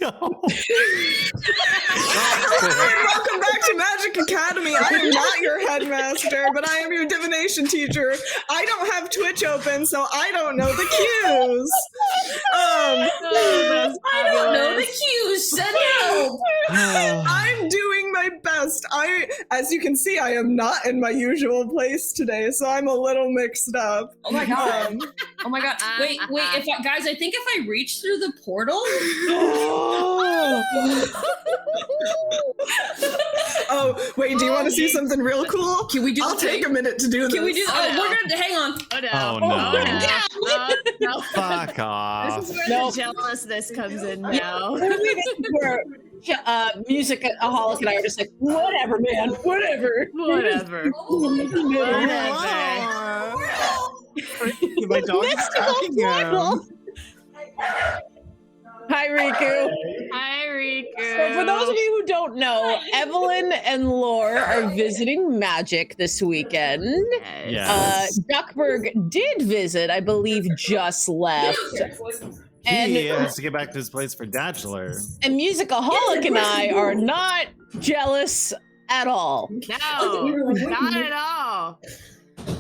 Welcome back to Magic Academy. I am not your headmaster, but I am your divination teacher. I don't have Twitch open, so I don't know the cues. I don't know the cues. Send help. I'm doing my best. As you can see, I am not in my usual place today, so I'm a little mixed up. Oh my god. Oh my god. Wait. Guys, I think if I reach through the portal. Oh, wait, do you want to see something real cool? Can we do I'll take a minute to do this. Can we do Oh, no. we're gonna hang on. Oh no. No. Fuck off. This is where the jealousness comes in now. Where music-aholic and I are just like, whatever, man, whatever. Whatever. My dog's attacking him. Hi, Riku. Hi, Riku. So for those of you who don't know, Evelyn and Lore are visiting Magic this weekend. Yes. Duckburg did visit, I believe, just left. He has to get back to his place for Bachelor. And Musicaholic and I are not jealous at all. No, not at all.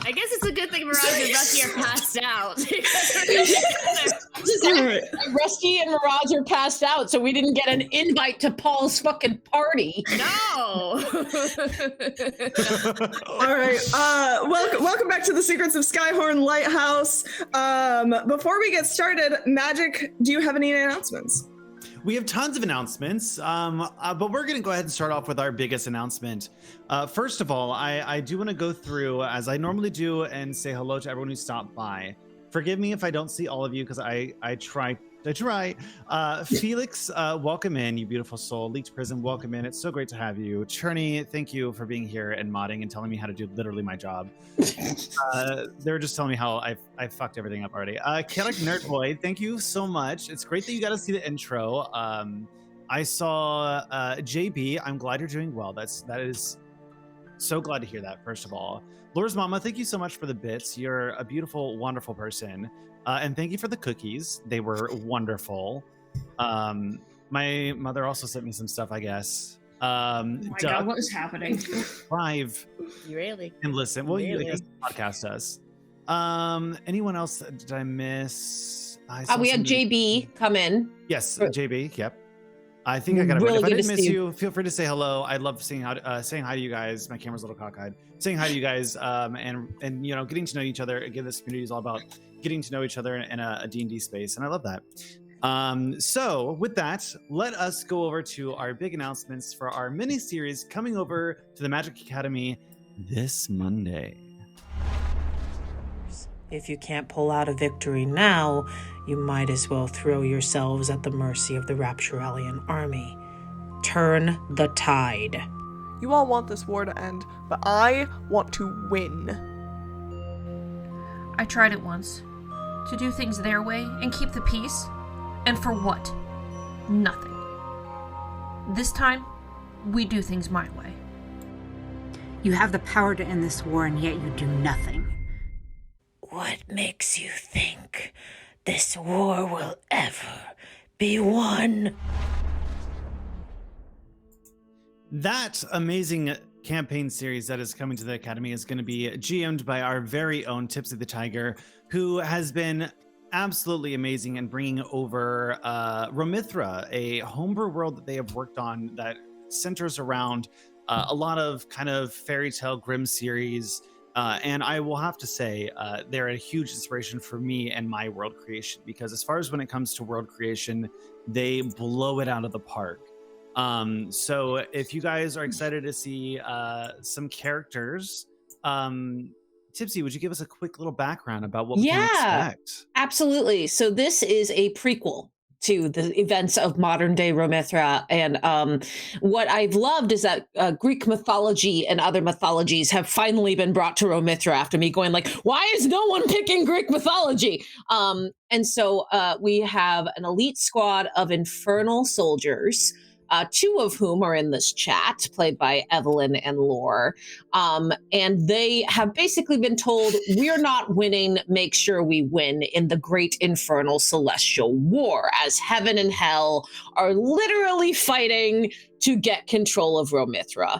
I guess it's a good thing Mirage and Rusty are passed out. Rusty and Mirage are passed out, so we didn't get an invite to Paul's fucking party. No. All right. Welcome back to the Secrets of Skyhorn Lighthouse. Before we get started, Magic, do you have any announcements? We have tons of announcements, but we're going to go ahead and start off with our biggest announcement. First of all, I do want to go through, as I normally do, and say hello to everyone who stopped by. Forgive me if I don't see all of you, because I try. Felix, welcome in, you beautiful soul. Leech Prism, welcome in. It's so great to have you. Cherney, thank you for being here and modding and telling me how to do literally my job. They were just telling me how I fucked everything up already. Chaotic Nerd Boy, thank you so much. It's great that you got to see the intro. I saw JB. I'm glad you're doing well. That is so glad to hear that, first of all. Laura's mama, thank you so much for the bits. You're a beautiful, wonderful person. And thank you for the cookies. They were wonderful. My mother also sent me some stuff, I guess. Oh my god, what is happening? Thrive. You really? And listen. Well, really? I guess the podcast does. Anyone else did I miss? We had JB come in. Yes, JB. Yep. I think I got it. Really If I good didn't to miss see you, feel free to say hello. I love saying hi to you guys. My camera's a little cockeyed. Saying hi to you guys, and you know, getting to know each other. Again, this community is all about getting to know each other in a D&D space, and I love that. So with that, let us go over to our big announcements for our mini series coming over to the Magic Academy this Monday. If you can't pull out a victory now, you might as well throw yourselves at the mercy of the Rapturalian army. Turn the tide. You all want this war to end, but I want to win. I tried it once. To do things their way and keep the peace. And for what? Nothing. This time, we do things my way. You have the power to end this war, and yet you do nothing. What makes you think this war will ever be won? That amazing campaign series that is coming to the Academy is going to be GM'd by our very own Tipsy the Tiger, who has been absolutely amazing in bringing over Romithra, a homebrew world that they have worked on that centers around a lot of kind of fairy tale grim series. And I will have to say, they're a huge inspiration for me and my world creation, because as far as when it comes to world creation, they blow it out of the park. So if you guys are excited to see some characters, Tipsy, would you give us a quick little background about what we can expect? Absolutely. So this is a prequel to the events of modern day Romithra. And what I've loved is that Greek mythology and other mythologies have finally been brought to Romithra after me going like, why is no one picking Greek mythology? And so we have an elite squad of infernal soldiers two of whom are in this chat, played by Evelyn and Lore. And they have basically been told, we're not winning, make sure we win in the great infernal celestial war, as heaven and hell are literally fighting to get control of Romithra.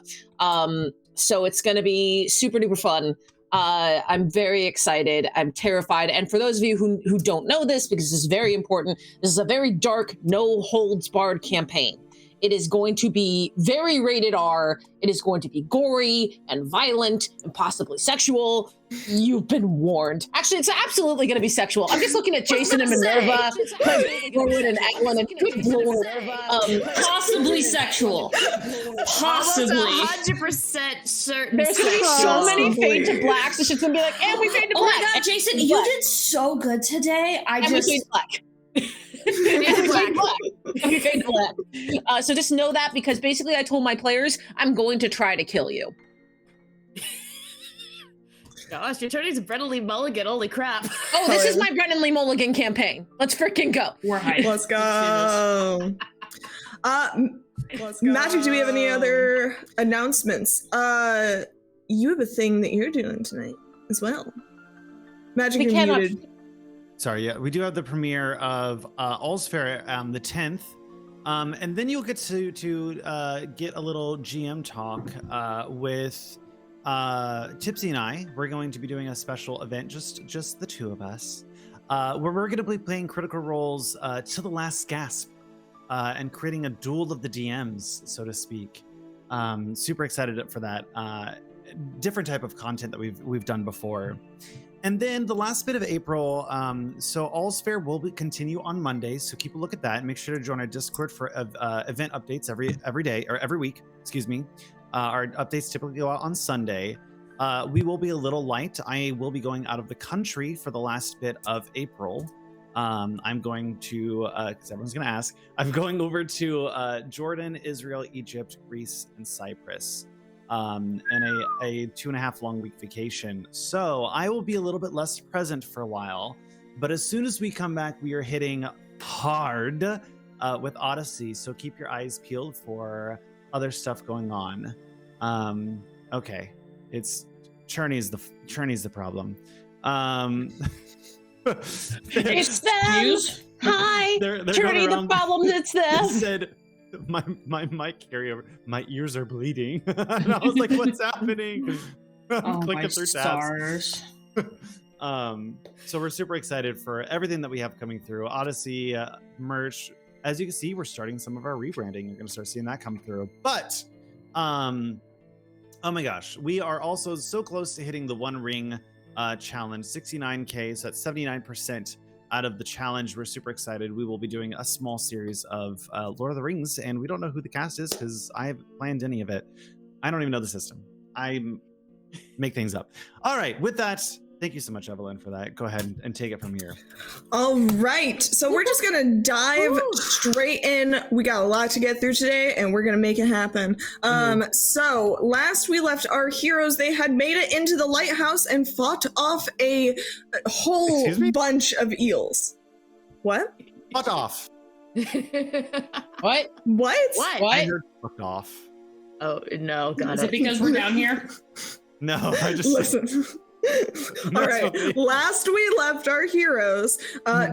So it's going to be super duper fun. I'm very excited. I'm terrified. And for those of you who don't know this, because this is very important, this is a very dark, no holds barred campaign. It is going to be very rated R. It is going to be gory and violent and possibly sexual. You've been warned. Actually, it's absolutely going to be sexual. I'm just looking at Jason and Minerva, Rowan and Eglin, and good lord. Possibly sexual. Possibly. 100% certain. There's going to be so many fade to blacks. It's just going to be like, and we fade to black. Oh my god, Jason, you did so good today. We fade to black. So just know that, because basically I told my players I'm going to try to kill you. Gosh, you're turning to Brennan Lee Mulligan. Holy crap. Oh, this is my Brennan Lee Mulligan campaign. Let's freaking go. We're hyped. Let's go. Magic, do we have any other announcements? You have a thing that you're doing tonight as well. Magic, you're muted. Sorry, yeah, we do have the premiere of All's Fair the 10th, and then you'll get to get a little GM talk with Tipsy and I. We're going to be doing a special event, just the two of us, where we're going to be playing Critical Roles to the last gasp, and creating a duel of the DMs, so to speak. Super excited for that. Different type of content that we've done before. And then the last bit of April, so All's Fair will continue on Mondays, so keep a look at that. Make sure to join our Discord for event updates every day, or every week, excuse me. Our updates typically go out on Sunday. We will be a little light. I will be going out of the country for the last bit of April. I'm going to, because everyone's going to ask, I'm going over to Jordan, Israel, Egypt, Greece, and Cyprus. And a 2.5 long week vacation. So I will be a little bit less present for a while, but as soon as we come back, we are hitting hard with Odyssey. So keep your eyes peeled for other stuff going on. Okay, it's Churney's the problem. It's them. Hi, Churney the problem. It's them. Said, my mic carryover, my ears are bleeding. And I was like, what's happening? I'm clicking through tabs. So we're super excited for everything that we have coming through. Odyssey, merch. As you can see, we're starting some of our rebranding. You're going to start seeing that come through. But, oh my gosh, we are also so close to hitting the One Ring challenge, 69K. So that's 79%. Out of the challenge. We're super excited. We will be doing a small series of Lord of the Rings, and we don't know who the cast is because I haven't planned any of it. I don't even know the system. I make things up. All right, with that, thank you so much, Evelyn, for that. Go ahead and take it from here. All right, so we're just gonna dive straight in. We got a lot to get through today, and we're gonna make it happen. So last we left our heroes, they had made it into the lighthouse and fought off a whole bunch of eels. What? Fuck off. What? I heard fuck off. Oh no, God. Is it because we're down here? No, I just listen. All right. Last we left our heroes,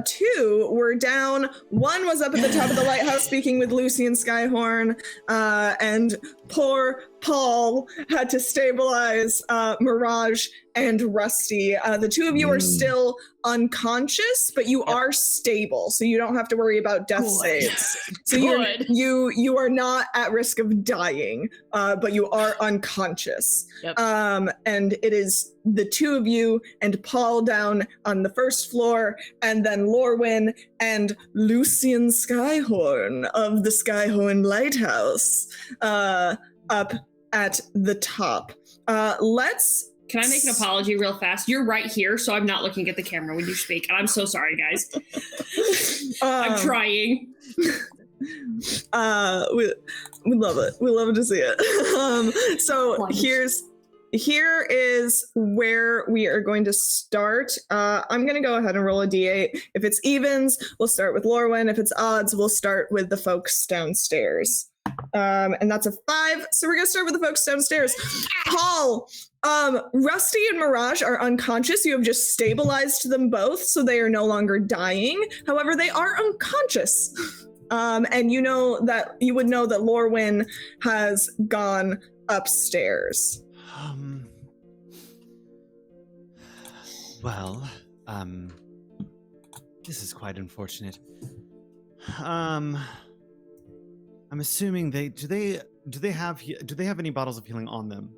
two were down. One was up at the top of the lighthouse speaking with Lucy and Skyhorn, and poor Paul had to stabilize Mirage and Rusty. The two of you are still unconscious, but you are stable, so you don't have to worry about death saves. So you are not at risk of dying, but you are unconscious. And it is the two of you and Paul down on the first floor, and then Lorwyn and Lucian Skyhorn of the Skyhorn Lighthouse up at the top. Can I make an apology real fast? You're right here, so I'm not looking at the camera when you speak. And I'm so sorry, guys. I'm trying. We love it. We love to see it. So here is where we are going to start. I'm going to go ahead and roll a d8. If it's evens, we'll start with Lorwyn. If it's odds, we'll start with the folks downstairs. And that's a 5. So we're gonna start with the folks downstairs. Paul, Rusty and Mirage are unconscious. You have just stabilized them both, so they are no longer dying. However, they are unconscious. And you know that you would know that Lorwyn has gone upstairs. Well, this is quite unfortunate. I'm assuming do they have any bottles of healing on them?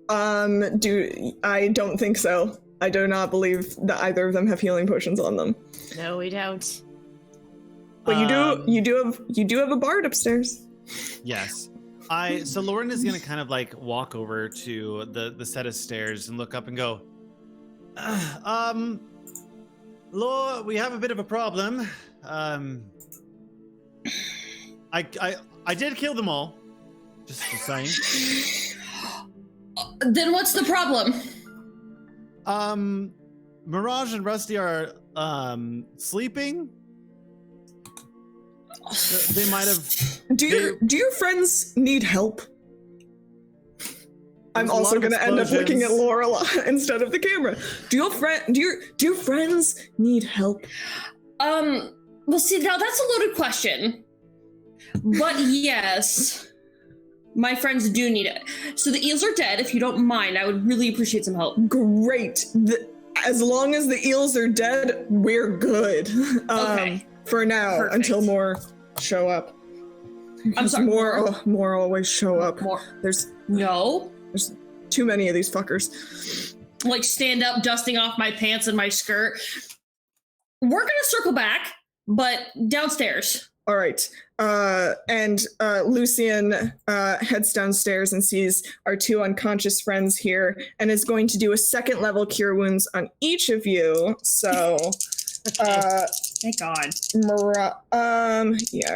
I don't think so. I do not believe that either of them have healing potions on them. No, we don't. But you do have a bard upstairs. Yes. So Lauren is gonna kind of like walk over to the set of stairs and look up and go, Laura, we have a bit of a problem. I did kill them all. Just saying. Then what's the problem? Mirage and Rusty are sleeping. They might have. Do your friends need help? I'm also going to end up looking at Laura instead of the camera. Do your friends need help? Well, see, now that's a loaded question. But yes, my friends do need it. So the eels are dead. If you don't mind, I would really appreciate some help. Great. As long as the eels are dead, we're good. Okay. For now, Perfect. until more show up. I'm sorry. More always show up. More. There's too many of these fuckers. Like stand up, dusting off my pants and my skirt. We're gonna circle back, but downstairs. All right. And Lucian heads downstairs and sees our 2 unconscious friends here and is going to do a 2nd level cure wounds on each of you. So thank God.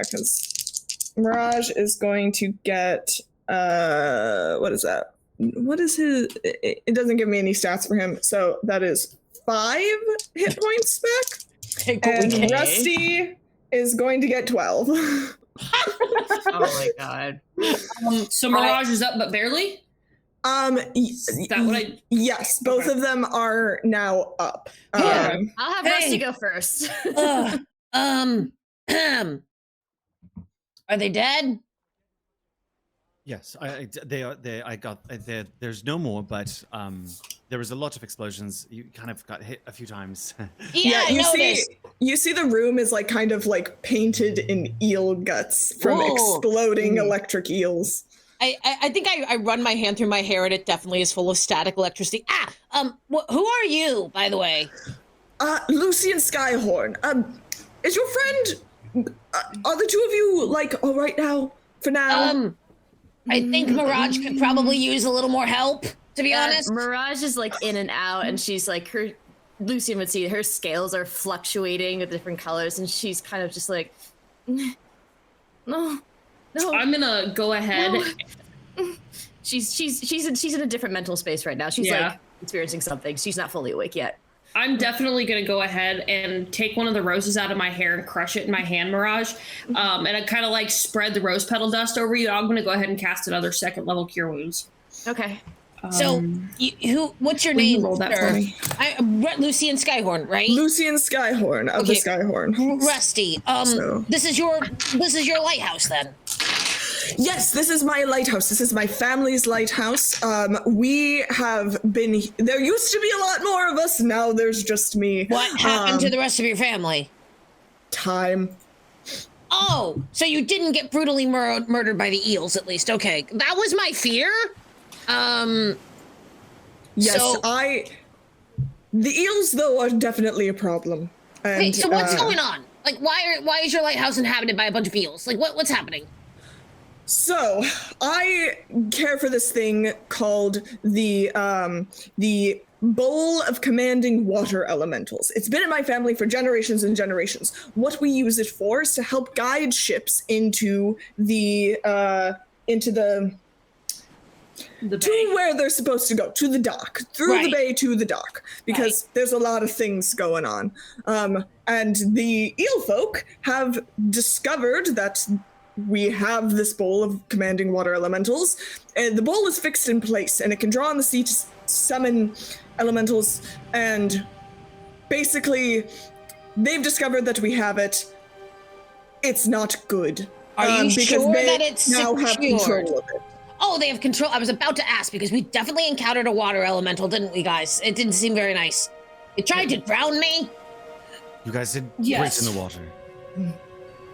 Because Mirage is going to get what is that? What is his? It doesn't give me any stats for him, so that is 5 hit points back. And Rusty is going to get 12. Oh my God. So Mirage is up, but barely. Is that what I? Yes, both of them are now up. I'll have Rusty go first. Are they dead? Yes, there's no more, but there was a lot of explosions. You kind of got hit a few times. Yeah, you see the room is like kind of like painted in eel guts from exploding electric eels. I think I run my hand through my hair and it definitely is full of static electricity. Who are you, by the way? Lucian Skyhorn. Is your friend? Are the 2 of you like all right now? For now. I think Mirage could probably use a little more help, to be honest. Mirage is like in and out, and she's like Lucian would see her scales are fluctuating with different colors, and she's kind of just like, no. I'm gonna go ahead. No. She's in a different mental space right now. She's like experiencing something. She's not fully awake yet. I'm definitely going to go ahead and take one of the roses out of my hair and crush it in my hand, Mirage. And I kind of like spread the rose petal dust over you. I'm going to go ahead and cast another 2nd level cure wounds. Okay. So, what's your name? Roll that for me. Lucian Skyhorn, right? Lucian Skyhorn of the Skyhorn. Rusty. This is your lighthouse then. Yes, this is my lighthouse. This is my family's lighthouse. We have been. There used to be a lot more of us. Now there's just me. What happened to the rest of your family? Time. Oh, so you didn't get brutally murdered by the eels, at least. Okay, that was my fear. Yes, the eels though are definitely a problem. And, wait, so what's going on? Like, why is your lighthouse inhabited by a bunch of eels? Like, what's happening? So, I care for this thing called the Bowl of Commanding Water Elementals. It's been in my family for generations and generations. What we use it for is to help guide ships into to where they're supposed to go, to the dock, through the bay to the dock, because there's a lot of things going on. And the eel folk have discovered that we have this bowl of commanding water elementals, and the bowl is fixed in place, and it can draw on the sea to summon elementals, and basically, they've discovered that we have it. It's not good. Are you sure that it's now have secured? control of it. Oh, they have control. I was about to ask because we definitely encountered a water elemental, didn't we, guys? It didn't seem very nice. It tried to drown me. You guys did Yes. great in the water.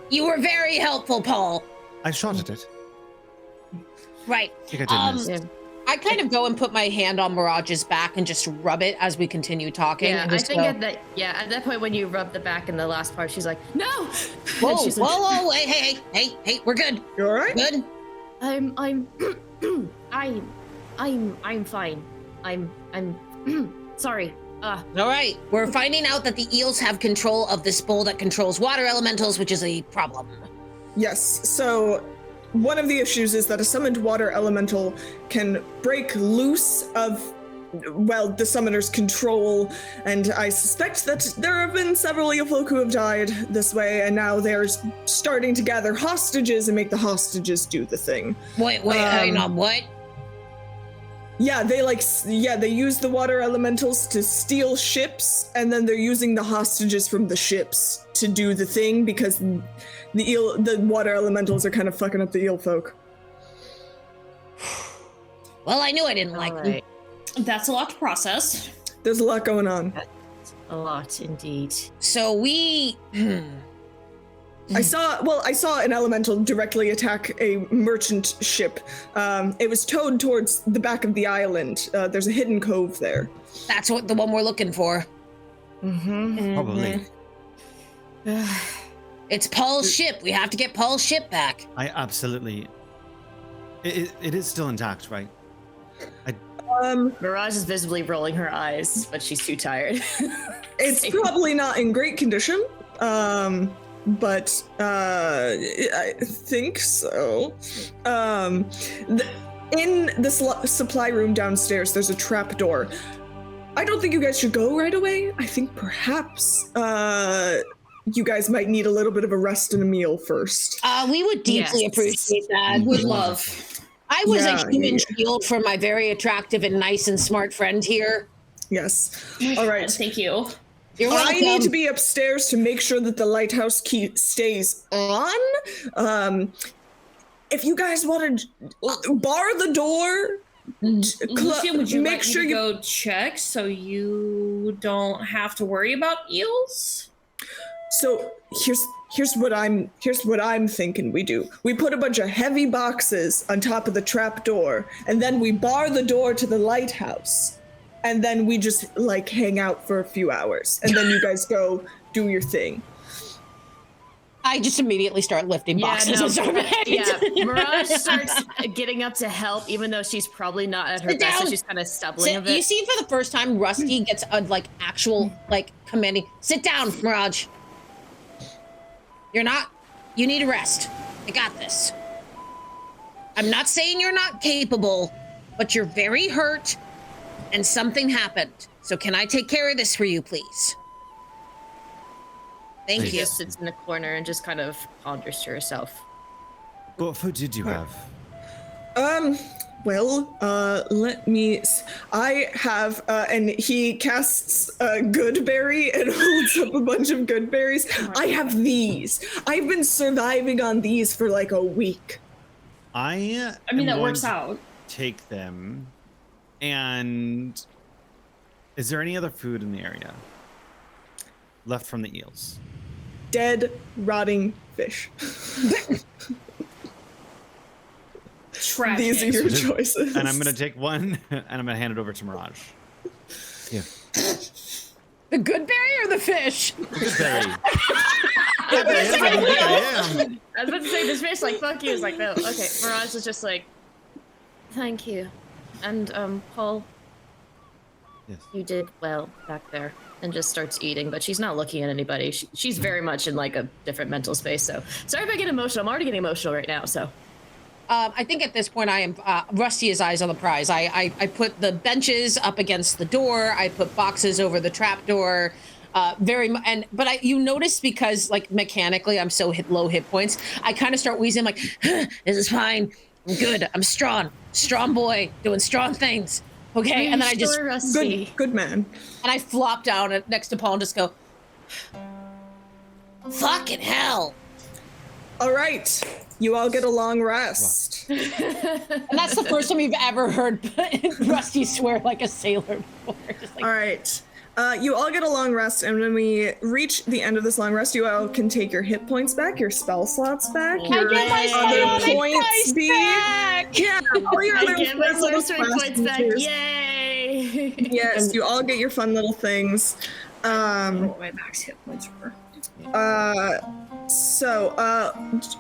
You were very helpful, Paul. I shot at it. Right. I think I did miss. I kind of go and put my hand on Mirage's back and just rub it as we continue talking. Yeah, and I just think go, at that point when you rub the back in the last part, she's like, no. Whoa, And she's whoa, like, whoa, hey, we're good. You all right? Good. I'm fine. I'm sorry. All right. We're finding out that the eels have control of this bowl that controls water elementals, which is a problem. Yes, so one of the issues is that a summoned water elemental can break loose of, well, the summoner's control, and I suspect that there have been several eel folk who have died this way, and now they're starting to gather hostages and make the hostages do the thing. Wait, hang on, what? Yeah, they use the water elementals to steal ships, and then they're using the hostages from the ships to do the thing because the water elementals are kind of fucking up the eel folk. Well, I knew I didn't like them. That's a lot to process. There's a lot going on. A lot indeed. So we... I saw an elemental directly attack a merchant ship. It was towed towards the back of the island. There's a hidden cove there. That's what the one we're looking for. Probably. It's Paul's ship. We have to get Paul's ship back. I absolutely. It is still intact, right? Mirage is visibly rolling her eyes, but she's too tired. It's probably not in great condition, but I think so. In the supply room downstairs, there's a trap door. I don't think you guys should go right away. I think perhaps you guys might need a little bit of a rest and a meal first. We would deeply appreciate that. Would love. I was a human shield for my very attractive and nice and smart friend here. Yes. All right. Thank you. You're welcome. I need to be upstairs to make sure that the lighthouse key stays on. If you guys want to bar the door, Lucian, would you make sure you go check so you don't have to worry about eels? So here's what I'm thinking we do. We put a bunch of heavy boxes on top of the trap door, and then we bar the door to the lighthouse, and then we just like hang out for a few hours, and then you guys go do your thing. I just immediately start lifting boxes and start Mirage starts getting up to help, even though she's probably not at her best, so she's kind of stumbling a bit. You see, for the first time, Rusty gets a actual commanding. Sit down, Mirage. You need a rest. I got this. I'm not saying you're not capable, but you're very hurt and something happened. So can I take care of this for you, please? Thank you. She just sits in the corner and just kind of ponders to herself. What food did you have? Let me. I have, and he casts a good berry and holds up a bunch of good berries. I have these. I've been surviving on these for like a week. I mean, that works out. Take them. And is there any other food in the area left from the eels? Dead, rotting fish. Trash. These are your choices. And I'm going to take one, and I'm going to hand it over to Mirage. Yeah. The good berry or the fish? Good berry. I was about to say, this fish, like, fuck you. It's like, no. Okay, Mirage is just like, thank you. And, Paul, yes. You did well back there. And just starts eating, but she's not looking at anybody. She's very much in, like, a different mental space, so. Sorry if I get emotional. I'm already getting emotional right now, so. I think at this point I am Rusty is eyes on the prize. I put the benches up against the door. I put boxes over the trap door. But you notice because like mechanically I'm so low hit points, I kind of start wheezing like, this is fine. I'm good. I'm strong boy doing strong things. Okay. And then I just good man. And I flop down next to Paul and just go, fucking hell. All right. You all get a long rest. And that's the first time you've ever heard Rusty swear like a sailor before. Like, all right. You all get a long rest, and when we reach the end of this long rest, you all can take your hit points back, your spell slots back, your other points back. Yeah, all your other points back. Yay! Yes, you all get your fun little things. What my max hit points were.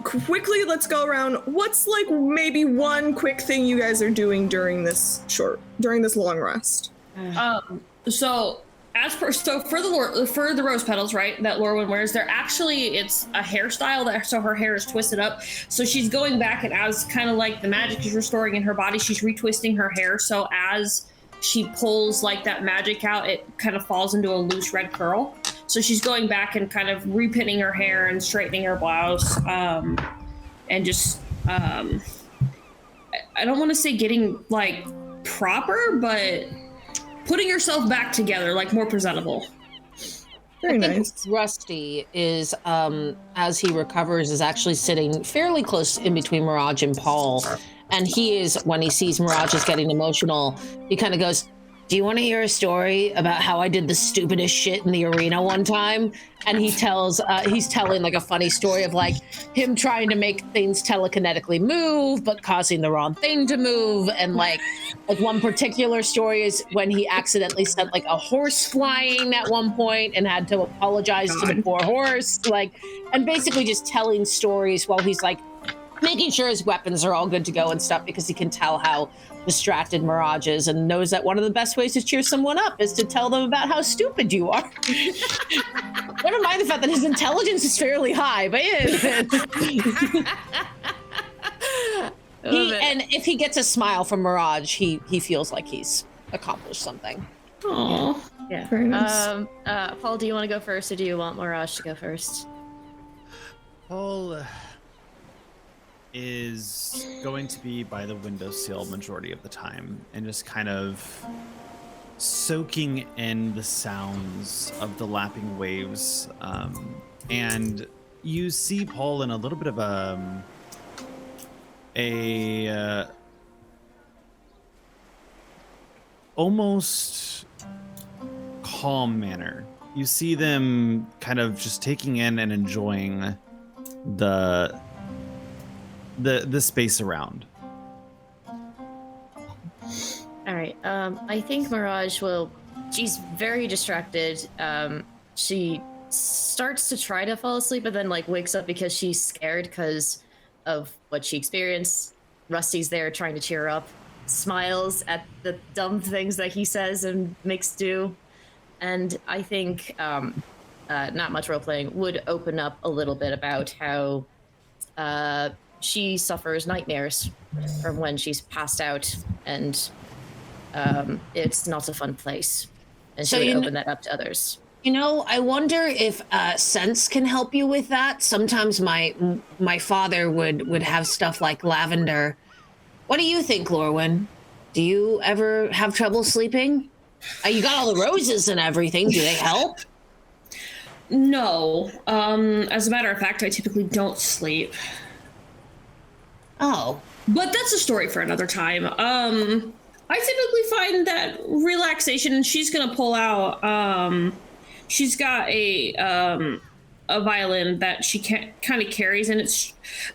Quickly, let's go around. What's like maybe one quick thing you guys are doing during this long rest? For the rose petals, right, that Lorwyn wears, it's a hairstyle so her hair is twisted up. So she's going back, and as kind of like the magic is restoring in her body, she's retwisting her hair. So as she pulls like that magic out, it kind of falls into a loose red curl. So she's going back and kind of repinning her hair and straightening her blouse, and just I don't want to say getting like proper, but putting yourself back together, like more presentable. Very nice. Rusty is, as he recovers, is actually sitting fairly close in between Mirage and Paul. And he is, when he sees Mirage is getting emotional, he kind of goes, do you want to hear a story about how I did the stupidest shit in the arena one time? And he's telling like a funny story of like him trying to make things telekinetically move, but causing the wrong thing to move. And like one particular story is when he accidentally sent like a horse flying at one point and had to apologize to the poor horse. And basically just telling stories while he's like making sure his weapons are all good to go and stuff, because he can tell how distracted Mirage is and knows that one of the best ways to cheer someone up is to tell them about how stupid you are. Never mind the fact that his intelligence is fairly high, but and if he gets a smile from Mirage, he feels like he's accomplished something. Aww. Yeah. Very nice. Paul, do you want to go first, or do you want Mirage to go first? Paul is going to be by the windowsill majority of the time and just kind of soaking in the sounds of the lapping waves. And you see Paul in a little bit of a almost calm manner. You see them kind of just taking in and enjoying the space around. All right. I think Mirage she's very distracted. She starts to try to fall asleep, but then like wakes up because she's scared because of what she experienced. Rusty's there trying to cheer her up, smiles at the dumb things that he says and makes do. And I think not much role-playing would open up a little bit about how she suffers nightmares from when she's passed out, and it's not a fun place. And so she would open that up to others. I wonder if scents can help you with that. Sometimes my father would have stuff like lavender. What do you think, Lorwyn? Do you ever have trouble sleeping? You got all the roses and everything. Do they help? No. As a matter of fact, I typically don't sleep. Oh. But that's a story for another time. I typically find that relaxation, and she's gonna pull out, she's got a violin that she kind of carries, and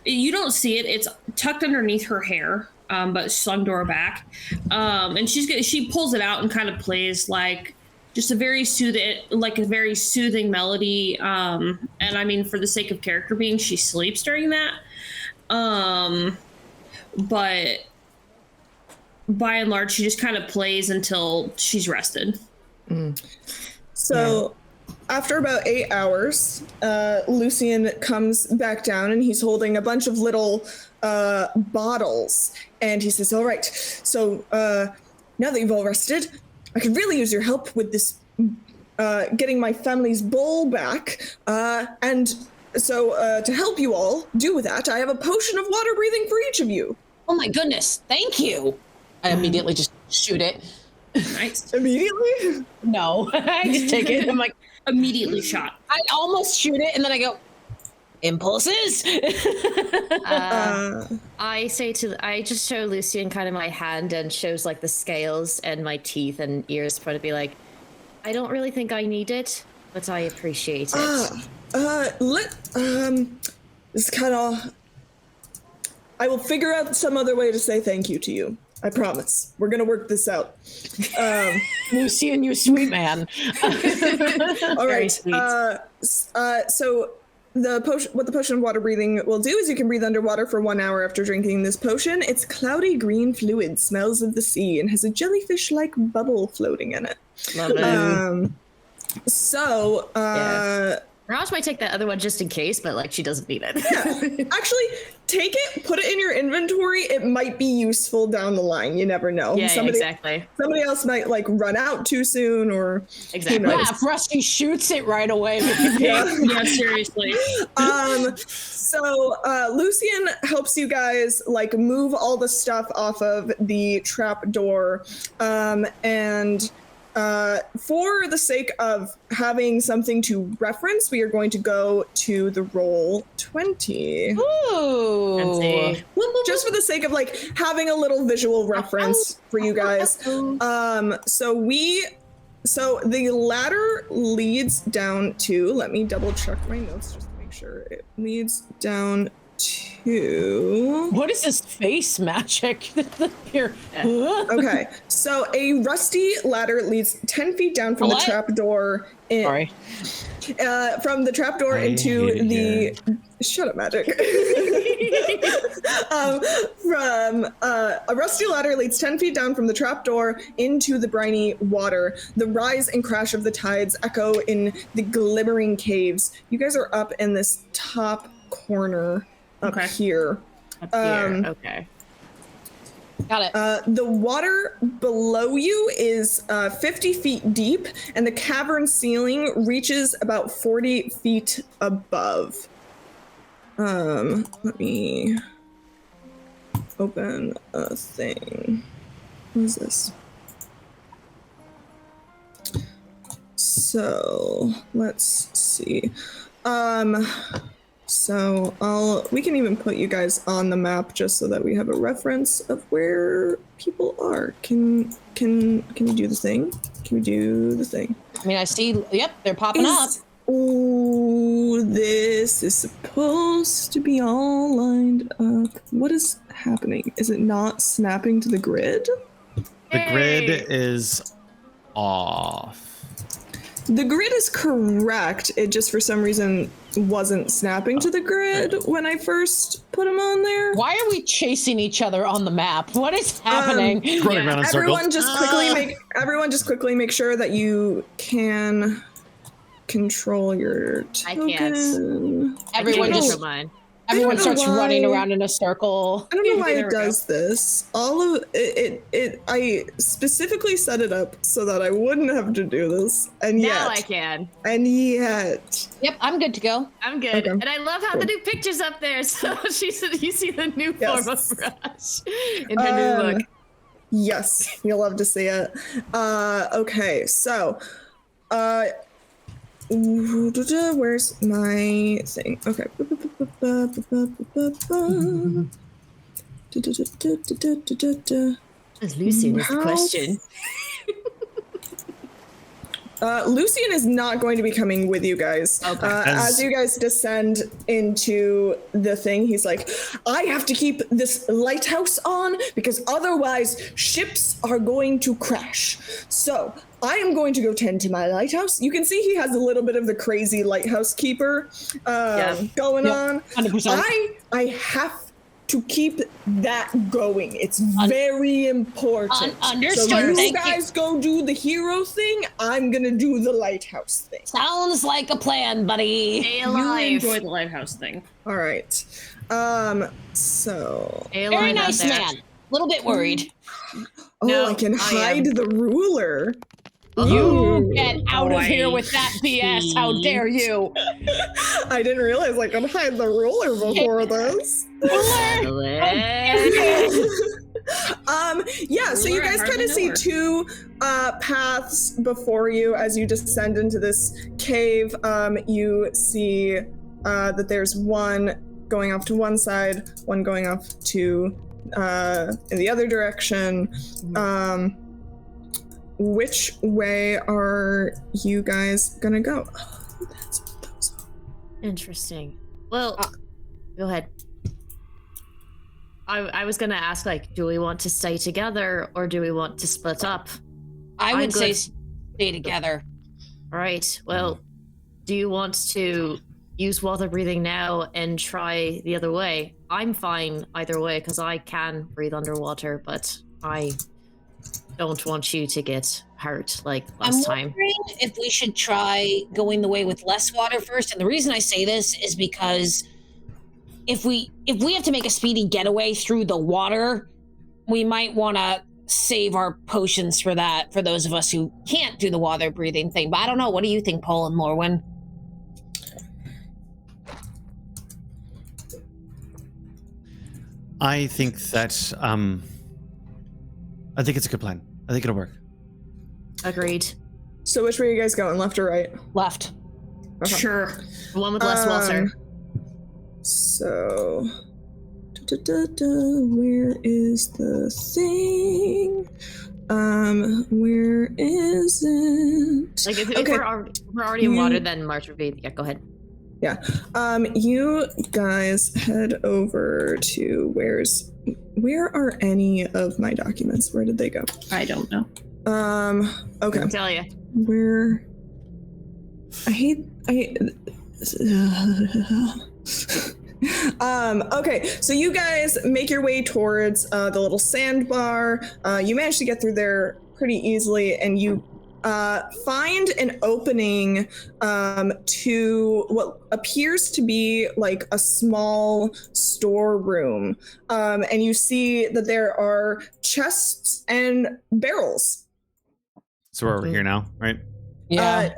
you don't see it. It's tucked underneath her hair, but slung to her back. And she pulls it out and kind of plays like just a very soothing melody. And I mean, for the sake of character being, she sleeps during that. But by and large, she just kind of plays until she's rested. So after about 8 hours, Lucian comes back down, and he's holding a bunch of little bottles, and he says, all right, so now that you've all rested, I could really use your help with this getting my family's bowl back. And so to help you all do that, I have a potion of water breathing for each of you. Oh my goodness, thank you. I immediately just shoot it. Nice. Immediately? No, I just take it. I'm like, Immediately shot. I almost shoot it, and then I go, impulses. I just show Lucian kind of my hand and shows like the scales and my teeth and ears for to be like, I don't really think I need it, but I appreciate it. It's kind of. I will figure out some other way to say thank you to you. I promise. We're gonna work this out. Lucian, you sweet man. All right. So what the potion of water breathing will do is you can breathe underwater for 1 hour after drinking this potion. It's cloudy green fluid, smells of the sea, and has a jellyfish-like bubble floating in it. Love it. Yeah. Mirage might take that other one just in case, but like she doesn't need it. Yeah. Actually, take it, put it in your inventory. It might be useful down the line. You never know. Yeah, exactly. Somebody else might like run out too soon, or exactly. Yeah, if Rusty shoots it right away. Yeah, seriously. So Lucian helps you guys like move all the stuff off of the trap door, and for the sake of having something to reference, we are going to go to the roll 20. Ooh. Just for the sake of like having a little visual reference for you guys. So the ladder leads down to, let me double check my notes just to make sure it leads down to. What is this face magic? Here. Okay, so a rusty ladder leads 10 feet down from the trapdoor. Sorry. From the trapdoor into the. Shut up, Magic. A rusty ladder leads 10 feet down from the trapdoor into the briny water. The rise and crash of the tides echo in the glimmering caves. You guys are up in this top corner up here. Okay. Got it. The water below you is 50 feet deep, and the cavern ceiling reaches about 40 feet above. Let me open a thing. What is this? So let's see. So we can even put you guys on the map just so that we have a reference of where people are. Can you do the thing? Can we do the thing? I mean, I see, yep, they're popping up. Oh, this is supposed to be all lined up. What is happening? Is it not snapping to the grid? The grid is off. The grid is correct. It just for some reason wasn't snapping to the grid when I first put them on there. Why are we chasing each other on the map? What is happening? Running around in Everyone circles. just quickly make sure that you can control your token. I can't. Everyone starts why. running around in a circle. I don't know why it does this. All of it I specifically set it up so that I wouldn't have to do this. And yet. Now I can. And yet. Yep, I'm good to go. I'm good. Okay. And I love how the new picture's up there. So you see the new form of Mirage in her new look. Yes, you'll love to see it. Okay, so where's my thing? Okay. Lucian is the question. Lucian is not going to be coming with you guys. Okay. As you guys descend into the thing, he's like, I have to keep this lighthouse on because otherwise ships are going to crash. So I am going to go tend to my lighthouse. You can see he has a little bit of the crazy lighthouse keeper going on. 100%. I have to keep that going. It's very important. Understood. So you Thank guys go do the hero thing. I'm gonna do the lighthouse thing. Sounds like a plan, buddy. Stay You alive. enjoy the lighthouse thing. All right. So. Stay Very alive out nice there. man. A little bit worried. Oh, No, I can I hide am. the ruler. You get out of here with that BS. How dare you? I didn't realize I could hide the ruler before this. Yeah, so you guys kind of see two paths before you as you descend into this cave. You see that there's one going off to one side, one going off to in the other direction. Which way are you guys gonna go? Oh, that's what those are. Interesting. Well, go ahead. I was gonna ask, like, do we want to stay together or do we want to split up? I would say stay together. All right. Well, do you want to use water breathing now and try the other way? I'm fine either way because I can breathe underwater, but I don't want you to get hurt like last time. I'm wondering if we should try going the way with less water first. And the reason I say this is because if we have to make a speedy getaway through the water, we might want to save our potions for that, for those of us who can't do the water breathing thing. But I don't know. What do you think, Paul and Lorwyn? I think that I think it's a good plan. I think it'll work. Agreed. So which way are you guys going, left or right? Left. Okay. Sure. The one with less water. So, where is the thing? Where is it? Like, if we're already in water, then March would be. Yeah, go ahead. Yeah. You guys head over to where are any of my documents? Where did they go? I don't know. Okay. I'll tell you. Where? I okay, so you guys make your way towards the little sandbar. You manage to get through there pretty easily, and you find an opening to what appears to be like a small storeroom. And you see that there are chests and barrels. So we're over here now, right? Yeah.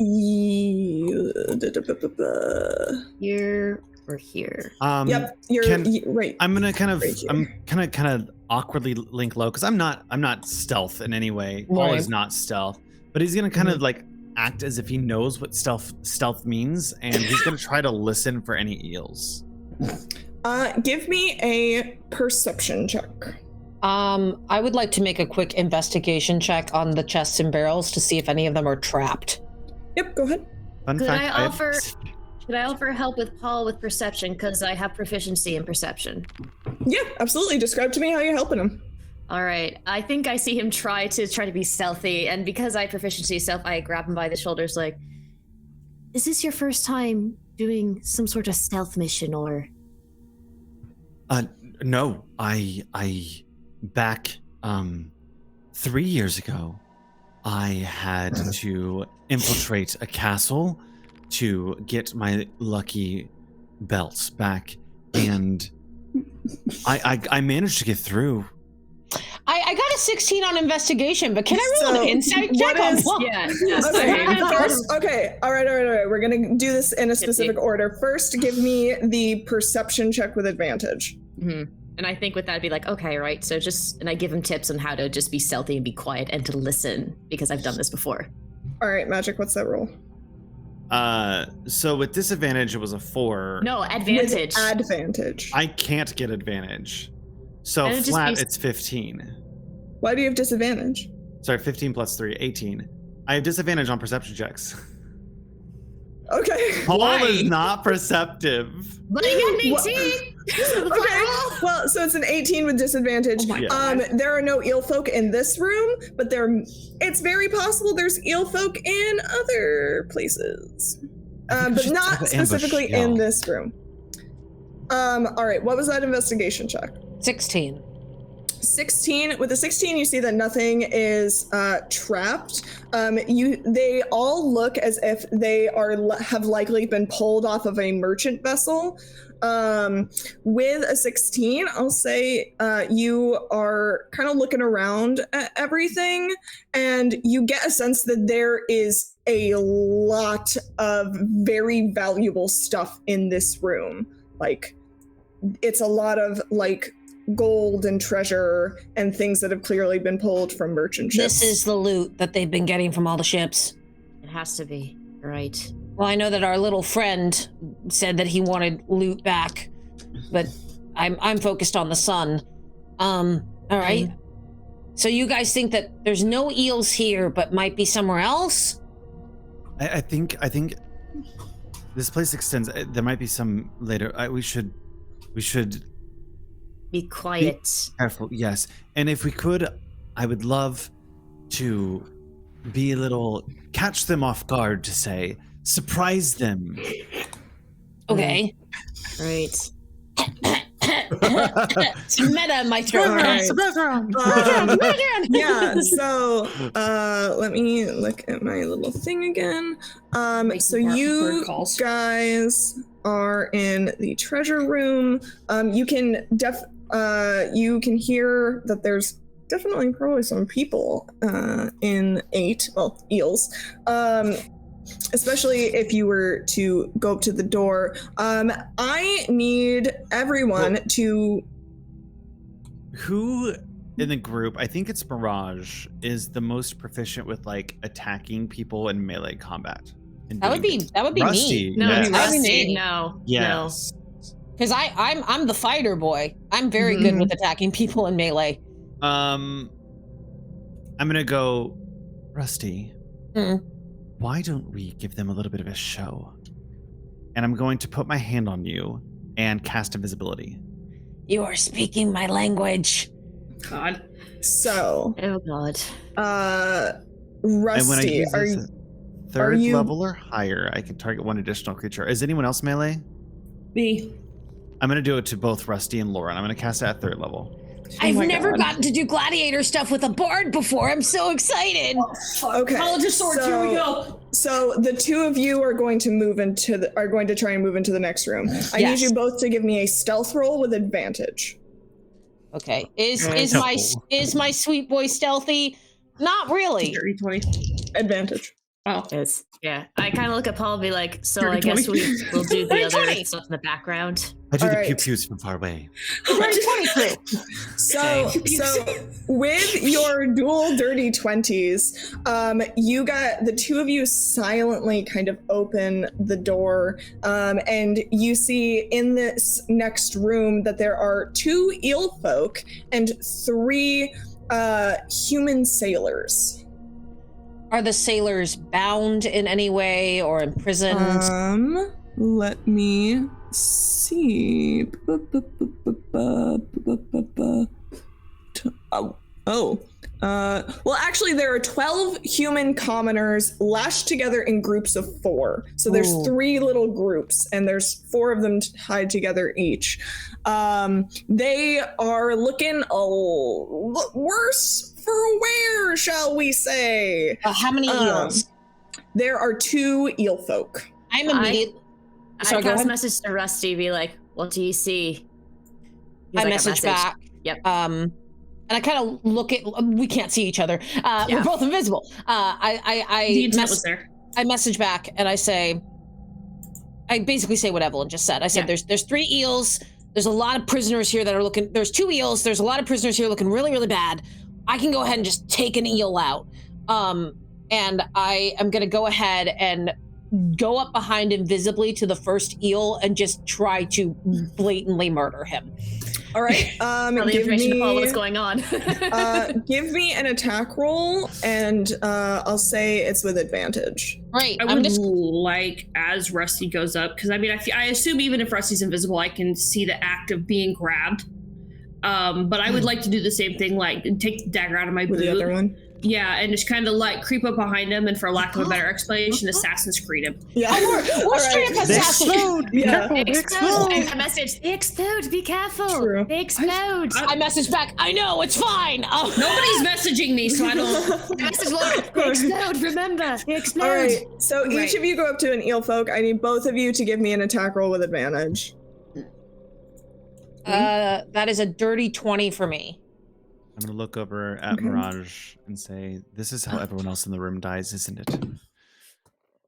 Here or here. Yep, right. I'm gonna kind of right awkwardly link low because I'm not stealth in any way. Paul Right. is not stealth, but he's gonna kind of like act as if he knows what stealth means, and he's gonna try to listen for any eels. Give me a perception check. I would like to make a quick investigation check on the chests and barrels to see if any of them are trapped. Yep, go ahead. Fun Could fact, I offer help with Paul with perception because I have proficiency in perception? Yeah, absolutely. Describe to me how you're helping him. All right. I think I see him try to be stealthy, and because I have proficiency stealth, I grab him by the shoulders like, is this your first time doing some sort of stealth mission or? No, I back 3 years ago, I had to infiltrate a castle to get my lucky belts back, and I managed to get through. I got a 16 on investigation, but can I roll an insight check on Paul? Yeah. Okay, all right. We're gonna do this in a specific order. First, give me the perception check with advantage. Mm-hmm. And I think with that, I'd be like, okay, right. So and I give him tips on how to just be stealthy and be quiet and to listen because I've done this before. All right, Magic, what's that roll? So with disadvantage, it was a 4. No, advantage. With advantage. I can't get advantage. So flat, it's 15. Why do you have disadvantage? Sorry, 15 plus 3, 18. I have disadvantage on perception checks. Okay. Paul is not perceptive. But I got an 18. Okay. Well, so it's an 18 with disadvantage. There are no eel folk in this room, but it's very possible there's eel folk in other places. But not specifically in this room. All right, what was that investigation check? 16. 16. With the 16, you see that nothing is trapped. They all look as if they have likely been pulled off of a merchant vessel. With a 16, I'll say you are kind of looking around at everything, and you get a sense that there is a lot of very valuable stuff in this room. Like, it's a lot of like gold and treasure and things that have clearly been pulled from merchant ships. This is the loot that they've been getting from all the ships. It has to be, right? Well, I know that our little friend said that he wanted loot back, but I'm focused on the sun. All right. So you guys think that there's no eels here, but might be somewhere else? I think this place extends. There might be some later. We should Be quiet. be careful. Yes, and if we could, I would love to be a little catch them off guard. To say surprise them. Okay. Right. It's meta in my throat. Yeah, so let me look at my little thing again. So you guys are in the treasure room. You can hear that there's definitely probably some people in 8, well, eels. Especially if you were to go up to the door. I need everyone to... Who in the group, I think it's Mirage, is the most proficient with like attacking people in melee combat? That would be Rusty. me. No, Yes. Rusty. No. Yes. Because I'm the fighter boy. I'm very good with attacking people in melee. I'm gonna go, Rusty. Why don't we give them a little bit of a show? And I'm going to put my hand on you and cast invisibility. You are speaking my language. God. So... Oh, God. Rusty, and when I use are this you... at third level or higher, I can target one additional creature. Is anyone else melee? Me. I'm gonna do it to both Rusty and Lauren. I'm gonna cast it at 3rd level. I've never gotten to do gladiator stuff with a bard before. I'm so excited. Okay. College of Swords, here we go. So the two of you are going to try and move into the next room. I need you both to give me a stealth roll with advantage. Okay. Is my sweet boy stealthy? Not really. 30-20. Advantage. Oh. It's, yeah. I kind of look at Paul and be like, so 30, I guess 20. we'll do the other 20. stuff in the background. I do All the right. pew-pews from far away. So with your dual dirty 20s, you got the two of you silently kind of open the door, and you see in this next room that there are 2 eel folk and 3 human sailors. Are the sailors bound in any way or imprisoned? Let me see. Well, actually, there are 12 human commoners lashed together in groups of 4. So there's 3 little groups, and there's 4 of them tied together each. They are looking worse for wear, shall we say? How many eels? There are 2 eel folk. I'm immediately. I pass a message to Rusty, be like, what do you see? I message back. Yep. And I kind of look at. We can't see each other. We're both invisible. The intent was there. I message back and I say. I basically say what Evelyn just said. I said there's 3 eels. There's a lot of prisoners here that are looking. There's 2 eels. There's a lot of prisoners here looking really, really bad. I can go ahead and just take an eel out. And I am gonna go ahead and go up behind invisibly to the first eel and just try to blatantly murder him. All right. Give me what's going on. Give me an attack roll, and I'll say it's with advantage. Right. I would like, as Rusty goes up, because I mean, I assume even if Rusty's invisible, I can see the act of being grabbed. But I would like to do the same thing, like take the dagger out of my boot. With the other one? Yeah, and just kind of like creep up behind him, and for lack of a better explanation, Assassin's Creed him. Yeah. We're straight up assassins. Yeah. They explode. I message, they explode, be careful. True. They explode. I message back, I know, it's fine. Nobody's messaging me, so I don't. I message Lauren, they explode, remember. They explode. All right. So each of you go up to an eel folk. I need both of you to give me an attack roll with advantage. That is a dirty 20 for me. I'm gonna look over at Mirage and say, "This is how everyone else in the room dies, isn't it?"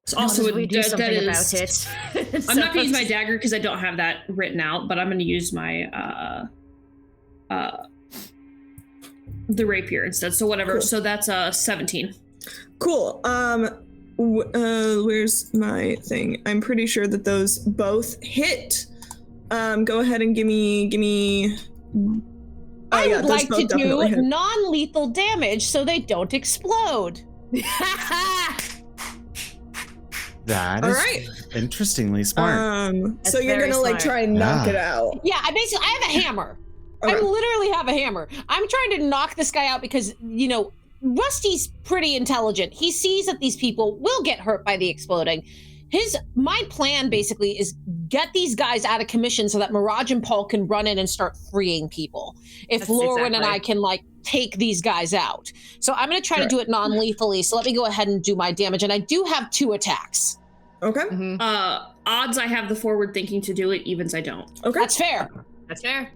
It's also we do something that about is, it. I'm not gonna use my dagger because I don't have that written out, but I'm gonna use my the rapier instead. So whatever. Cool. So that's 17. Cool. Where's my thing? I'm pretty sure that those both hit. Go ahead and give me. I would like to do non-lethal damage so they don't explode. That All is right. Interestingly smart. So you're gonna like try and knock it out. Yeah, I have a hammer. Okay. I literally have a hammer. I'm trying to knock this guy out because, you know, Rusty's pretty intelligent. He sees that these people will get hurt by the exploding. My plan basically is get these guys out of commission so that Mirage and Paul can run in and start freeing people. If Lorwyn and I can like take these guys out. So I'm going to try to do it non-lethally. So let me go ahead and do my damage. And I do have 2 attacks. Okay. Odds I have the forward thinking to do it, evens I don't. Okay. That's fair. That's fair.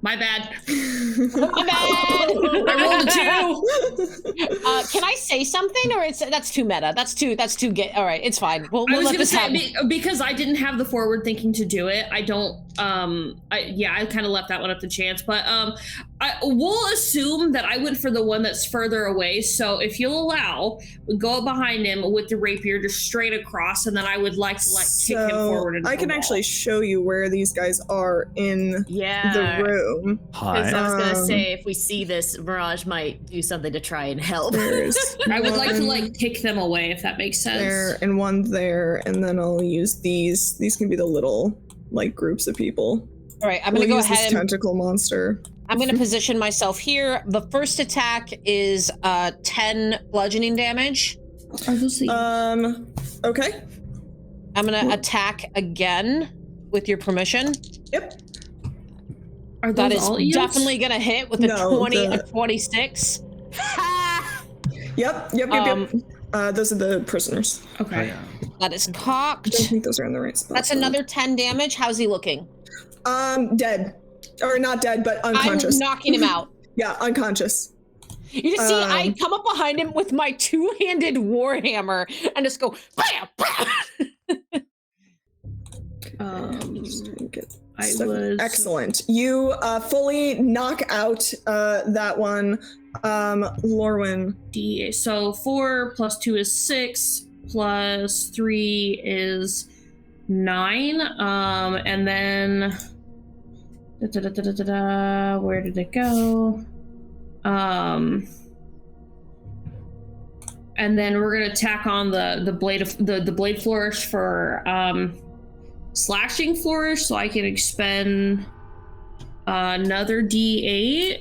My bad. My bad. I rolled a 2. Can I say something, or that's too meta? That's too. All right, it's fine. We'll I was let gonna this say happen. because I didn't have the forward thinking to do it. I don't. I kind of left that one up to chance, but we'll assume that I went for the one that's further away. So if you'll allow, we go up behind him with the rapier just straight across, and then I would like to kick him forward. Into I can actually show you where these guys are in the room. Because I was gonna say, if we see this, Mirage might do something to try and help. I would like to kick them away, if that makes sense. There and one there, and then I'll use these. These can be the little groups of people. All right, I'm gonna go ahead this tentacle monster. I'm gonna position myself here. The first attack is 10 bludgeoning damage. Are those the... Okay. I'm gonna attack again with your permission. Yep. Are that is all definitely gonna hit with a 26. Yep. Those are the prisoners. Okay. That is cocked. I don't think those are in the right spot. That's another 10 damage. How's he looking? Dead. Or not dead, but unconscious. I'm knocking him out. Yeah, unconscious. You just see, I come up behind him with my 2-handed warhammer and just go bam, bam. Excellent. You fully knock out that one. Lorwyn. D8. So 4 + 2 is 6, + 3 is 9. And then where did it go? And then we're gonna tack on the blade of the blade flourish for slashing flourish, so I can expend another D8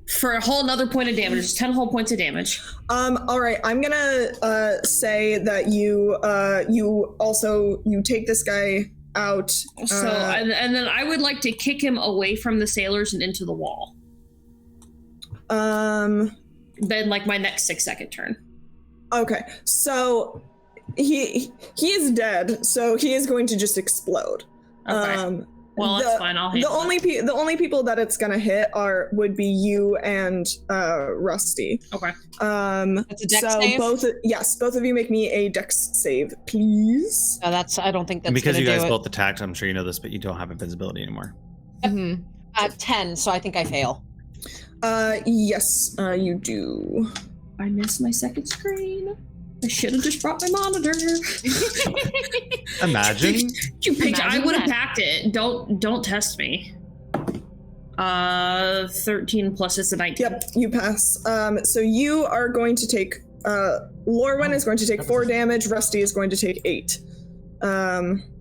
for a whole another point of damage. It's 10 whole points of damage. All right, I'm gonna say that you take this guy out. So and then I would like to kick him away from the sailors and into the wall. Then my next 6-second turn. Okay, so he is dead, so he is going to just explode. Okay. Well, that's fine. I'll handle the only people that it's gonna hit would be you and Rusty. Okay. That's a dex save? both of you make me a dex save, please. I don't think that's and because gonna you guys do both attacked, I'm sure you know this, but you don't have invincibility anymore. 10, so I think I fail. Yes, you do. I missed my second screen. I should have just brought my monitor. Imagine. I would have packed it. Don't test me. 13 plus it's a 19. Yep, you pass. So you are going to take Lorwyn is going to take 4 damage, Rusty is going to take 8. All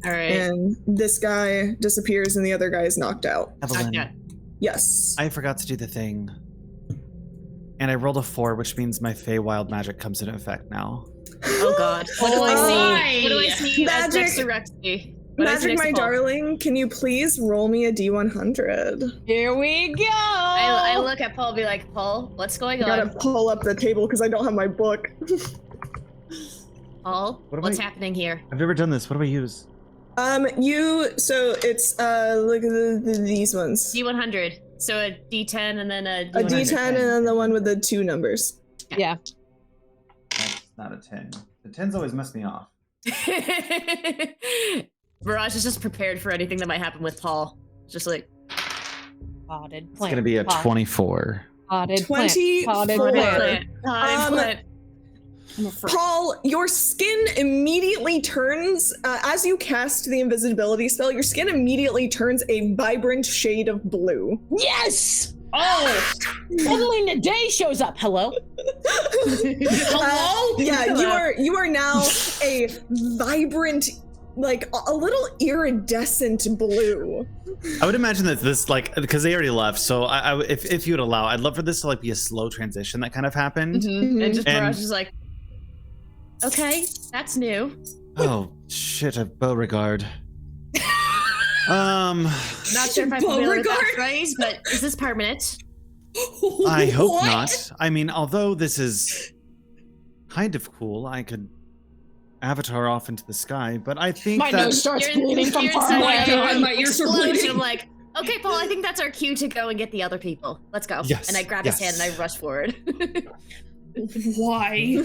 right. And this guy disappears and the other guy is knocked out. Evelyn, yes. I forgot to do the thing. And I rolled a 4, which means my Feywild magic comes into effect now. Oh god. What do I see? What do I see? Magic, as Rusty? Magic, my darling, can you please roll me a D100? Here we go! I look at Paul and be like, Paul, what's going on? I gotta pull up the table because I don't have my book. Paul, what's happening here? I've never done this. What do I use? So it's look at these ones. D100. So a D10 and then a D100. A D10 and then the one with the 2 numbers. Yeah. That's not a 10. The 10s always mess me off. Mirage is just prepared for anything that might happen with Paul. Just like Potted It's plant. gonna be a 24. Potted 24. plant. Paul, your skin immediately turns, as you cast the invisibility spell, your skin immediately turns a vibrant shade of blue. Yes! Oh! Suddenly Nedae shows up. Hello? Hello? Yeah, you are now a vibrant, like a little iridescent blue. I would imagine that this, like, because they already left, so if you would allow, I'd love for this to like be a slow transition that kind of happened. And just Mirage is like, okay, that's new. Oh shit, a Beauregard. Not sure if I'm familiar with that phrase, but is this permanent? I hope not. I mean, although this is kind of cool, I could avatar off into the sky, but I think My nose starts bleeding from far away. My ears are bleeding. I'm like, okay, Paul, I think that's our cue to go and get the other people. Let's go. Yes, And I grab his hand and I rush forward. Why?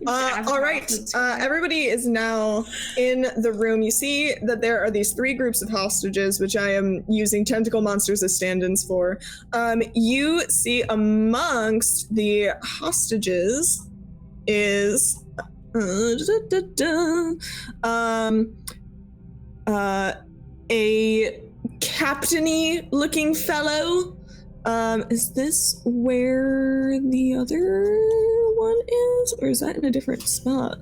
All right, everybody is now in the room. You see that there are these 3 groups of hostages, which I am using tentacle monsters as stand-ins for. You see amongst the hostages is a captain-y looking fellow. Is this where the other one is? Or is that in a different spot?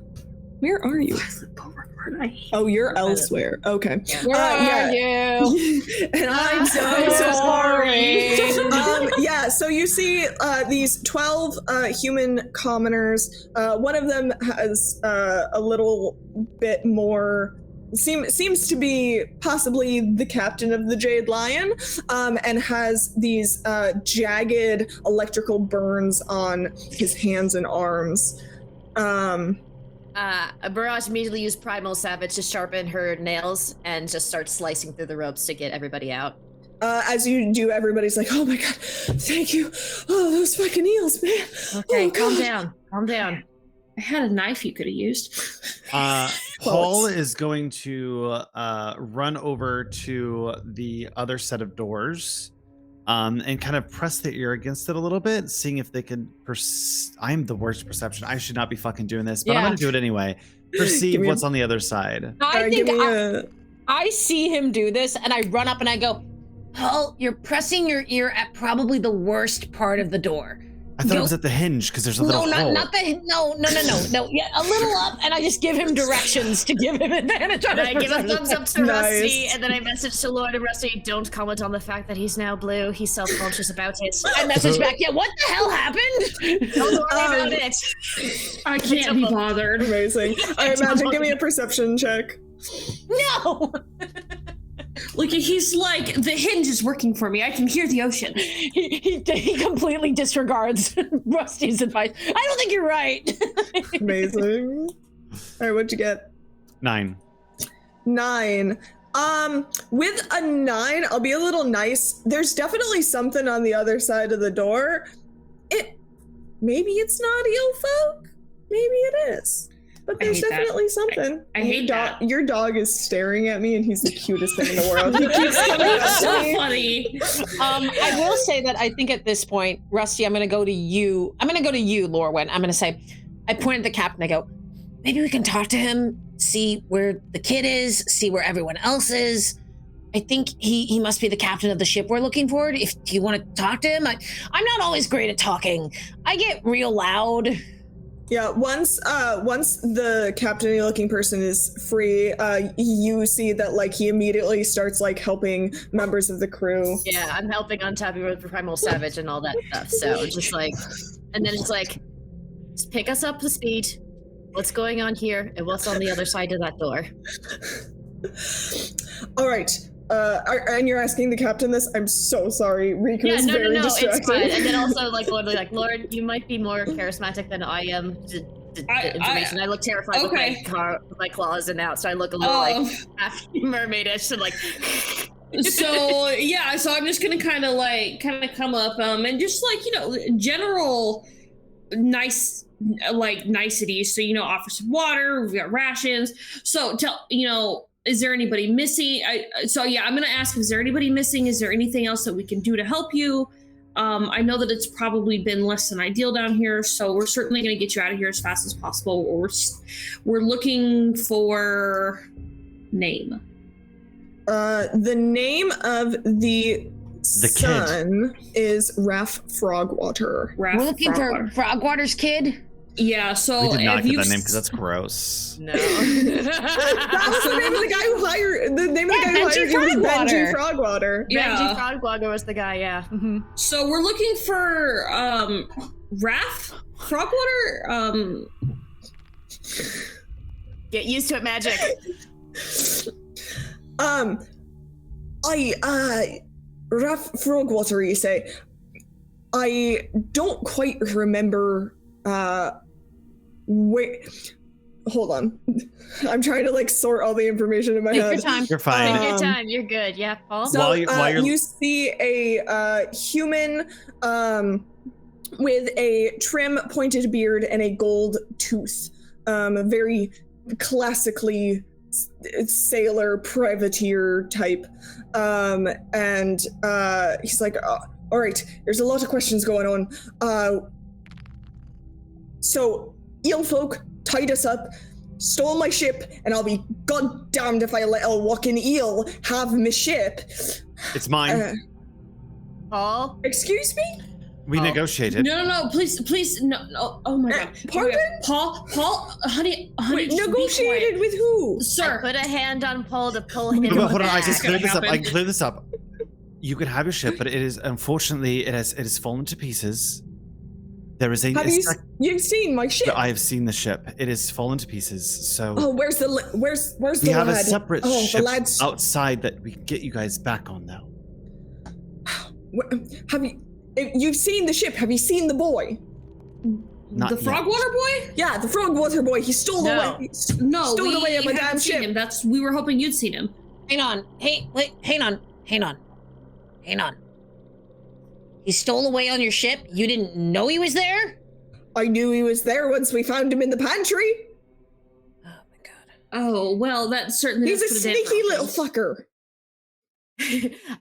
Where are you? Oh, you're elsewhere. Okay. Where are you? And I'm so sorry. Yeah, so you see these 12 human commoners. One of them has a little bit more seems to be possibly the captain of the Jade Lion, and has these jagged electrical burns on his hands and arms. Mirage immediately used Primal Savage to sharpen her nails and just starts slicing through the ropes to get everybody out. As you do, everybody's like, oh my god, thank you. Oh, those fucking eels, man. Okay, oh, calm down. Calm down. I had a knife you could have used. Paul is going to run over to the other set of doors and kind of press their ear against it a little bit, seeing if they can I'm the worst perception. I should not be fucking doing this, but I'm going to do it anyway. Perceive what's on the other side. I think I see him do this, and I run up and I go, Paul, you're pressing your ear at probably the worst part of the door. I thought it was at the hinge because there's a little hole. Not the no. Yeah, a little up, and I just give him directions to give him advantage on. And I give a thumbs up to Rusty, and then I message to Lord and Rusty, don't comment on the fact that he's now blue. He's self-conscious about it. I message back, yeah, what the hell happened? Don't worry about it. I can't be bothered. Amazing. All right, Magic, give me a perception check. No. Look, he's like, the hinge is working for me. I can hear the ocean. He completely disregards Rusty's advice. I don't think you're right. Amazing. All right, what'd you get? 9. 9. With a 9, I'll be a little nice. There's definitely something on the other side of the door. Maybe it's not eel folk. Maybe it is. But there's definitely something. I hate that. Your dog is staring at me, and he's the cutest thing in the world. He keeps coming up so to me. funny. I will say that I think at this point, Rusty, I'm going to go to you. I'm going to go to you, Lorwyn. I'm going to say, I point at the captain. I go, maybe we can talk to him, see where the kid is, see where everyone else is. I think he must be the captain of the ship we're looking for. If you want to talk to him, I'm not always great at talking. I get real loud. Yeah, once the captain-y looking person is free, you see that like he immediately starts like helping members of the crew. Yeah, I'm helping on top of the Primal Savage and all that stuff. So just like, and then it's like, just pick us up to speed. What's going on here and what's on the other side of that door? All right. And you're asking the captain this? I'm so sorry. Riku is very distracted. It's fine. And then also, like, Lord, you might be more charismatic than I am. the information. I look terrified with my claws and out, so I look a little like half mermaidish and like. So yeah, so I'm just gonna kind of come up and just general niceties. So offer some water. We've got rations. So is there anybody missing? I'm gonna ask, is there anybody missing? Is there anything else that we can do to help you? I know that it's probably been less than ideal down here, so we're certainly gonna get you out of here as fast as possible. We're looking for name. The name of the son is Raph Frogwater. We're looking for Frogwater's kid? Yeah, so we did not get that name because that's gross. No. That was the name of the guy who hired. The name of the guy who hired you was Benji Frogwater. Yeah. Benji Frogwater was the guy. Yeah. Mm-hmm. So we're looking for Raph Frogwater. Get used to it, magic. Raph Frogwater, you say? I don't quite remember. Wait, hold on. I'm trying to sort all the information in my head. Take your time. You're fine. Take your time. You're good. Yeah, Paul. So you see a human with a trim pointed beard and a gold tooth. Very classically sailor privateer type. And he's like, all right, there's a lot of questions going on. So, eel folk tied us up, stole my ship, and I'll be goddamned if I let a walking eel have my ship. It's mine. Paul? Excuse me? We negotiated. No, please, no. Oh my God. Pardon? Paul, honey. Wait, negotiated with who? Sir. I put a hand on Paul to pull him. Hold on, I can clear this up. I can clear this up. You could have your ship, but it is, unfortunately, it has fallen to pieces. There is you've seen my ship? I have seen the ship. It has fallen to pieces. So. Oh, where's the lad? We have a separate ship outside that we can get you guys back on, though. You've seen the ship? Have you seen the boy? Not the Frogwater boy? Yeah, the Frogwater boy. He stole away. Stole away on my damn ship. Him. We were hoping you'd seen him. Hang on. Hang on. He stole away on your ship? You didn't know he was there? I knew he was there once we found him in the pantry. Oh my God. Oh, well, that certainly He's a sneaky little fucker.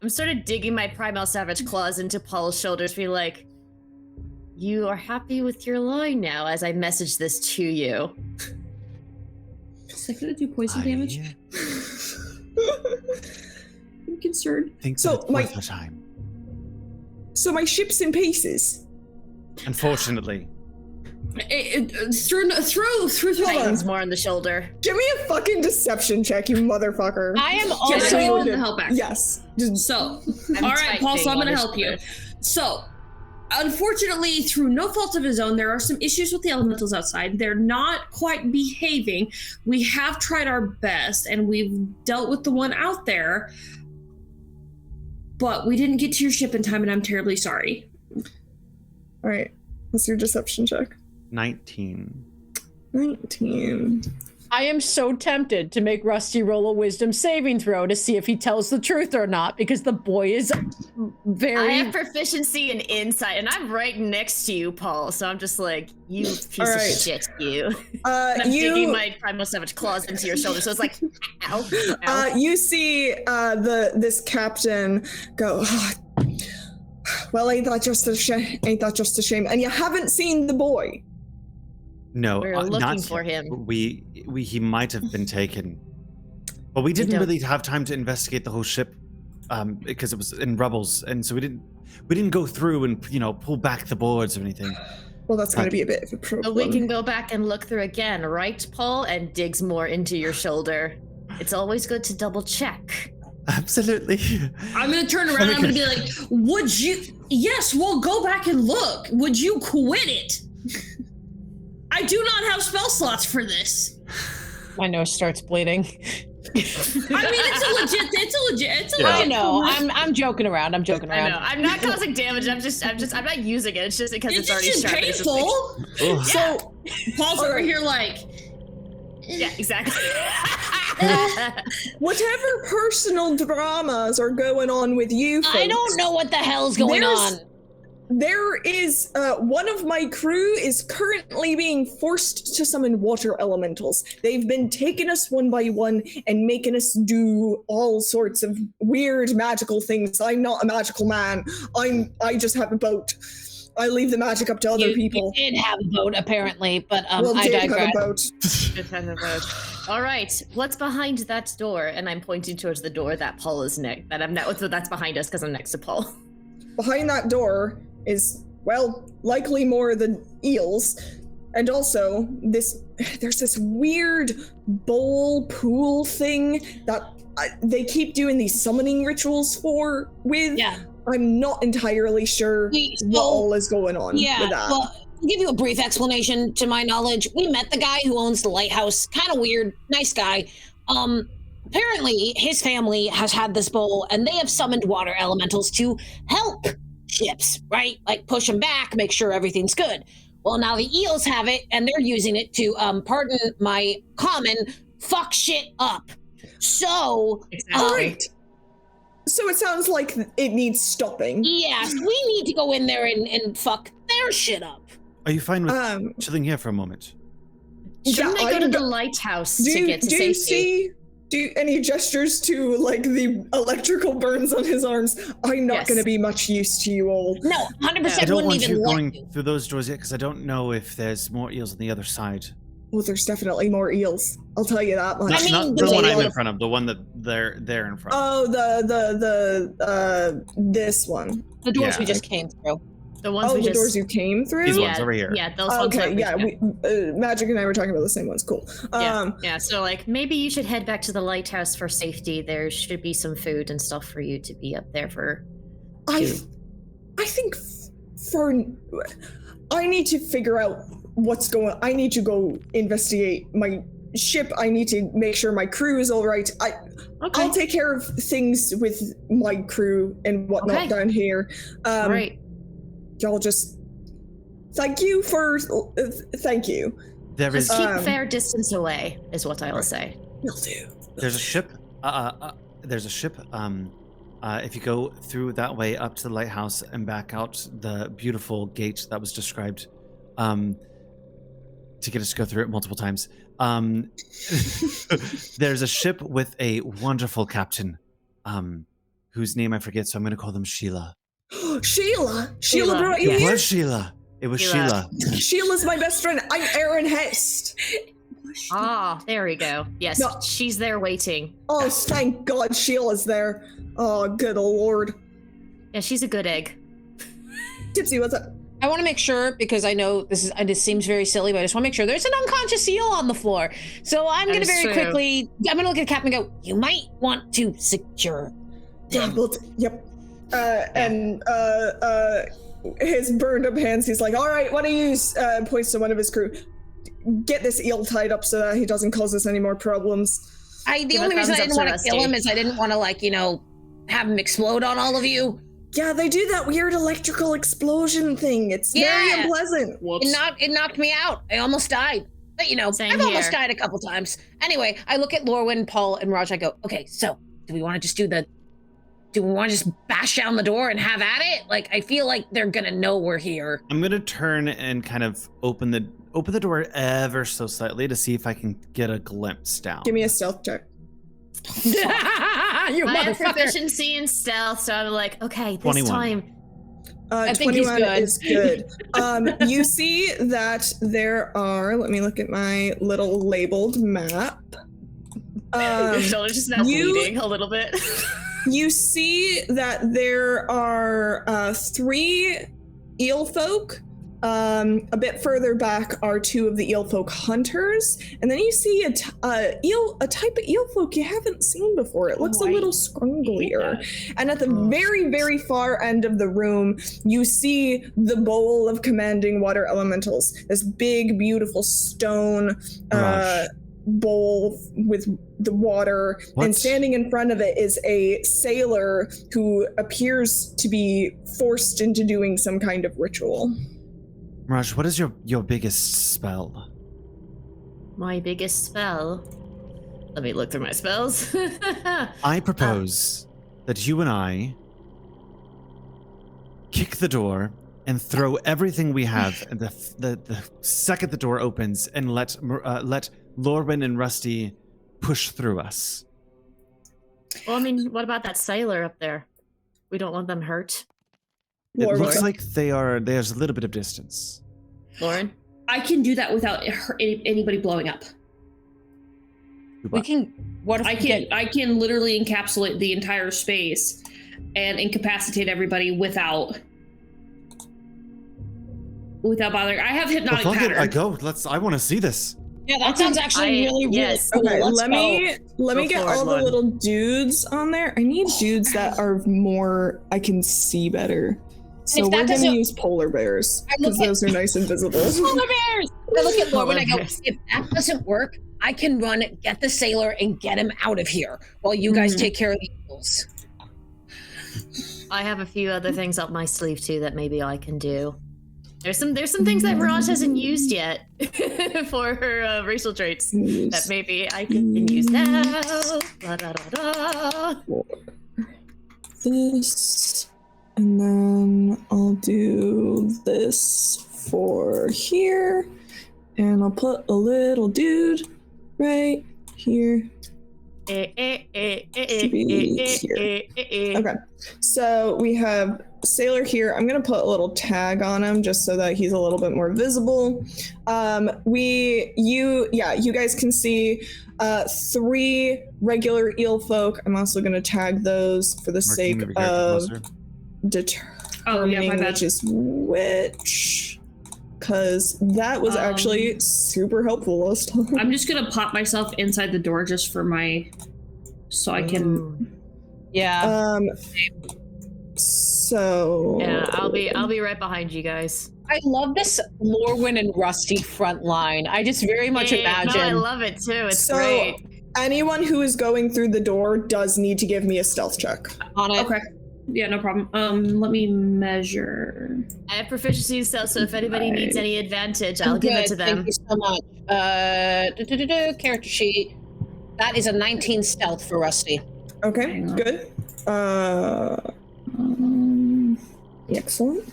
I'm sort of digging my primal savage claws into Paul's shoulders, being like, you are happy with your line now as I message this to you. Is that gonna do poison damage? I'm concerned. Think so. Worth the time. So my ship's in pieces. Through Unfortunately. Titans more on the shoulder. Give me a fucking deception check, you motherfucker. I am also in the help action. Yes. So, all right, Paul. So I'm going to help you. So, unfortunately, through no fault of his own, there are some issues with the elementals outside. They're not quite behaving. We have tried our best, and we've dealt with the one out there. But we didn't get to your ship in time, and I'm terribly sorry. All right. What's your deception check? 19. I am so tempted to make Rusty roll a wisdom saving throw to see if he tells the truth or not, because the boy is very... I have proficiency in insight, and I'm right next to you, Paul, so I'm just like, you piece of shit, you. And I'm digging my primal savage claws into your shoulder, so it's like, ow. You see this captain go, oh, well, ain't that just a shame? And you haven't seen the boy. No, we're looking for him. He might have been taken, but we didn't really have time to investigate the whole ship because it was in rubbles, and so we didn't go through and pull back the boards or anything. Well, that's going to be a bit of a problem. But we can go back and look through again, right, Paul? And digs more into your shoulder. It's always good to double check. Absolutely. I'm going to turn around and I'm going to be like, would you... Yes, we'll go back and look. Would you quit it? I do not have spell slots for this. My nose starts bleeding. it's a legit. I know. I'm joking around. I'm joking around. I know. I'm not causing damage. I'm not using it. It's just because it's already just sharp. painful. So Paul's over here like. Yeah, exactly. Whatever personal dramas are going on with you folks, I don't know what the hell's going on. There is one of my crew is currently being forced to summon water elementals. They've been taking us one by one and making us do all sorts of weird magical things. I'm not a magical man. I just have a boat. I leave the magic up to other people. You did have a boat, apparently, but I digress. Have a boat. All right, what's behind that door? And I'm pointing towards the door that Paul is next. That's behind us because I'm next to Paul. Behind that door is, well, likely more than eels. And also, there's this weird bowl pool thing that they keep doing these summoning rituals with. Yeah. I'm not entirely sure what all is going on with that. Well, I'll give you a brief explanation. To my knowledge, we met the guy who owns the lighthouse. Kind of weird, nice guy. Apparently, his family has had this bowl, and they have summoned water elementals to help ships, right? Like push them back, make sure everything's good. Well, now the eels have it, and they're using it to, pardon my common, fuck shit up. So, Right. So it sounds like it needs stopping. Yes, we need to go in there and fuck their shit up. Are you fine with chilling here for a moment? Shouldn't I go to the lighthouse to get to safety? Do any gestures to like the electrical burns on his arms? I'm not going to be much use to you all. No, 100% I don't wouldn't want even you let going you. through those doors yet because I don't know if there's more eels on the other side. Well, there's definitely more eels. I'll tell you that much. Not the one I'm in front of, the one that they're in front of. Oh, this one. The doors we just came through. The ones the doors you came through? These ones over here. Yeah, those ones. Okay, Magic and I were talking about the same ones. Cool. Yeah, so like maybe you should head back to the lighthouse for safety. There should be some food and stuff for you to be up there for. I think I need to figure out what's going on. I need to go investigate my ship. I need to make sure my crew is all right. I'll take care of things with my crew and whatnot down here. Right. Y'all just thank you. There is keep a fair distance away is what I will say. Will do. There's a ship. There's a ship. If you go through that way up to the lighthouse and back out the beautiful gate that was described, to get us to go through it multiple times. There's a ship with a wonderful captain, whose name I forget, so I'm going to call them Sheila. Sheila brought you here? It was Sheila. Sheila's my best friend. I'm Aaron Hest. There we go. Yes, she's there waiting. Oh, thank God Sheila's there. Oh, good Lord. Yeah, she's a good egg. Tipsy, what's up? I want to make sure, because I know this seems very silly, but I just want to make sure there's an unconscious seal on the floor. So I'm going to very quickly, I'm going to look at the captain and go, you might want to secure them. Yep. And his burned up hands, he's like, all right, why don't you points to one of his crew, get this eel tied up so that he doesn't cause us any more problems. The only reason I didn't want to kill him is I didn't want to, have him explode on all of you. Yeah, they do that weird electrical explosion thing. It's very unpleasant. It knocked me out. I almost died. But I've almost died a couple times. Anyway, I look at Lorwyn, Paul, and Raj. I go, okay, so do we want to just bash down the door and have at it? Like, I feel like they're gonna know we're here. I'm gonna turn and kind of open the door ever so slightly to see if I can get a glimpse down. Give me a stealth check. I have proficiency in stealth, so I'm like, okay, this 21. time. I think 21 he's good. is good. You see that there are, let me look at my little labeled map. Your shoulder's just now bleeding a little bit. You see that there are 3 eel folk. A bit further back are 2 of the eel folk hunters, and then you see a type of eel folk you haven't seen before. It looks a little scrunglier. And at the very, very far end of the room, you see the bowl of commanding water elementals. This big, beautiful stone. bowl with the water, What? and standing in front of it is a sailor who appears to be forced into doing some kind of ritual. Mirage, what is your biggest spell? My biggest spell. Let me look through my spells. I propose that you and I kick the door and throw everything we have and the second the door opens, and let Lorwyn and Rusty push through us. Well, I mean, what about that sailor up there? We don't want them hurt. It Lorwyn. looks like there's a little bit of distance. Lauren? I can do that without anybody blowing up. We can. What if I can literally encapsulate the entire space and incapacitate everybody without bothering. I have hypnotic pattern. I want to see this. Yeah, that sounds actually really yes. cool. Okay, Let's let me Go get forward, all the Lauren. little dudes on there. I need dudes that are more I can see better. So If that we're gonna doesn't- use polar bears I look because at- those are nice and visible. Polar bears! I look at Laura and I go, Bears. if that doesn't work, I can run, get the sailor, and get him out of here while you guys take care of the eagles. I have a few other things up my sleeve too that maybe I can do. There's some things that Mirage hasn't used yet for her racial traits that maybe I can use now. Da, da, da, da. This, and then I'll do this for here, and I'll put a little dude right here. Okay, so we have sailor here. I'm gonna put a little tag on him just so that he's a little bit more visible. You guys can see 3 regular eel folk. I'm also gonna tag those for the sake of determining which is which, because that was actually super helpful last time. I'm just gonna pop myself inside the door just for so I can. Yeah. So Yeah, I'll be right behind you guys. I love this Lorwyn and Rusty front line. I just very much imagine. No, I love it too. It's So great. anyone who is going through the door does need to give me a stealth check. on it. Okay. Yeah, no problem. Let me measure. I have proficiency in stealth, so if anybody needs any advantage, I'll give it to them. Thank you so much. Character sheet. That is a 19 stealth for Rusty. Okay, Hang on. good. Excellent.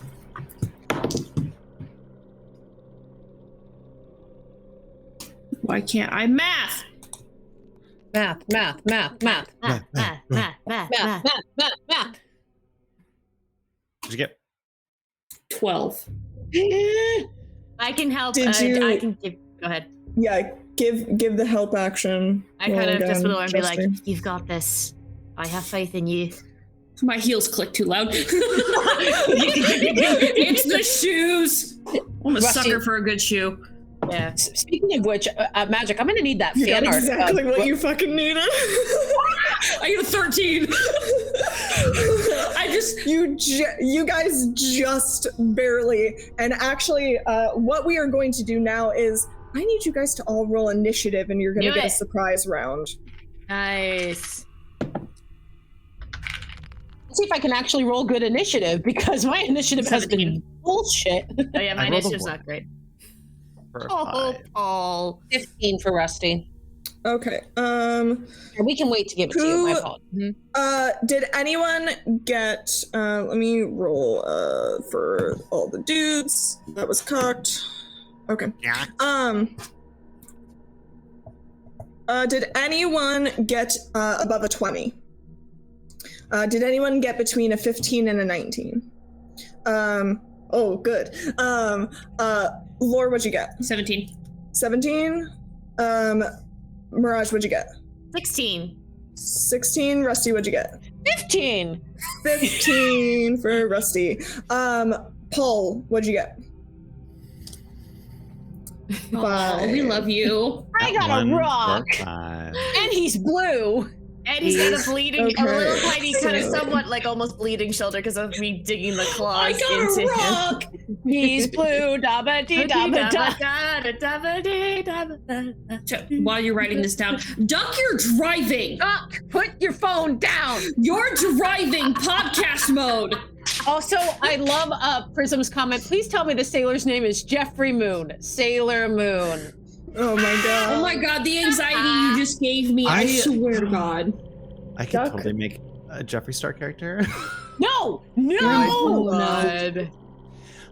Why can't I math? Math. What'd you get? 12. I can help. Did you- I can give. Go ahead. Yeah, give the help action. I kind of just roll will and be like, Justin. "You've got this. I have faith in you." My heels click too loud. It's the shoes. I'm a Rusty. sucker for a good shoe. Yeah. Speaking of which, Magic, I'm gonna need that You got fan art. exactly what you fucking needed. I get a 13. You guys just barely. And actually, what we are going to do now is I need you guys to all roll initiative, and you're going to Do get a it. surprise round. Nice. Let's see if I can actually roll good initiative, because my initiative has been 17. bullshit. Oh yeah, my I rolled a initiative's one. not great. For a Oh, 5. Paul. 15 for Rusty. Okay. We can wait to give it to you. My fault. Did anyone get? Let me roll for all the dudes. That was cocked. Okay. Yeah. Did anyone get above a 20? Did anyone get between a 15 and a 19? Oh, good. Lore, what'd you get? 17. 17? Mirage, what'd you get? 16. 16. Rusty, what'd you get? 15. 15 for Rusty. Paul, what'd you get? Oh, we love you. I got a rock. 5. And he's blue. And he's got a bleeding, Okay, a little tiny, kind of so- somewhat like almost bleeding shoulder because of me digging the claws I got into a rock. He's blue, dabba dee dabba da. While you're writing this down, Duck, you're driving. Put your phone down. You're driving podcast mode. Also, I love Prism's comment. Please tell me the sailor's name is Jeffrey Moon. Sailor Moon. Oh my god. Oh my god, the anxiety you just gave me. I swear to God. I could Duck. totally make a Jeffree Star character. No!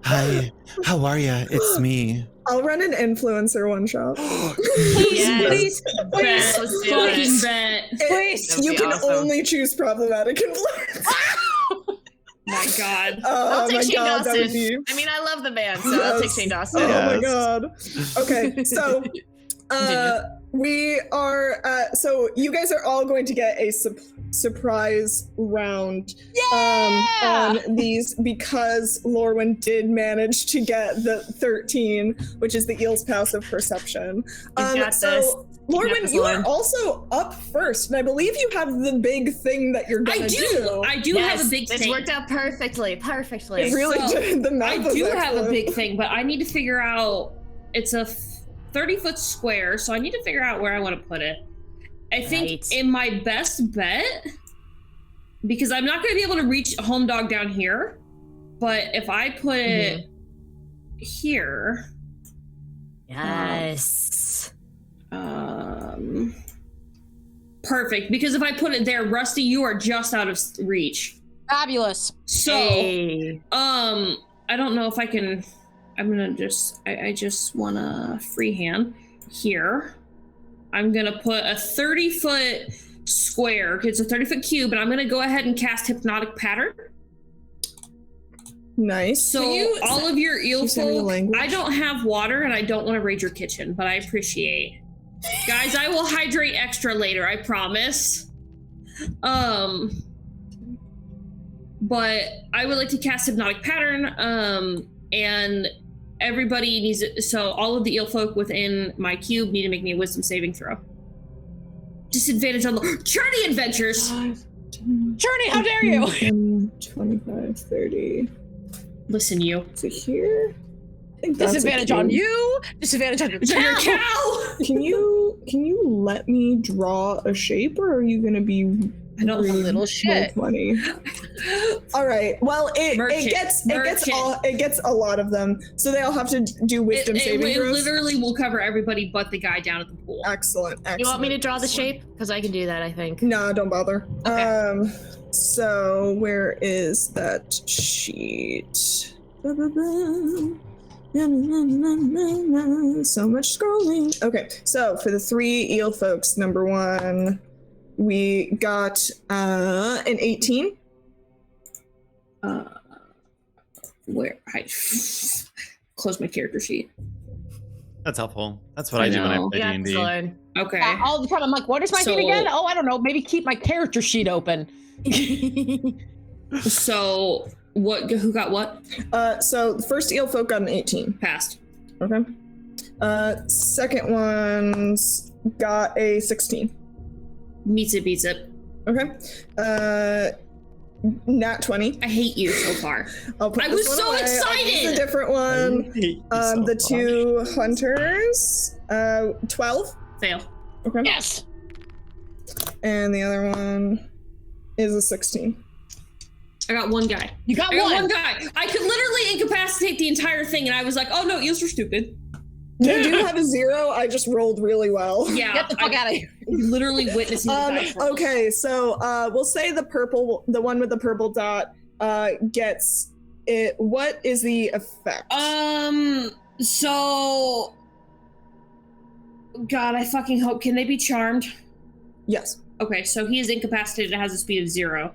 Hi, how are ya? It's me. I'll run an influencer one shot. Please. Bet. Let's do Fucking it. bet. Please. That'd You be can awesome. only choose problematic influence. My God. Oh I'll take my Shane god, that would Dawson. be. I mean, I love the band, so I'll take Yes. Shane Dawson. Oh my Yes. god. Okay, so we are so you guys are all going to get a surprise round on these because Lorwyn did manage to get the 13, which is the eel's passive perception. got So this. Lorwyn, this you one. are also up first, and I believe you have the big thing that you're gonna do. I do have a big It's thing. worked out perfectly. It really So, did. The math I was do have a excellent. big thing, but I need to figure out. It's a 30-foot square, so I need to figure out where I want to put it. I think Right. in my best bet, because I'm not going to be able to reach Home Dog down here, but if I put it here, Yes. perfect. Because if I put it there, Rusty, you are just out of reach. Fabulous. So, Hey. I don't know if I can. I'm gonna just. I just want to freehand here. I'm gonna put a 30-foot square. It's a 30-foot cube, and I'm gonna go ahead and cast Hypnotic Pattern. Nice. So Can you all of your eel send me the folk, language? I don't have water, and I don't want to raid your kitchen, but I appreciate. Guys, I will hydrate extra later. I promise. But I would like to cast Hypnotic Pattern. And everybody needs it. So all of the eel folk within my cube need to make me a wisdom saving throw. Disadvantage on the Journey Adventures. Journey, how dare you? 25, 30. Listen, you. To here. I think that's Disadvantage okay. on you. Disadvantage on your Is that your cow. cow? Can you let me draw a shape, or are you gonna be? I don't A little shit. Money. All right. Well, it Merchant. gets a lot of them, so they all have to do wisdom saving it throws. literally will cover everybody but the guy down at the pool. Excellent. You want me to draw the shape? Because I can do that, I think. No, don't bother. Okay. So where is that sheet? So much scrolling. Okay, so for the 3 eel folks, number 1, we got an 18. Where I close my character sheet. That's helpful. That's what I do when I know. play Yeah, D&D. Sloan. Okay. All the time, I'm like, what is my So- thing again? Oh, I don't know. Maybe keep my character sheet open. So what? Who got what? So the first eel folk got an 18. Passed. Okay. Second one's got a 16. Meets it, beats it. Okay. Nat 20. I hate you so far. I'll put I this was one so away. I'll use excited! a different one. The 2 hunters. 12. Fail. Okay. Yes. And the other one is a 16. I got one guy. You got I got one. one guy. I could literally incapacitate the entire thing, and I was like, "Oh no, eels are stupid." You do have a 0. I just rolled really well. Yeah, Get the fuck out of here. literally witnessing the dice rolls. Okay, so we'll say the one with the purple dot gets it. What is the effect? So, God, I fucking hope. Can they be charmed? Yes. Okay, so he is incapacitated and has a speed of 0.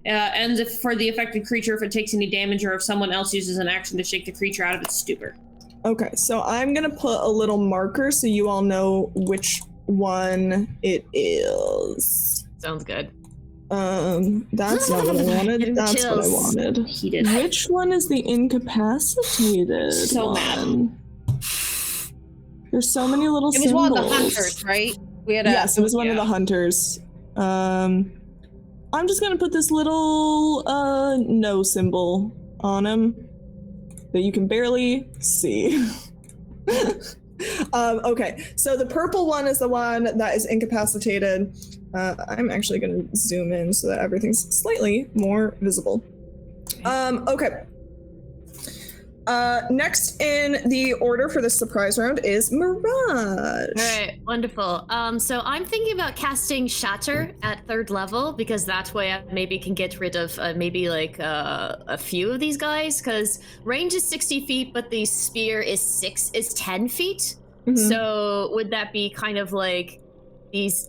And if for the affected creature, if it takes any damage or if someone else uses an action to shake the creature out of its stupor. Okay, so I'm gonna put a little marker so you all know which one it is. Sounds good. That's not what I wanted. Getting That's what I chills. wanted. He did. Which one is the incapacitated So mad. one? There's so many little It was symbols. one of the hunters, right? We had Yes, it was one of the hunters. I'm just gonna put this little no symbol on him that you can barely see. Okay, so the purple one is the one that is incapacitated. I'm actually gonna zoom in so that everything's slightly more visible. Okay. Next in the order for the surprise round is Mirage. All right, wonderful. So I'm thinking about casting Shatter at 3rd level because that way I maybe can get rid of maybe like a few of these guys because range is 60 feet, but the spear is 10 feet. Mm-hmm. So would that be kind of like these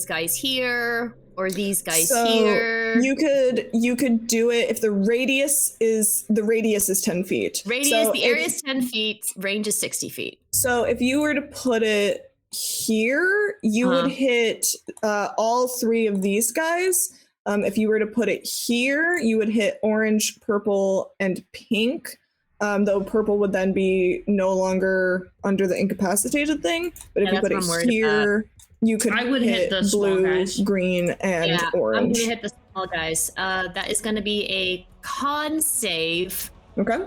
guys here? Or these guys here. You could do it if the radius is 10 feet. The area is 10 feet, range is 60 feet. So if you were to put it here, you would hit all 3 of these guys. If you were to put it here, you would hit orange, purple, and pink. Though purple would then be no longer under the incapacitated thing. But if you put it here, you could hit the blue, green, and orange. I'm gonna hit the small guys. That is gonna be a con save. Okay.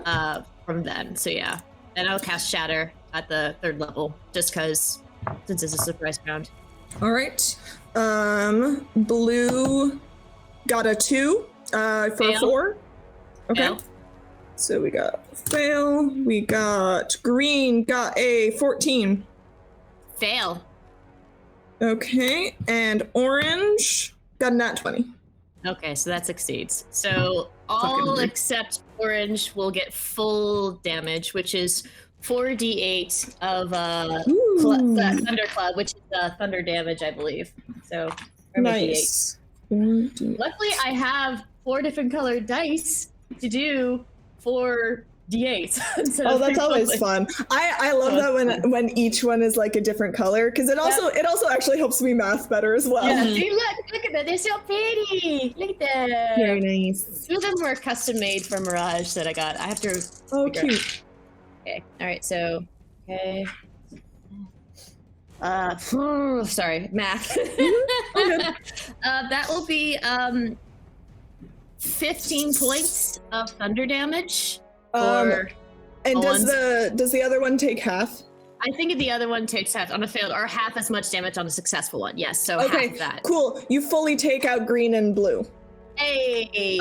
From then. So yeah. And I'll cast Shatter at the 3rd level, just because since it's a surprise round. All right. Blue got a 2 for fail. A 4. Okay. Fail. So we got fail. We got green got a 14. Fail. Okay, and orange got a nat 20. Okay, so that succeeds. So all except orange will get full damage, which is 4d8 of thundercloud, which is thunder damage, I believe. So nice. Luckily, I have 4 different colored dice to do 4d8. Oh, that's always fun. I love that when each one is like a different color because it also actually helps me math better as well. Yeah, see, look at that. They're so pretty. Look at that. Very nice. 2 of them were custom made from Mirage that I got. I have to. Oh, cute. Okay. All right. So, okay. Sorry, math. That will be 15 points of thunder damage. And does the other one take half? I think the other one takes half on a failed, or half as much damage on a successful one. Yes, so okay, half that. Cool. You fully take out green and blue. Hey.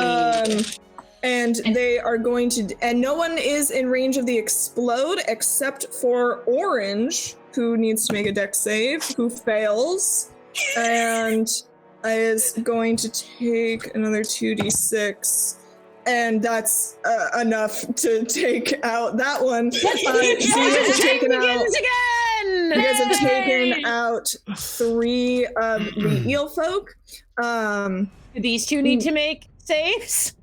And they are going to, and no one is in range of the explode except for orange, who needs to make a dex save, who fails, and is going to take another 2d6. And that's enough to take out that one. So you guys have taken out 3 of the eel folk. Do these 2 need to make saves?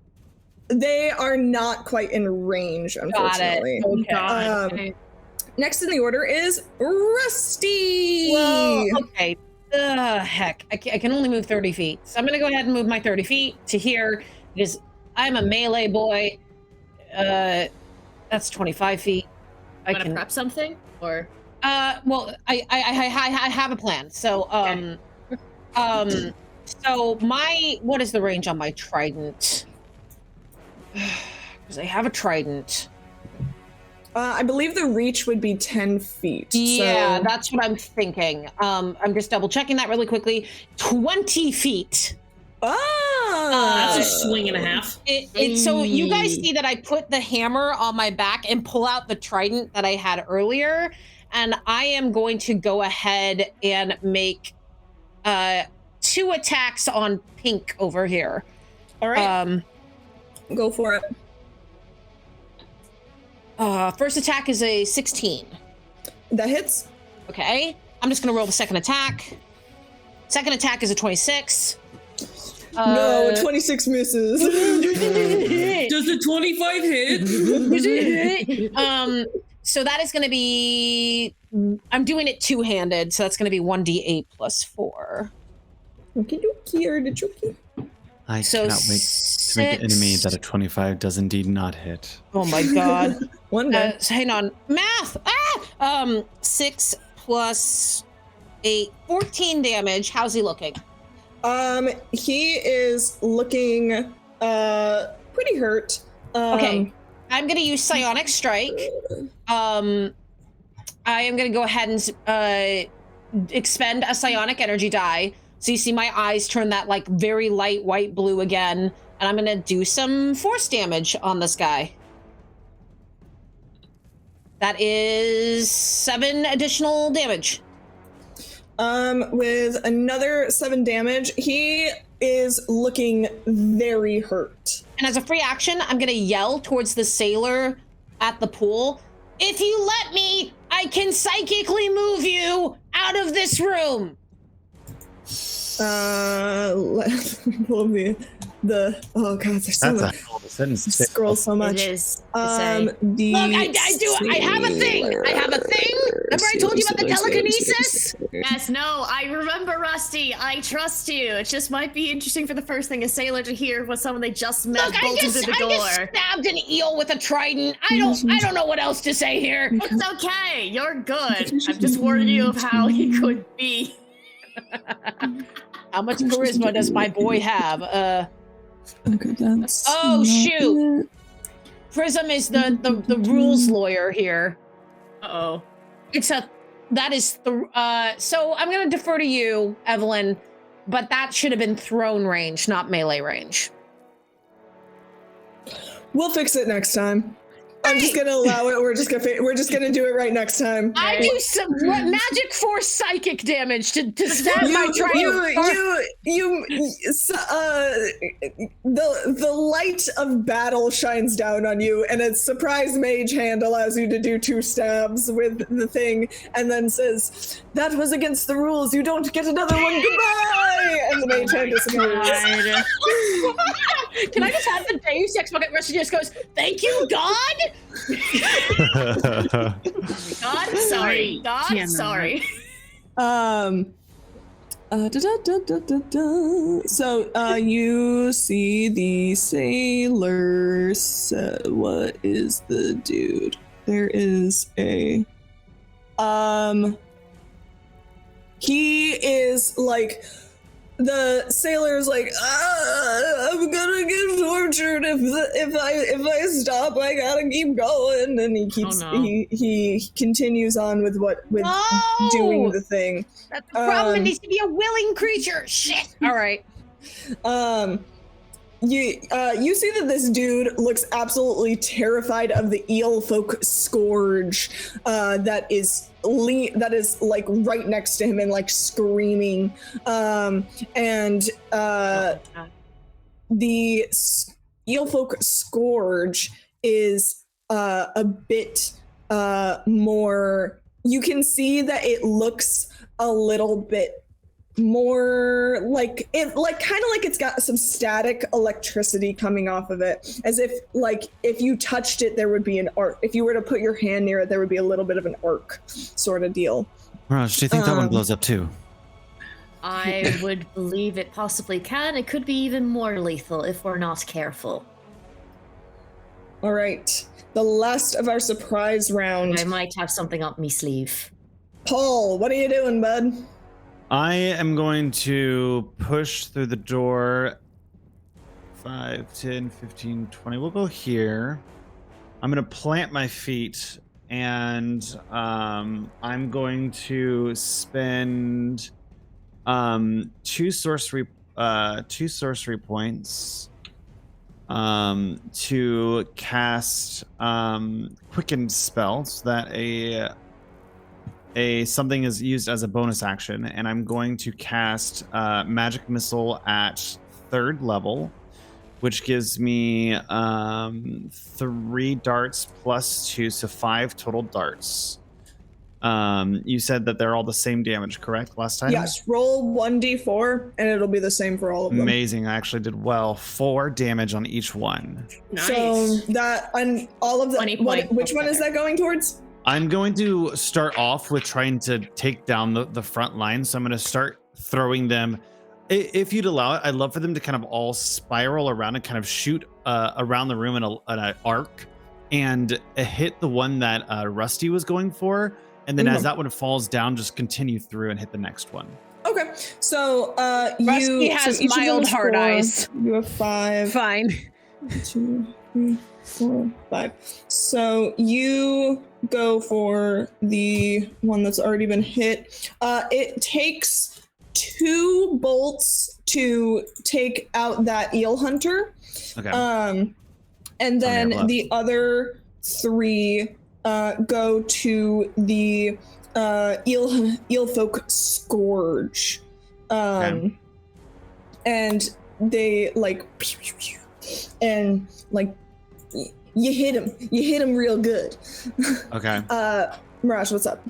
They are not quite in range, unfortunately. Got it. Okay. Next in the order is Rusty. Whoa, okay. Heck, I can only move 30 feet. So I'm going to go ahead and move my 30 feet to here because I'm a melee boy. That's 25 feet. I can prep something, or well, I have a plan. So so what is the range on my trident? Because I have a trident. I believe the reach would be 10 feet. Yeah, that's what I'm thinking. I'm just double checking that really quickly. 20 feet. That's a swing and a half. So you guys see that I put the hammer on my back and pull out the trident that I had earlier, and I am going to go ahead and make 2 attacks on pink over here. All right. Go for it. First attack is a 16. That hits. Okay. I'm just going to roll the second attack. Second attack is a 26. No, 26 misses. Does the 25 hit? So that is going to be, I'm doing it 2-handed, so that's going to be 1d8 plus 4. Okie dokie, artichoke. I cannot wait to make an enemy that a 25 does indeed not hit. Oh my god. One day. So hang on. Math! 6 plus 8, 14 damage. How's he looking? He is looking pretty hurt. Okay, I'm gonna use Psionic Strike. I am gonna go ahead and expend a Psionic Energy die. So you see my eyes turn that like very light white blue again, and I'm gonna do some force damage on this guy. That is 7 additional damage. With another 7 damage, he is looking very hurt. And as a free action, I'm gonna yell towards the sailor at the pool, "If you let me, I can psychically move you out of this room." Oh god, there's so much. Scroll so much. It is. Look, I have a thing. Remember I told you about the telekinesis? Yes, no, I remember, Rusty. I trust you. It just might be interesting for the first thing a sailor to hear was someone they just met bolted through the door. I just stabbed an eel with a trident. I don't know what else to say here. It's okay. You're good. I'm just warning you of how he could be. How much charisma does my boy have? Okay, that's shoot. Prism is the rules lawyer here. Uh-oh. So I'm gonna defer to you, Evelyn, but that should have been thrown range, not melee range. We'll fix it next time. I'm just gonna allow it. We're just gonna do it right next time. I do some magic force psychic damage to stab my trident. The light of battle shines down on you, and a surprise mage hand allows you to do 2 stabs with the thing, and then says, "That was against the rules. You don't get another one. Goodbye!" And the mage hand disappears. Can I just have the Deus Ex Machina? Rusty just goes, "Thank you, God." God, sorry. God, sorry. So you see the sailors. What is the dude? There is a he is like, the sailor's like, I'm gonna get tortured if I stop. I gotta keep going, and he keeps he continues on with doing the thing. That's the problem. It needs to be a willing creature. Shit. All right. You see that this dude looks absolutely terrified of the eel folk scourge that is like right next to him and like screaming, and the eel folk scourge is a bit more, you can see that it looks a little bit more like it, like kind of like it's got some static electricity coming off of it, as if like if you touched it there would be an arc. If you were to put your hand near it, there would be a little bit of an arc sort of deal. Mirage, do you think that one blows up too? I would believe it possibly can. It could be even more lethal if we're not careful. All right, the last of our surprise round. I might have something up me sleeve. Paul, what are you doing, bud? I am going to push through the door. 5, 10, 15, 20. We'll go here. I'm going to plant my feet, and I'm going to spend 2 sorcery points to cast Quicken spell, so that something is used as a bonus action, and I'm going to cast Magic Missile at 3rd level, which gives me 3 darts plus 2, so 5 total darts. You said that they're all the same damage, correct? Last time? Yes, roll 1d4 and it'll be the same for all of them. Amazing, I actually did well. 4 damage on each one. Nice. So that, and all of the, which one is that going towards? I'm going to start off with trying to take down the front line. So I'm going to start throwing them. If you'd allow it, I'd love for them to kind of all spiral around and kind of shoot around the room in an arc, and hit the one that Rusty was going for. And then as that one falls down, just continue through and hit the next one. Okay, so Rusty has each of them mild is hard 4. eyes. You have 5. Fine. 2, 3, 4, 5. So you go for the one that's already been hit. It takes 2 bolts to take out that eel hunter. Okay. And then the other 3 go to the eel folk scourge. Okay. And they like and like you hit him real good. Okay. Mirage, what's up?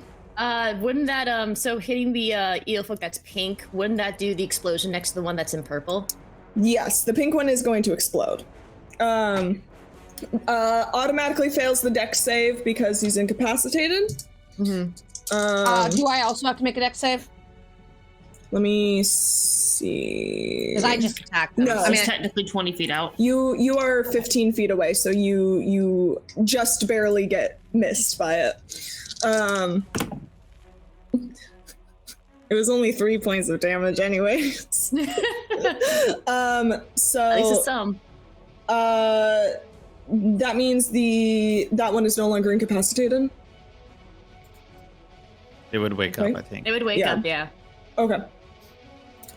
Wouldn't that so hitting the eel folk that's pink, wouldn't that do the explosion next to the one that's in purple? Yes, the pink one is going to explode. Automatically fails the dex save because he's incapacitated. Do I also have to make a dex save? Let me see. Because I just attacked them. No, I mean, technically 20 feet out. You are 15 feet away, so you just barely get missed by it. It was only 3 points of damage anyway. So At least it's some. that means that one is no longer incapacitated. It would wake up, I think. It would wake up, yeah. Okay.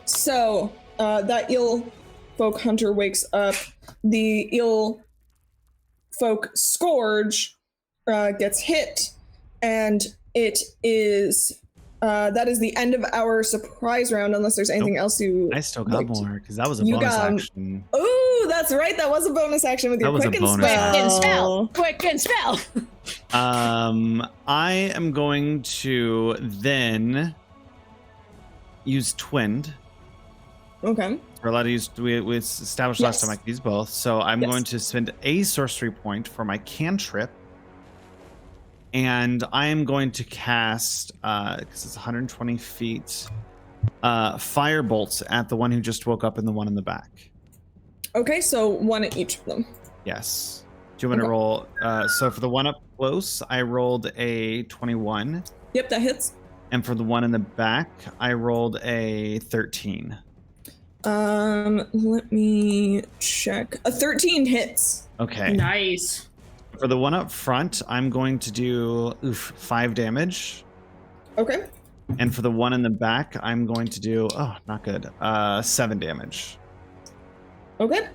So that eel folk hunter wakes up. The eel folk scourge gets hit, and it is that is the end of our surprise round. Unless there's anything else you. I still got more because that was a You bonus got- action. Oh, that's right. That was a bonus action with your That was a quicken bonus spell. Quicken spell. I am going to then use Twinned. Okay. We're allowed to use. We established last time I could use both. So I'm Yes. going to spend a sorcery point for my cantrip, and I am going to cast because it's 120 feet. Fire bolts at the one who just woke up and the one in the back. Okay, so one at each of them. Yes. Do you want to roll? So for the one up close, I rolled a 21. Yep, that hits. And for the one in the back, I rolled a 13. Let me check. A 13 hits. Okay. Nice. For the one up front, I'm going to do 5 damage. Okay. And for the one in the back, I'm going to do not good. 7 damage. Okay.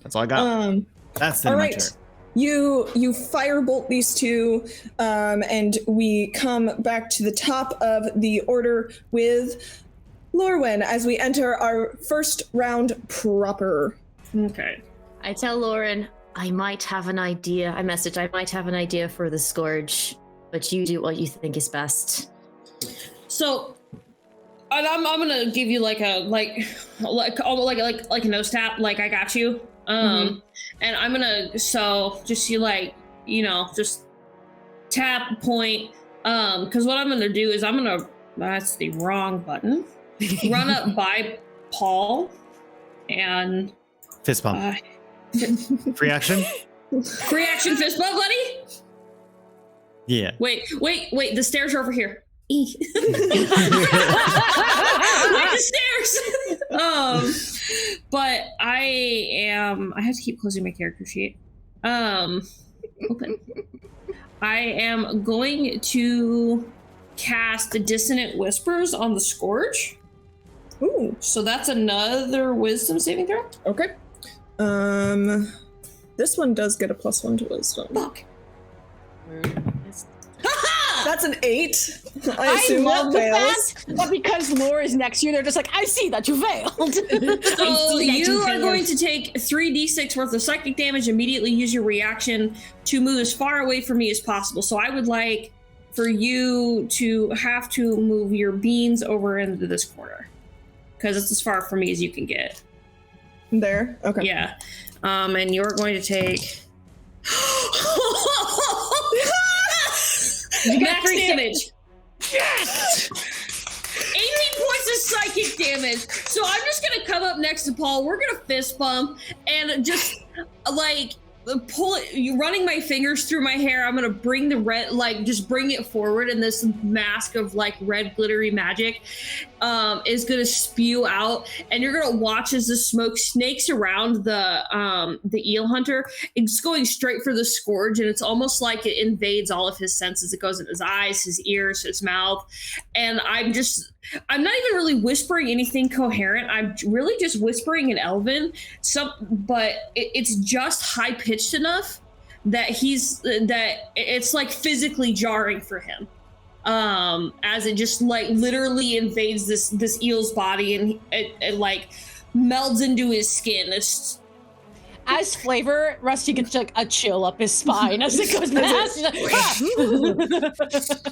That's all I got. That's the all end of my right. turn. You firebolt these two, and we come back to the top of the order with Lorwyn as we enter our first round proper. Okay. I tell Lauren, I might have an idea. I might have an idea for the scourge, but you do what you think is best. So, and I'm gonna give you like a nose tap, like I got you. And I'm gonna just just tap point. Because what I'm gonna do is that's the wrong button. Run up by Paul and Fist bump. Free action? Free action fist bump, buddy. Yeah. Wait. The stairs are over here. Wait, the stairs. But I have to keep closing my character sheet. Open. I am going to cast Dissonant Whispers on the Scourge. Ooh. So that's another Wisdom saving throw. Okay. This one does get a +1 to Wisdom. Fuck. That's an 8. I I assume love the that fails. fact that because Laura is next to you, they're just like, I see that you failed. So you are going to take 3d6 worth of psychic damage, immediately use your reaction to move as far away from me as possible. So I would like for you to have to move your beans over into this corner, because it's as far from me as you can get. There? Okay. Yeah. And you're going to take max damage. Yes! 80 points of psychic damage. So I'm just gonna come up next to Paul. We're gonna fist bump and just like running my fingers through my hair. I'm gonna bring the red, like just bring it forward, and this mask of like red glittery magic is gonna spew out, and you're gonna watch as the smoke snakes around the eel hunter. It's going straight for the scourge, and it's almost like it invades all of his senses. It goes in his eyes, his ears, his mouth, and I'm not even really whispering anything coherent. I'm really just whispering in Elven. But it's just high pitched enough that it's like physically jarring for him. As it just like literally invades this eel's body, and it like melds into his skin. It's as flavor, Rusty gets like a chill up his spine as it goes past.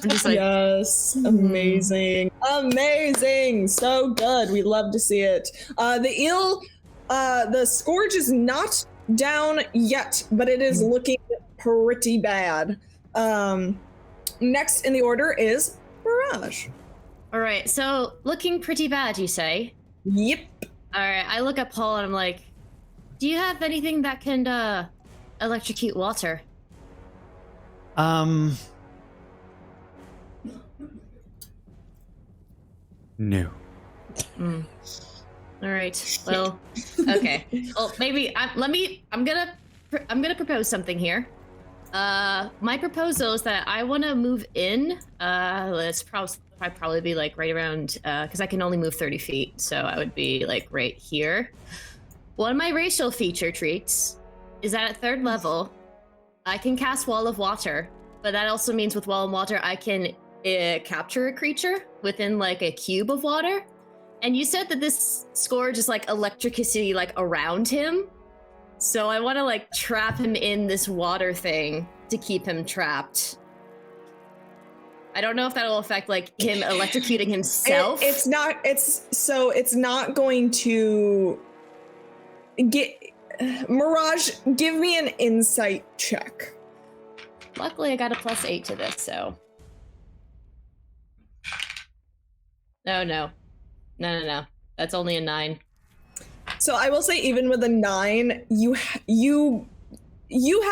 I'm just like, yes, amazing, amazing, so good. We love to see it. The eel, the scourge is not down yet, but it is looking pretty bad. Next in the order is Mirage. All right, so looking pretty bad, you say? Yep. All right, I look at Paul and I'm like, do you have anything that can electrocute water? No. All right. Well, okay. Well, maybe I'm gonna propose something here. My proposal is that I want to move in. Let's probably be like right around, because I can only move 30 feet, so I would be like right here. One of my racial feature traits is that at 3rd level, I can cast Wall of Water, but that also means with Wall of Water, I can capture a creature within like a cube of water. And you said that this scourge is like electricity like around him. So I want to like trap him in this water thing to keep him trapped. I don't know if that'll affect like him electrocuting himself. It's not going to get. Mirage, give me an insight check. Luckily, I got a +8 to this, so. No. That's only a 9. So I will say, even with a 9, you have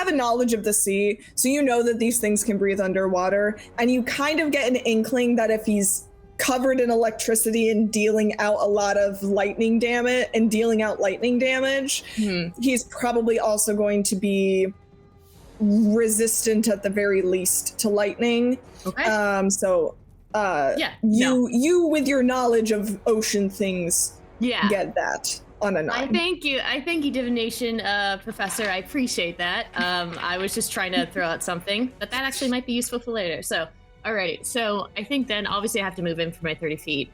a knowledge of the sea, so you know that these things can breathe underwater, and you kind of get an inkling that if he's covered in electricity and dealing out a lot of lightning damage, he's probably also going to be resistant at the very least to lightning. Okay. You with your knowledge of ocean things, get that on a 9. I thank you, divination professor. I appreciate that. I was just trying to throw out something, but that actually might be useful for later. So, alrighty. So I think then obviously I have to move in for my 30 feet.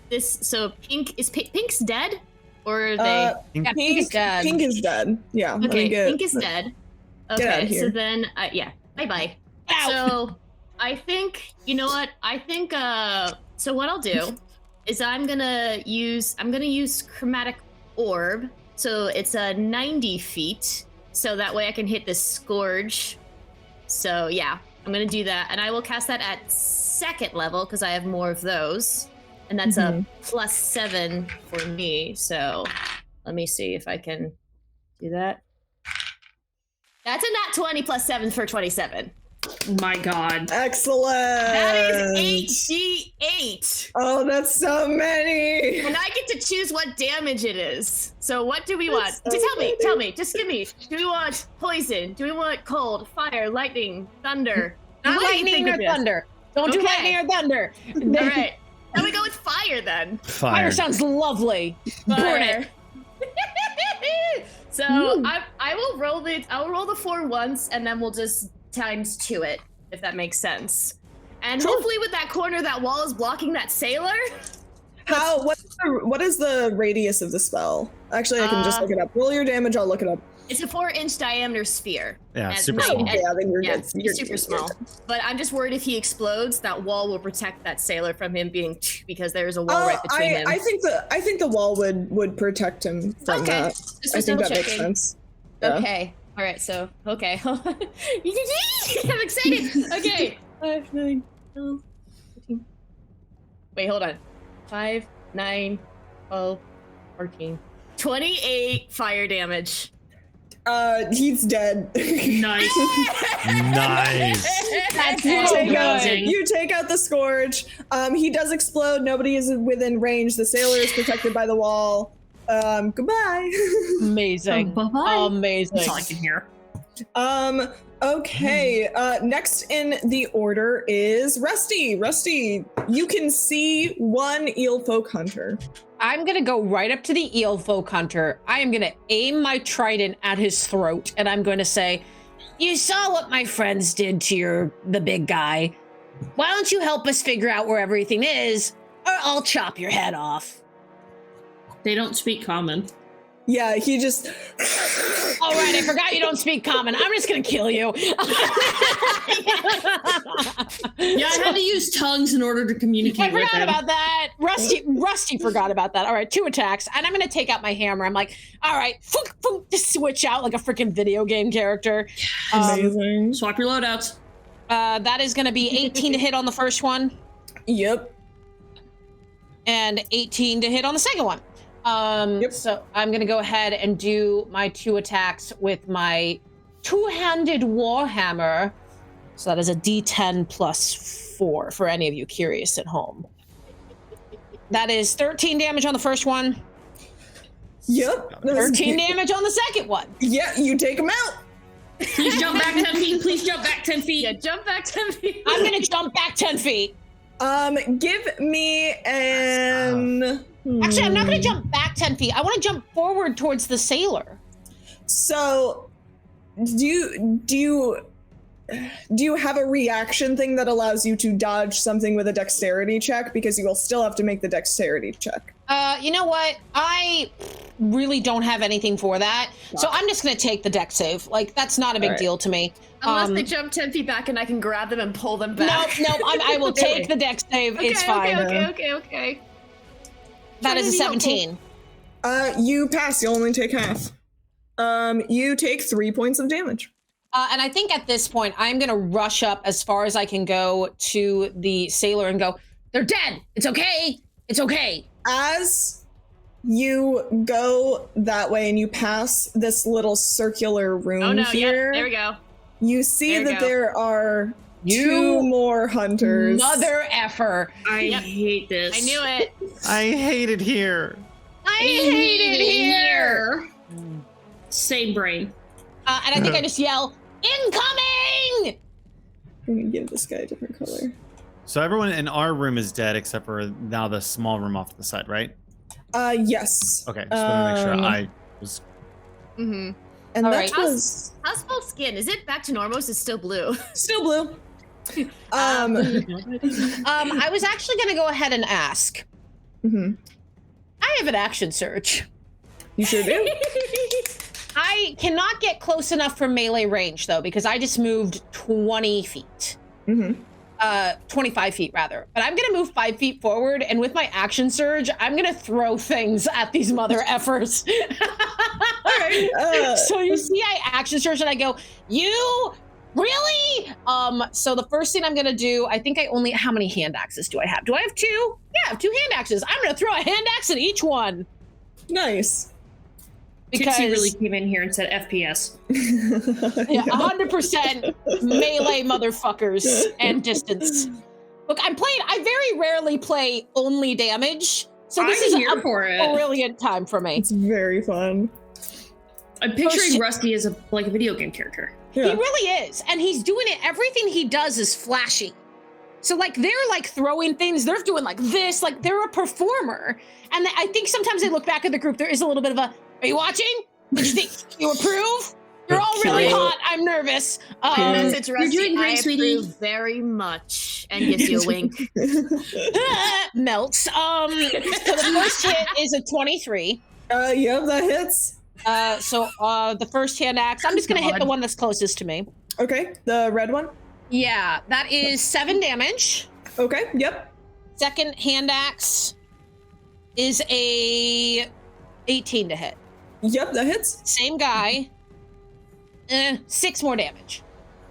Pink's dead, or are they? Pink is dead. Pink is dead. Yeah. Okay. Pink is dead. Get out Okay. of here. So then, bye. So I think, you know what? I think, so what I'll do is I'm gonna use chromatic orb. So it's 90 feet. So that way I can hit this scourge. So yeah, I'm gonna do that. And I will cast that at 2nd level because I have more of those. And that's a +7 for me. So let me see if I can do that. That's a nat 20 +7 for 27. my god. Excellent. That is 8d8. Oh, that's so many. And I get to choose what damage it is. So what do we want? so Tell me, just give me. Do we want poison? Do we want cold, fire, lightning, thunder? Not What do you lightning think or of this? thunder. Don't do Okay. lightning or thunder. All right. Then we go with fire then. Fire sounds lovely. Burn Fire. it. So I will roll the 4 once, and then we'll just ×2 it, if that makes sense. And hopefully with that corner, that wall is blocking that sailor. What is the radius of the spell? Actually, I can just look it up. Roll your damage, I'll look it up. It's a 4-inch diameter sphere. Yeah, And- super small. Yeah, then you're Yeah, good. it's super small. But I'm just worried if he explodes, that wall will protect that sailor from him being, because there's a wall right between him. I think the wall would protect him from that. Just I was think that makes double-checking. sense. Yeah. Okay. All right. So, okay. I'm excited. Okay. 5, 9, 12, 13. Wait, hold on. 5, 9, 12, 14. 28 fire damage. He's dead. Nice. Nice. That's You take out the Scourge. He does explode. Nobody is within range. The sailor is protected by the wall. Goodbye. Amazing. Bye-bye. Amazing. That's all I can hear. Okay. Next in the order is Rusty. Rusty, you can see one eel folk hunter. I'm gonna go right up to the eel folk hunter. I am gonna aim my trident at his throat, and I'm going to say, "You saw what my friends did to the big guy. Why don't you help us figure out where everything is, or I'll chop your head off." They don't speak common. Yeah, he just. All right, I forgot you don't speak common. I'm just gonna kill you. Yeah, I had to use tongues in order to communicate I with forgot him. about that. Rusty forgot about that. All right, 2 attacks, and I'm gonna take out my hammer. I'm like, all right, just switch out like a freaking video game character. Amazing. Swap your loadouts. That is gonna be 18 to hit on the first one, Yep. and 18 to hit on the second one. Yep. So I'm gonna go ahead and do my 2 attacks with my 2-handed warhammer. So that is a D10 plus 4 for any of you curious at home. That is 13 damage on the first one. Yep. 13 damage on the second one. Yeah, you take him out. Please jump back 10 feet. Please jump back 10 feet. Yeah, jump back 10 feet. I'm gonna jump back 10 feet. Give me an. Actually, I'm not gonna jump back 10 feet. I want to jump forward towards the sailor. So, do you have a reaction thing that allows you to dodge something with a dexterity check? Because you will still have to make the dexterity check. You know what? I really don't have anything for that. Wow. So I'm just gonna take the dex save. Like, that's not a big deal to me. Unless they jump 10 feet back and I can grab them and pull them back. No, I will take the dex save. Okay, it's fine. Okay. That is a 17. You pass. You'll only take half. You take 3 points of damage. And I think at this point, I'm going to rush up as far as I can go to the sailor and go, "They're dead. It's okay. It's okay." As you go that way and you pass this little circular room here, there we go. You see there are You 2 more hunters. Mother effer. I hate this. I knew it. I hate it here. I hate it here. Same brain. And I think I just yell, "Incoming!" I'm gonna give this guy a different color. So everyone in our room is dead except for now the small room off to the side, right? Yes. Okay, just want to make sure I was. Mm-hmm. And All that right. was How's Paul's skin? Is it back to normal? Is it still blue? still blue. I was actually going to go ahead and ask. Mm-hmm. I have an action surge. You sure do. I cannot get close enough for melee range, though, because I just moved 20 feet. Mm-hmm. 25 feet, rather. But I'm going to move 5 feet forward, and with my action surge, I'm going to throw things at these mother effers. So you see, I action surge, and I go, "You really?" So the first thing I'm going to do, I think how many hand axes do I have? Do I have 2? Yeah, I have 2 hand axes. I'm going to throw a hand axe at each one. Nice. Because Tipsy really came in here and said FPS. Yeah, 100% melee motherfuckers and distance. Look, I very rarely play only damage, so this is a brilliant time for me. It's very fun. I'm picturing Rusty as a video game character. Yeah. He really is, and he's doing it. Everything he does is flashy. So they're throwing things, they're doing this, they're a performer. And I think sometimes they look back at the group, there is a little bit of a, "Are you watching? Did you think you approve? You're all really hot. I'm nervous." Message Rusty, you're doing great, I sweetie. approve very much, and gives you a wink. Melts. So the first hit is a 23. Yeah, that hits. So the first hand axe, I'm just gonna hit the one that's closest to me. Okay, the red one. Yeah, that is 7 damage. Okay, yep. Second hand axe is a 18 to hit. Yep, that hits. Same guy. 6 more damage.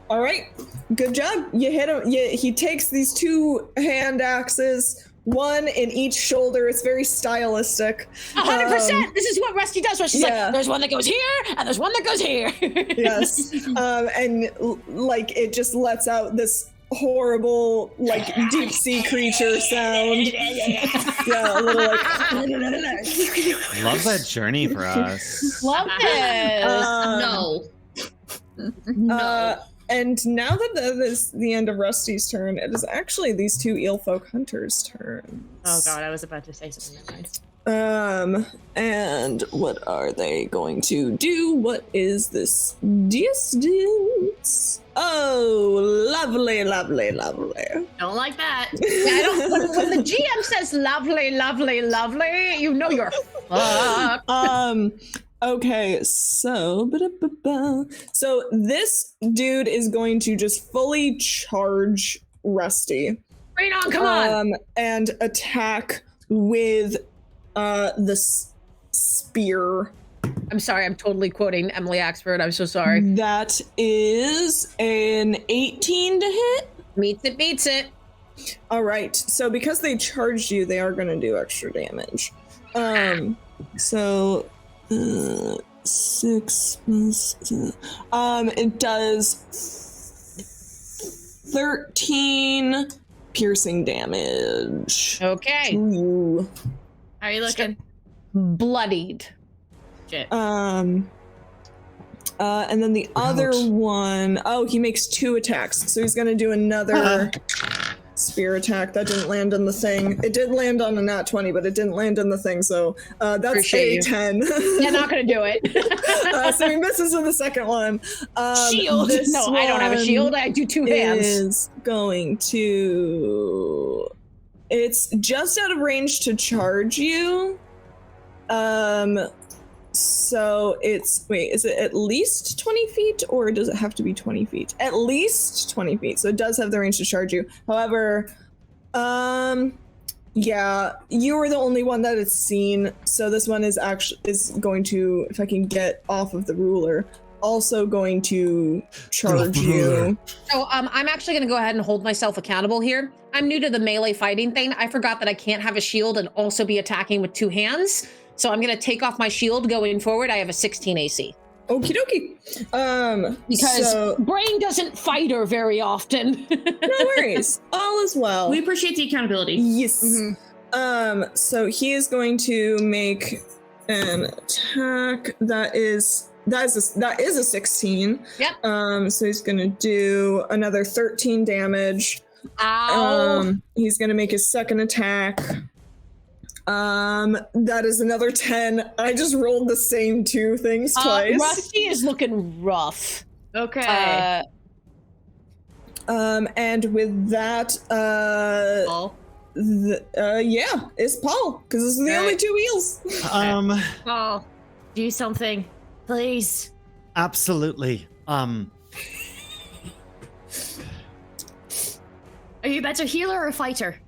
All right, good job. You hit him. He takes these 2 hand axes, one in each shoulder. It's very stylistic. 100%. This is what Rusty does. Where she's like, "There's one that goes here, and there's one that goes here." Yes, and like it just lets out this horrible, like deep sea creature sound. Yeah, a little like. Love that journey for us. Love this. No. And now that that is the end of Rusty's turn, it is actually these two eelfolk hunters' turns. Oh god, I was about to say something. Never mind. And what are they going to do? What is this distance? Oh, lovely, lovely, lovely. Don't like that. I don't. When the GM says "lovely, lovely, lovely," you know you're fucked. Okay, so this dude is going to just fully charge Rusty. Bring it on, come on. And attack with the spear. I'm sorry, I'm totally quoting Emily Axford. I'm so sorry. That is an 18 to hit. Beats it. All right. So because they charged you, they are going to do extra damage. So 6 plus it does 13 piercing damage. Okay. Ooh. How are you looking? Bloodied. Shit. And then the other one, he makes 2 attacks. So he's going to do another spear attack. That didn't land on the thing. It did land on a nat 20, but it didn't land on the thing. So that's Appreciate a 10. Yeah, not going to do it. So he misses on the second one. Shield. No, I don't have a shield. I do 2 hands. Is going to... It's just out of range to charge you. So it's, wait, is it at least 20 feet or does it have to be 20 feet? At least 20 feet. So it does have the range to charge you. However, yeah, you were the only one that it's seen. So this one is going to, if I can get off of the ruler, also going to charge you. So I'm actually going to go ahead and hold myself accountable here. I'm new to the melee fighting thing. I forgot that I can't have a shield and also be attacking with 2 hands. So I'm going to take off my shield going forward. I have a 16 AC. Okie dokie. Because Brain doesn't fight her very often. No worries. All is well. We appreciate the accountability. Yes. Mm-hmm. So he is going to make an attack that is a 16. Yep. So he's going to do another 13 damage. Ow. He's going to make his second attack. That is another 10. I just rolled the same 2 things twice. Rusty is looking rough. Okay. And with that, Paul? yeah, it's Paul, because this is the only 2 wheels. Paul, do something, please. Absolutely. Are you better healer or fighter?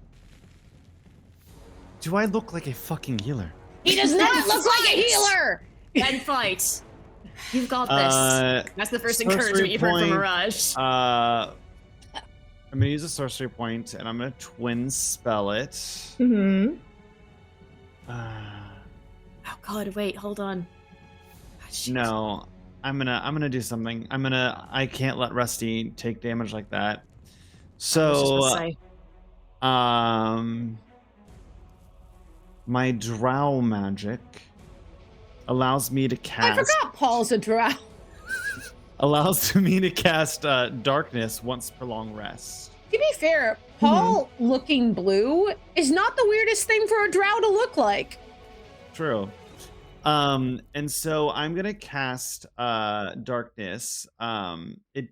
Do I look like a fucking healer? He does not look like a healer! Then fight. You've got this. That's the first encouragement you've heard from Mirage. I'm gonna use a sorcery point, and I'm gonna twin spell it. Mm-hmm. Oh god, wait, hold on. No, I'm gonna do something. I can't let Rusty take damage like that. So, my drow magic allows me to cast. I forgot Paul's a drow. Allows me to cast darkness once per long rest. To be fair, Paul looking blue is not the weirdest thing for a drow to look like. True. And so I'm gonna cast darkness. It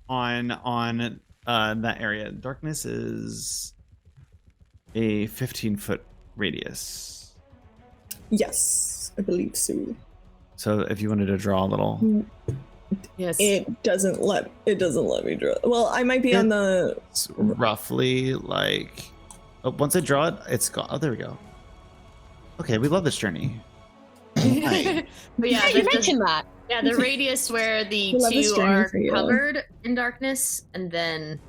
on that area. Darkness is a 15-foot radius. Yes, I believe so. So if you wanted to draw a little, yes, it doesn't let me draw. Well, I might be on the roughly like. Oh, once I draw it, it's gone. Oh, there we go. Okay, we love this journey. But yeah, you mentioned that. Yeah, the radius where the 2 are covered in darkness, and then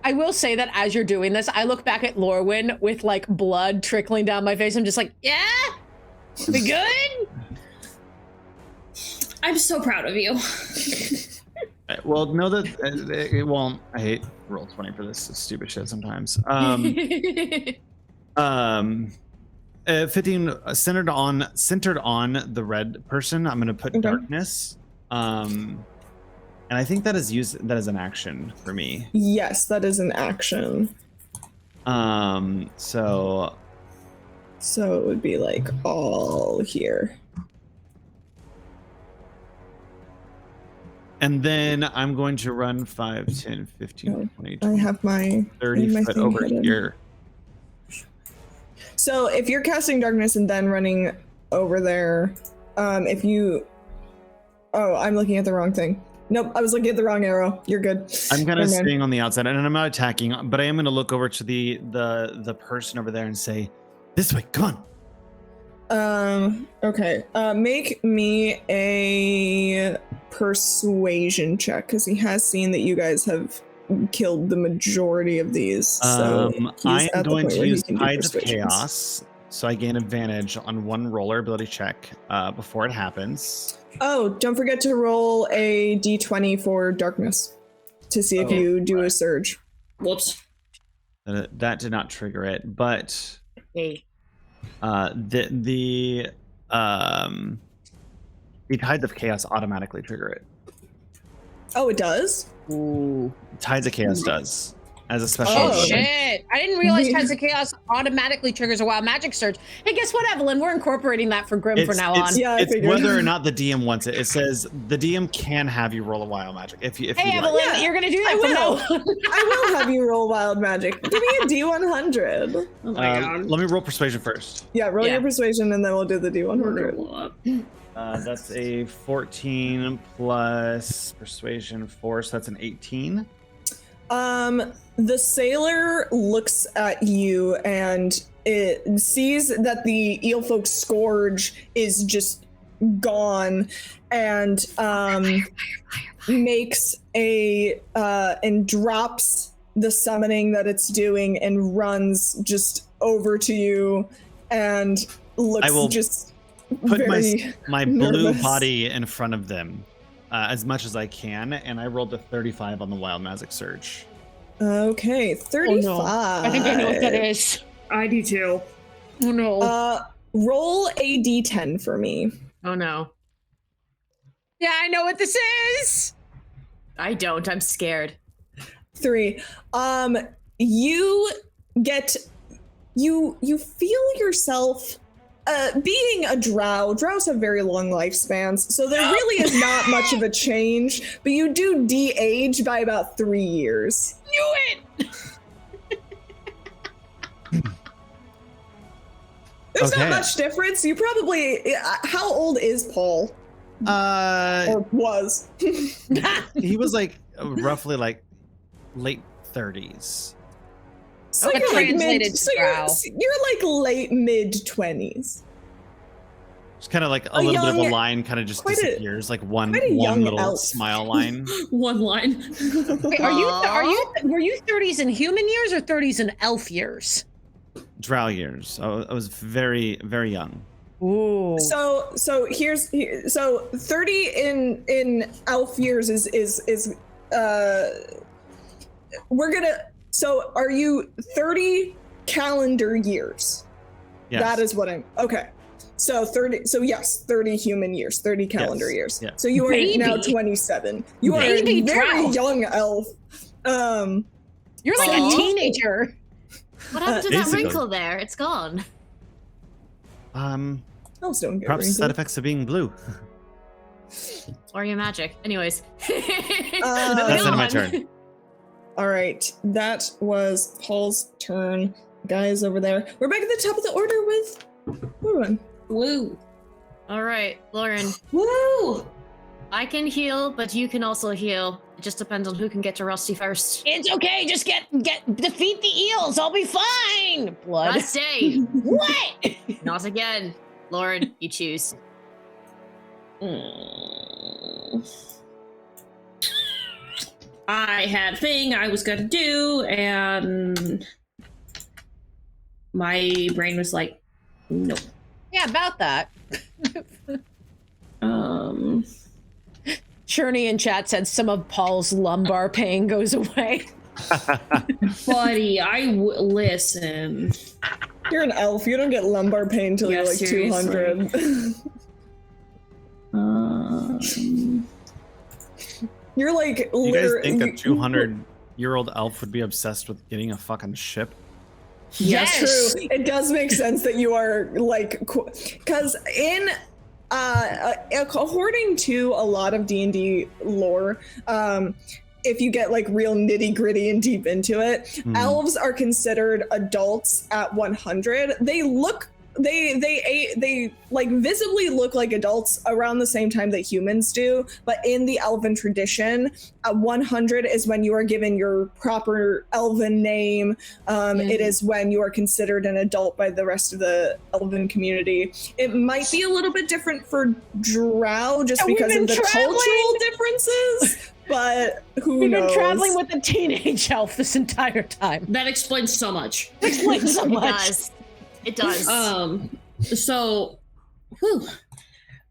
I will say that as you're doing this, I look back at Lorwyn with like blood trickling down my face. I'm just like, yeah, we good? I'm so proud of you. Well, know that it won't. I hate roll 20 for this stupid shit sometimes. 15 centered on the red person. I'm gonna put darkness. And I think that is an action for me. Yes, that is an action. So it would be like all here. And then I'm going to run 5, 10, 15, 20, 20 I have my 30 foot over here. So if you're casting darkness and then running over there, I'm looking at the wrong thing. Nope, I was looking at the wrong arrow. You're good. I'm kind of staying on the outside, and I'm not attacking, but I am going to look over to the person over there and say, "This way, come on." Okay. Make me a persuasion check because he has seen that you guys have killed the majority of these. So I am going to use Tides of Chaos, so I gain advantage on one roller ability check before it happens. Oh, don't forget to roll a d20 for darkness to see if you do a surge. Whoops. That did not trigger it, but Hey. the Tides of Chaos automatically trigger it. Oh, it does? Ooh. Tides of Chaos does as a special. Oh, ability. shit. I didn't realize Tides of Chaos automatically triggers a wild magic surge. Hey, guess what, Evelyn? We're incorporating that for Grim from now on. Yeah, it's whether or not the DM wants it. It says the DM can have you roll a wild magic if you Hey, Evelyn, like. you're going to do that I from will. now on. I will have you roll wild magic. Give me a d100. Oh my god. Let me roll persuasion first. Yeah, roll your persuasion and then we'll do the d100. That's a 14 plus persuasion 4, so that's an 18. The sailor looks at you and it sees that the eelfolk scourge is just gone and makes and drops the summoning that it's doing and runs just over to you and looks just put very my blue nervous. body in front of them as much as I can, and I rolled a 35 on the wild magic surge. Okay, 35. Oh, no. I think I know what that is. I do too. Oh no. Roll a d10 for me. Oh no. Yeah, I know what this is. I don't. I'm scared. 3. You feel yourself being a drow. Drows have very long lifespans, so there really is not much of a change, but you do de-age by about 3 years. Knew it. There's not much difference. You probably. How old is Paul? Or was? He was like roughly like late 30s. So Okay, you're like translated drow. you're like late mid 20s. It's kind of like a little bit of a line kind of just disappears, like one little elf. smile line. One line. Wait, were you 30s in human years or 30s in elf years? Drow years. I was very, very young. Ooh. So 30 in elf years is we're gonna. So are you 30 calendar years? Yes. That is what I'm. Okay. So 30. So yes, 30 human years, 30 calendar years. Yeah. So you are now 27. You are a very young elf. You're like a teenager. What happened to that basically. wrinkle there? It's gone. Elves don't get Perhaps wrinkled. side effects of being blue. Or your magic. Anyways. That's end of my turn. All right, that was Paul's turn. Guys over there. We're back at the top of the order with Lauren. Woo. All right, Lauren. Woo. I can heal, but you can also heal. It just depends on who can get to Rusty first. It's okay. Just defeat the eels. I'll be fine. Blood. Rusty! What? Not again. Lauren, you choose. I had a thing I was gonna do, and my brain was like, nope. Yeah, about that. Sherney in chat said some of Paul's lumbar pain goes away. Buddy, listen. You're an elf. You don't get lumbar pain till you're like seriously. 200. You're like You guys think a 200-year-old elf would be obsessed with getting a fucking ship? Yes, true. It does make sense that you are like, because in according to a lot of D&D lore, if you get like real nitty gritty and deep into it, elves are considered adults at 100. They like visibly look like adults around the same time that humans do, but in the elven tradition, 100 is when you are given your proper elven name. It is when you are considered an adult by the rest of the elven community. It might be a little bit different for drow just because of the cultural differences, but who knows? We've been traveling with a teenage elf this entire time. That explains so much. It does.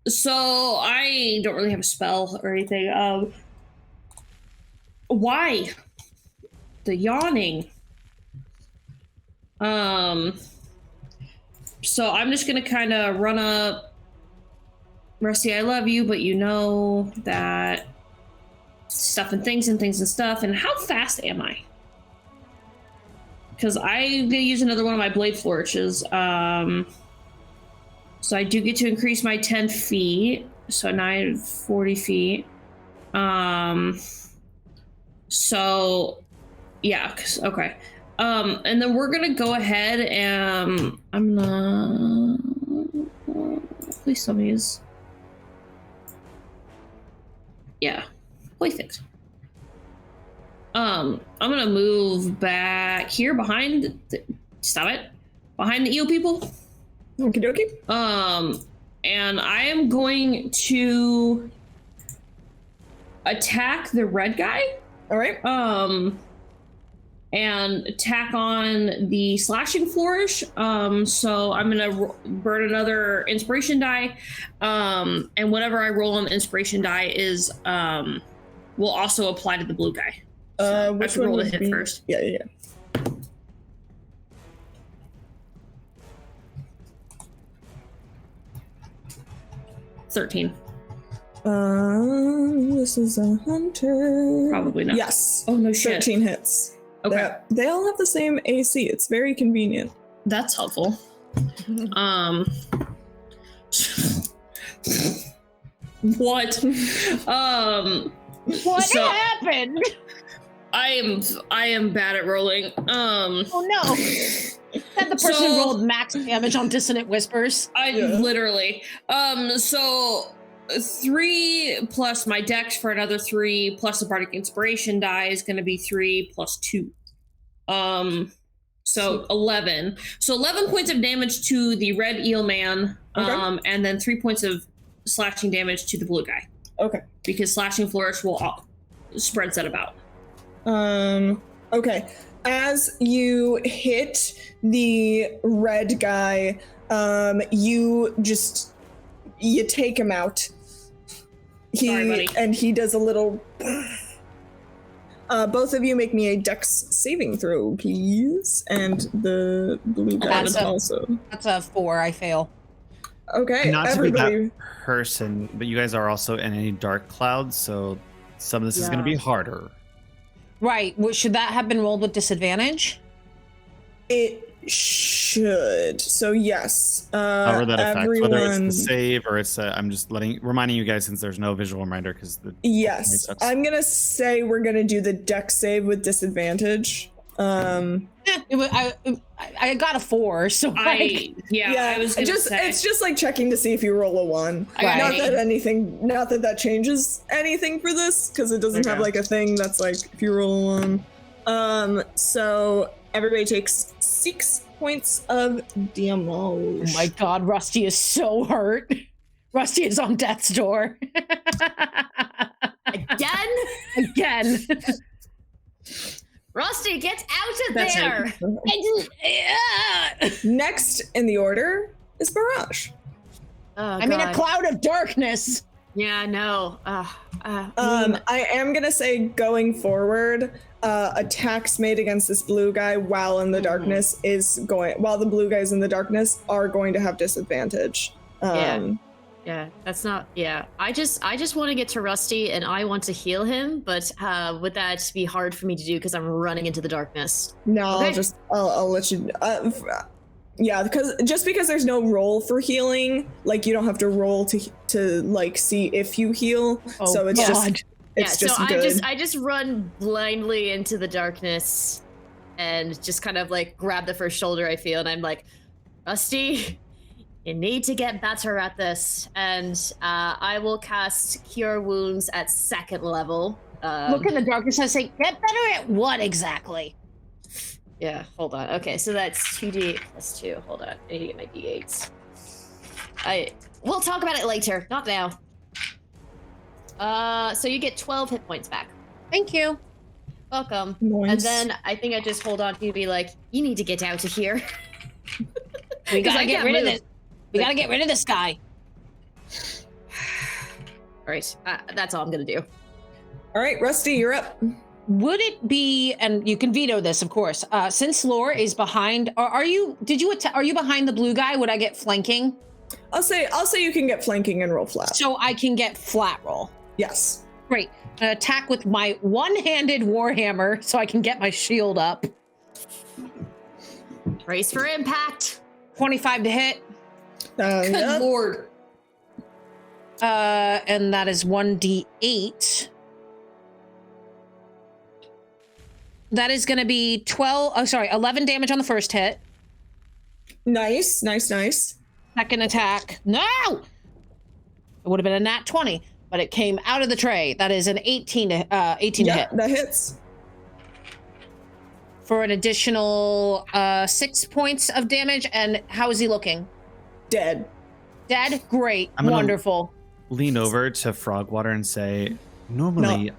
So I don't really have a spell or anything. Why? The yawning. So I'm just gonna kind of run up. Rusty, I love you, but you know that stuff and things and stuff. And how fast am I? Because I'm gonna use another one of my blade flourishes. So I do get to increase my 10 feet. So now I have 40 feet. So yeah, okay. And then we're gonna go ahead and I'm gonna please tell me is perfect. I'm gonna move back here behind behind the eel people. Okie dokie. And I am going to attack the red guy. All right. And tack on the slashing flourish. So I'm gonna burn another inspiration die. And whatever I roll on the inspiration die is will also apply to the blue guy. So which I one roll would the hit be... first. Yeah. 13. This is a hunter. Probably not. Yes. Oh no shit. 13 hits. Okay. They all have the same AC. It's very convenient. That's helpful. What? What happened? I am bad at rolling. Oh no. That the person who rolled max damage on Dissonant Whispers. Literally. So 3 plus my dex for another 3 plus the bardic inspiration die is going to be 3 plus 2. So 11. So 11 points of damage to the red eel man. Okay. And then 3 points of slashing damage to the blue guy. Okay. Because slashing flourish will spreads that about. Okay. As you hit the red guy, you take him out. Sorry, buddy. And he does a little. Both of you make me a dex saving throw, please. And the blue guy also. That's a 4. I fail. Okay. Not everybody. to be that person, but you guys are also in a dark cloud, so some of this is going to be harder. Right. Well, should that have been rolled with disadvantage? It should. So yes. However that affects everyone... whether it's the save or it's I'm just reminding you guys since there's no visual reminder because the yes. I'm gonna say we're gonna do the dex save with disadvantage. I got a 4, so I was gonna say. It's just like checking to see if you roll a 1. Not that changes anything for this because it doesn't have like a thing that's like if you roll a 1. So everybody takes 6 points of damage. Oh my god, Rusty is so hurt. Rusty is on death's door. Again. Rusty, get out of That's there! Next in the order is Mirage. Oh, I'm in a cloud of darkness. Yeah, no. I am gonna say going forward, attacks made against this blue guy while in the darkness while the blue guys in the darkness are going to have disadvantage. Yeah, that's not. Yeah, I just want to get to Rusty and I want to heal him, but would that be hard for me to do because I'm running into the darkness? No, Okay. I'll let you. Yeah, because there's no roll for healing, like you don't have to roll to like see if you heal. Oh, so it's God. just so good. I just run blindly into the darkness and just kind of like grab the first shoulder I feel, and I'm like, Rusty, you need to get better at this. And I will cast Cure Wounds at 2nd level. Look in the darkness and say, get better at what exactly? Yeah, hold on. Okay, so that's 2d8 plus 2. Hold on, I need to get my d8s. We'll talk about it later, not now. So you get 12 hit points back. Thank you. Welcome. Nice. And then I think I just hold on to you, be like, you need to get out of here. We gotta I get can't rid of move. this. We gotta get rid of this guy. All right, that's all I'm gonna do. All right, Rusty, you're up. Would it be, and you can veto this, of course, since Lore is behind, are you behind the blue guy? Would I get flanking? I'll say you can get flanking and roll flat. So I can get flat roll. Yes. Great. An attack with my one-handed warhammer so I can get my shield up. Brace for impact. 25 to hit. Good Yep. lord. And that is 1d8. That is going to be 11 damage on the first hit. Nice. Second attack. No! It would have been a nat 20, but it came out of the tray. That is an 18 to hit. That hits. For an additional 6 points of damage. And how is he looking? Dead. Dead? Great. I'm gonna Wonderful. Lean over to Frogwater and say, normally,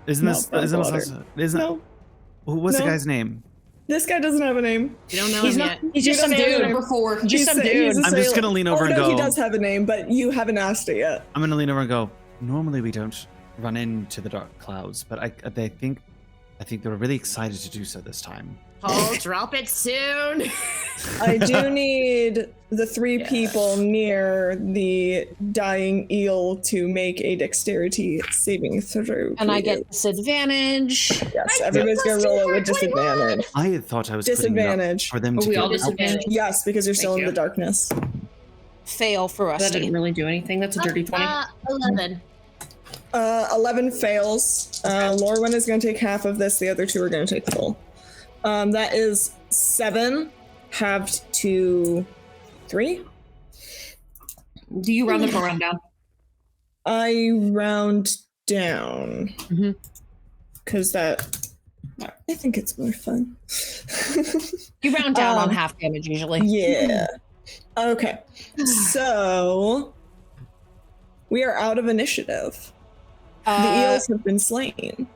isn't No, this No. what's the No. guy's name? This guy doesn't have a name. You don't know He's him not. yet. He's just You some don't know dude. him. Number 4. Just some dude. He's a I'm just sailor. gonna lean over and no, go. he does have a name, but you haven't asked it yet. I'm gonna lean over and go, normally we don't run into the dark clouds, but I think they were really excited to do so this time. Paul, drop it soon. I do need the 3 people near the dying eel to make a dexterity saving throw. And I please. get disadvantage. Yes, everybody's gonna roll it with disadvantage. I had thought I was putting it up Disadvantage. for them Are to we get all out. disadvantaged? Yes, because you're still Thank in you. the darkness. Fail for That Rusty. didn't really do anything. That's a dirty 20. 11. 11 fails. Lorwyn is gonna take half of this. The other 2 are gonna take full. That is 7 halved to 3. Do you round up or round down? I round down because I think it's more fun. You round down on half damage usually. Yeah. Okay. So we are out of initiative. The eels have been slain.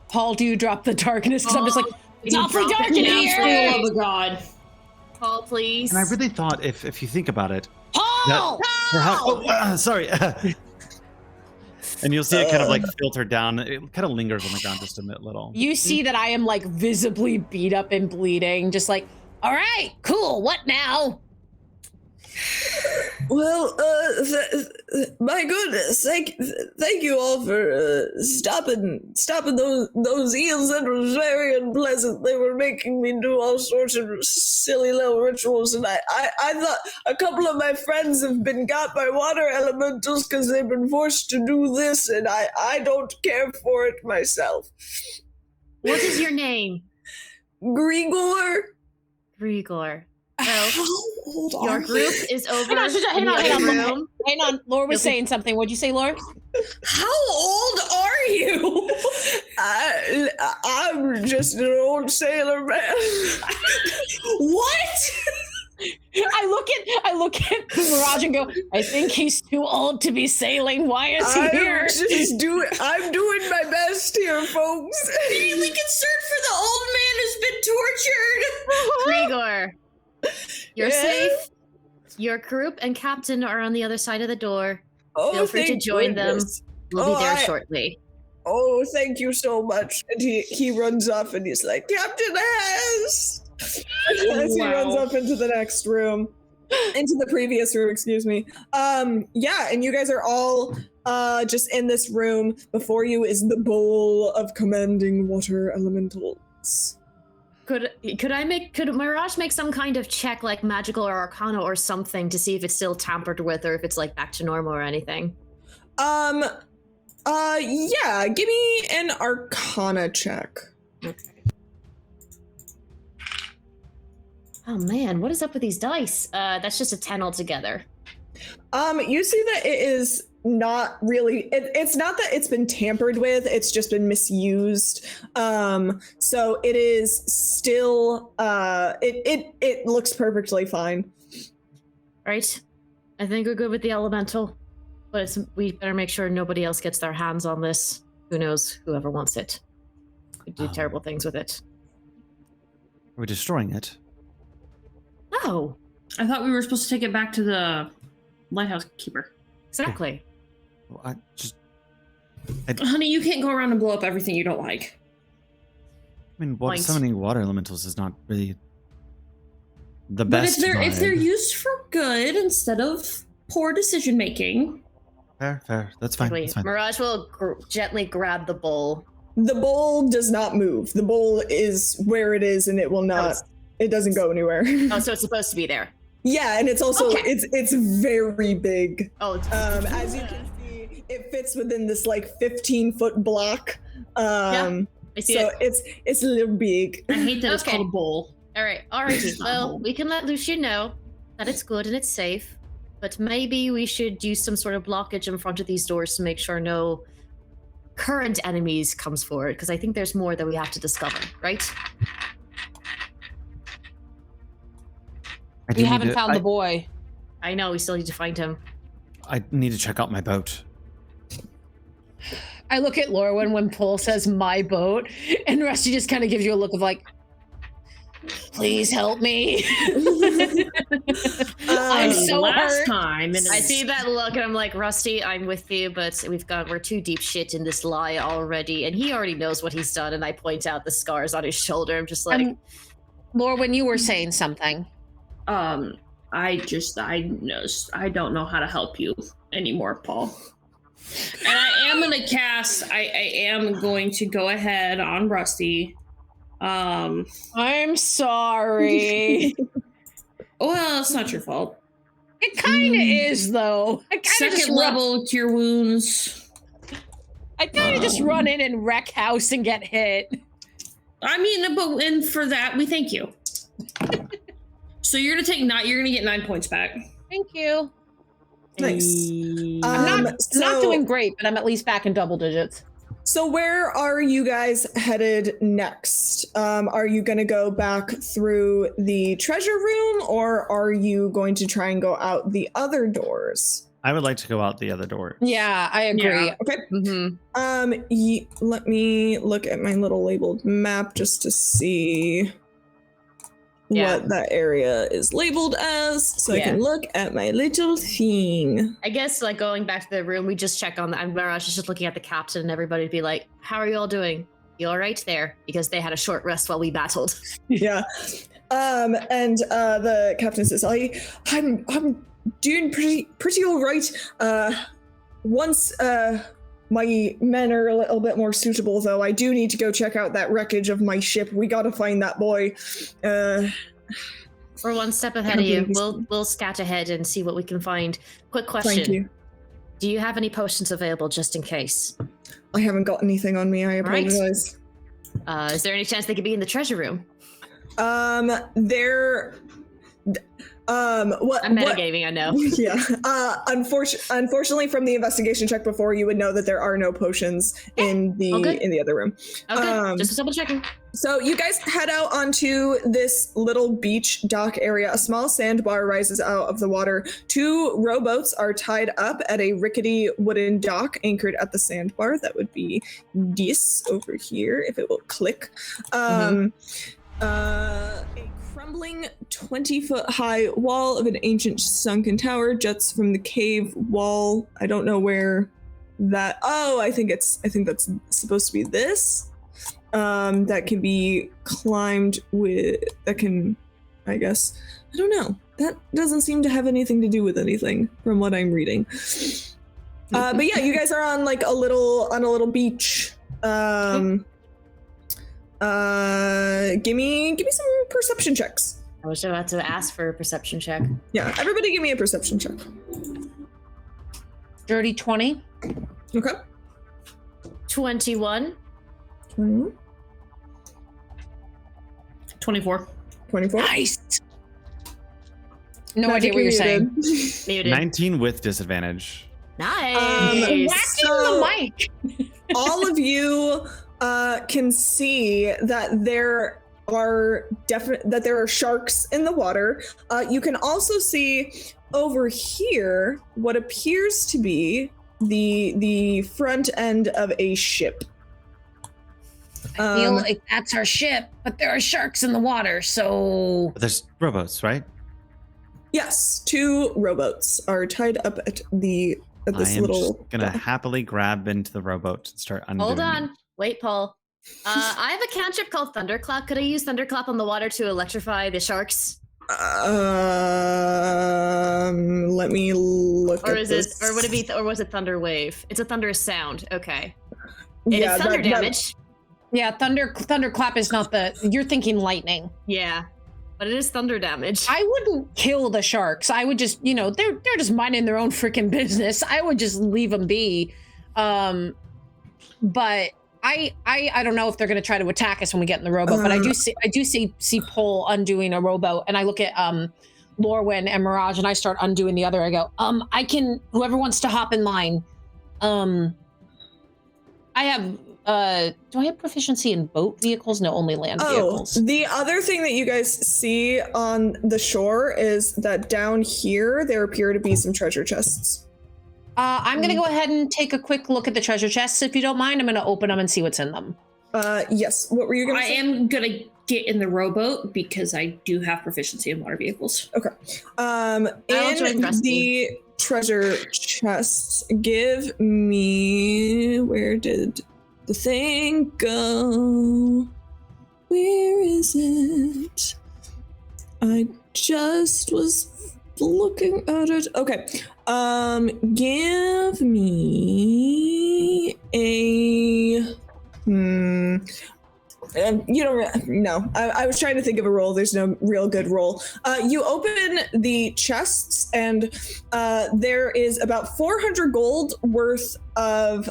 Paul, do you drop the darkness? Because I'm just like, it's You awfully drop dark it in now, here. for the love of God. Paul, please. And I really thought, if you think about it, Paul! sorry. And you'll see it kind of like filter down. It kind of lingers on the ground just a little. You see that I am like visibly beat up and bleeding, just like, all right, cool, what now? Well, my goodness, thank you all for stopping those eels. That was very unpleasant. They were making me do all sorts of silly little rituals, and I thought a couple of my friends have been got by water elementals because they've been forced to do this, and I don't care for it myself. What is your name? Grigor? Grigor. So, Hold on. your group is over Hang on, in the other room. Hang on, Laura was saying something. What'd you say, Laura? How old are you? I'm just an old sailor man. What? I look at Mirage and go, I think he's too old to be sailing. Why is he here? I'm doing my best here, folks. Really concerned for the old man who's been tortured. Grigor, you're safe. Your group and captain are on the other side of the door. Feel free to join them. We'll be there shortly. Oh, thank you so much. And he runs off and he's like, Captain Hess! As he runs up into the next room. Into the previous room, excuse me. Yeah, and you guys are all just in this room. Before you is the bowl of commanding water elementals. Could Mirage make some kind of check, like magical or arcana or something, to see if it's still tampered with or if it's like back to normal or anything? Yeah, give me an arcana check. Okay. Oh man, what is up with these dice? That's just a 10 altogether. You see that it is not really, it's not that it's been tampered with, it's just been misused. So it is still, it looks perfectly fine. Right. I think we're good with the elemental, but we better make sure nobody else gets their hands on this. Who knows, whoever wants it. Could do terrible things with it. We're destroying it. No. I thought we were supposed to take it back to the lighthouse keeper. Exactly. Well, Honey, you can't go around and blow up everything you don't like. I mean, summoning water elementals is not really the best. But if they're used for good instead of poor decision making. Fair. That's fine. Wait, that's fine. Mirage will gently grab the bowl. The bowl does not move. The bowl is where it is, and it will not. It doesn't go anywhere. Oh, so it's supposed to be there. Yeah, and it's also it's very big. Oh, as you can see, it fits within this like 15-foot block. Yeah, I see so it. it's a little big. I hate that it's called a bowl. Alrighty. Well, we can let Lucian know that it's good and it's safe, but maybe we should use some sort of blockage in front of these doors to make sure no current enemies comes forward, because I think there's more that we have to discover, right? We haven't found the boy. I know, we still need to find him. I need to check out my boat. I look at Lorwyn when Paul says my boat, and Rusty just kind of gives you a look of like, please help me. I'm so hurt. I see that look and I'm like, Rusty, I'm with you, but we're too deep shit in this lie already, and he already knows what he's done, and I point out the scars on his shoulder. I'm just like, Lorwyn, you were saying something. I don't know how to help you anymore, Paul. And I am gonna cast. I am going to go ahead on Rusty. I'm sorry. Well, it's not your fault. It kind of is, though. Second level cure wounds. I kind of just run in and wreck house and get hit. I mean, and for that, we thank you. So you're gonna get 9 points back. Thank you. Nice. I'm not doing great, but I'm at least back in double digits. So where are you guys headed next? Are you going to go back through the treasure room, or are you going to try and go out the other doors? I would like to go out the other door. Yeah, I agree. Yeah. Okay. Mm-hmm. Let me look at my little labeled map just to see what that area is labeled as, so I can look at my little thing. I guess, like, going back to the room, we just check on the, and Mirage is just looking at the captain and everybody be like, how are you all doing? You all right there? Because they had a short rest while we battled. Yeah. And the captain says, I'm doing pretty all right. Once my men are a little bit more suitable, though, I do need to go check out that wreckage of my ship. We gotta find that boy. We're one step ahead of you. We'll scat ahead and see what we can find. Quick question. Thank you. Do you have any potions available just in case? I haven't got anything on me. I apologize. Is there any chance they could be in the treasure room? I'm metagaming, I know. Yeah. Unfortunately, from the investigation check before, you would know that there are no potions in the other room. Okay, just double checking. So you guys head out onto this little beach dock area. A small sandbar rises out of the water. 2 rowboats are tied up at a rickety wooden dock anchored at the sandbar. That would be this over here, if it will click. A crumbling 20-foot-high wall of an ancient sunken tower juts from the cave wall. I don't know where that. Oh, I think that's supposed to be this. That can be climbed with. That can, I guess. I don't know. That doesn't seem to have anything to do with anything from what I'm reading. But yeah, you guys are on like a little beach. Give me some perception checks. I was about to ask for a perception check. Yeah, everybody give me a perception check. Dirty 20. Okay. 21. 24. 24. Nice. No Magic, idea what you're saying. Muted. 19 with disadvantage. Nice. Whacking the mic. All of you can see that there are sharks in the water. You can also see over here what appears to be the front end of a ship. I feel like that's our ship, but there are sharks in the water, so... There's rowboats, right? Yes, 2 rowboats are tied up at this little... just gonna happily grab into the rowboat and start undoing. Hold on. Wait, Paul. I have a cantrip called Thunderclap. Could I use Thunderclap on the water to electrify the sharks? Let me look Or at is this. it, or would it be, or was it Thunder Wave? It's a thunderous sound. Okay. Yeah, It's thunder damage. Yeah, thunderclap is not the... You're thinking lightning. Yeah. But it is thunder damage. I wouldn't kill the sharks. I would just, they're just minding their own freaking business. I would just leave them be. But I don't know if they're going to try to attack us when we get in the rowboat. But I do see Pole undoing a rowboat, and I look at Lorwyn and Mirage, and I start undoing the other. I go, whoever wants to hop in line. I have. Do I have proficiency in boat vehicles? No, only land vehicles. The other thing that you guys see on the shore is that down here there appear to be some treasure chests. I'm going to go ahead and take a quick look at the treasure chests. If you don't mind, I'm going to open them and see what's in them. Yes. What were you going to say? I am going to get in the rowboat because I do have proficiency in water vehicles. Okay. In the treasure chests, give me... Where did the thing go? Where is it? I just was looking at it. Okay. Give me a... I was trying to think of a roll. There's no real good roll. You open the chests, and there is about 400 gold worth of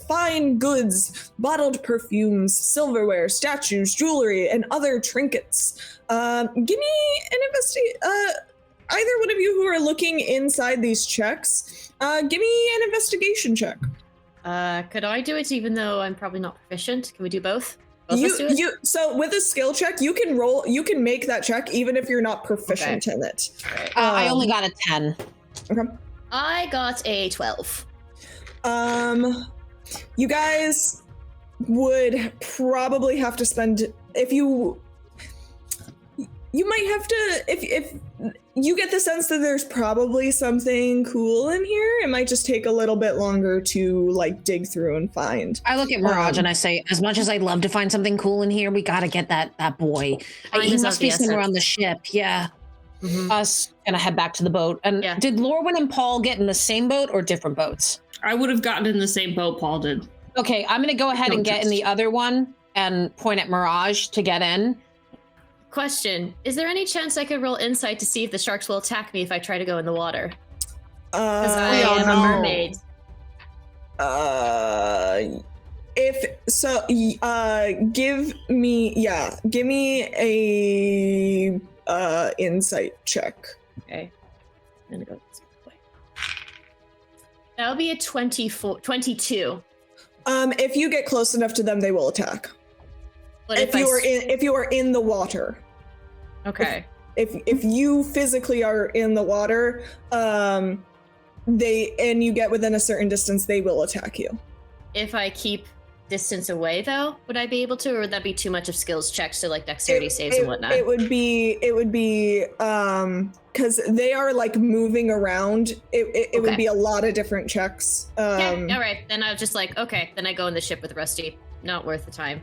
fine goods, bottled perfumes, silverware, statues, jewelry, and other trinkets. Give me an either one of you who are looking inside these checks, give me an investigation check. Could I do it even though I'm probably not proficient? Can we do both? So with a skill check, you can make that check even if you're not proficient in it. Right. I only got a 10. Okay. I got a 12. You guys would probably have to spend, if you might have to, if you get the sense that there's probably something cool in here, it might just take a little bit longer to like dig through and find. I look at Mirage and I say, as much as I'd love to find something cool in here, we got to get that boy. He must be somewhere on the ship. Yeah. Mm-hmm. Us gonna head back to the boat. And did Lorwyn and Paul get in the same boat or different boats? I would have gotten in the same boat Paul did. Okay, I'm gonna go ahead and get in the other one and point at Mirage to get in. Question: is there any chance I could roll insight to see if the sharks will attack me if I try to go in the water? Because I am a mermaid. Give me insight check. Okay. I'm gonna go this way. That'll be a 22. If you get close enough to them, they will attack. But if you are in the water. Okay. If you physically are in the water, and you get within a certain distance, they will attack you. If I keep distance away, though, would I be able to, or would that be too much of skills checks to like dexterity saves and whatnot? It would be because they are like moving around. It would be a lot of different checks. Yeah, all right. Then I was just like, okay. Then I go in the ship with Rusty. Not worth the time.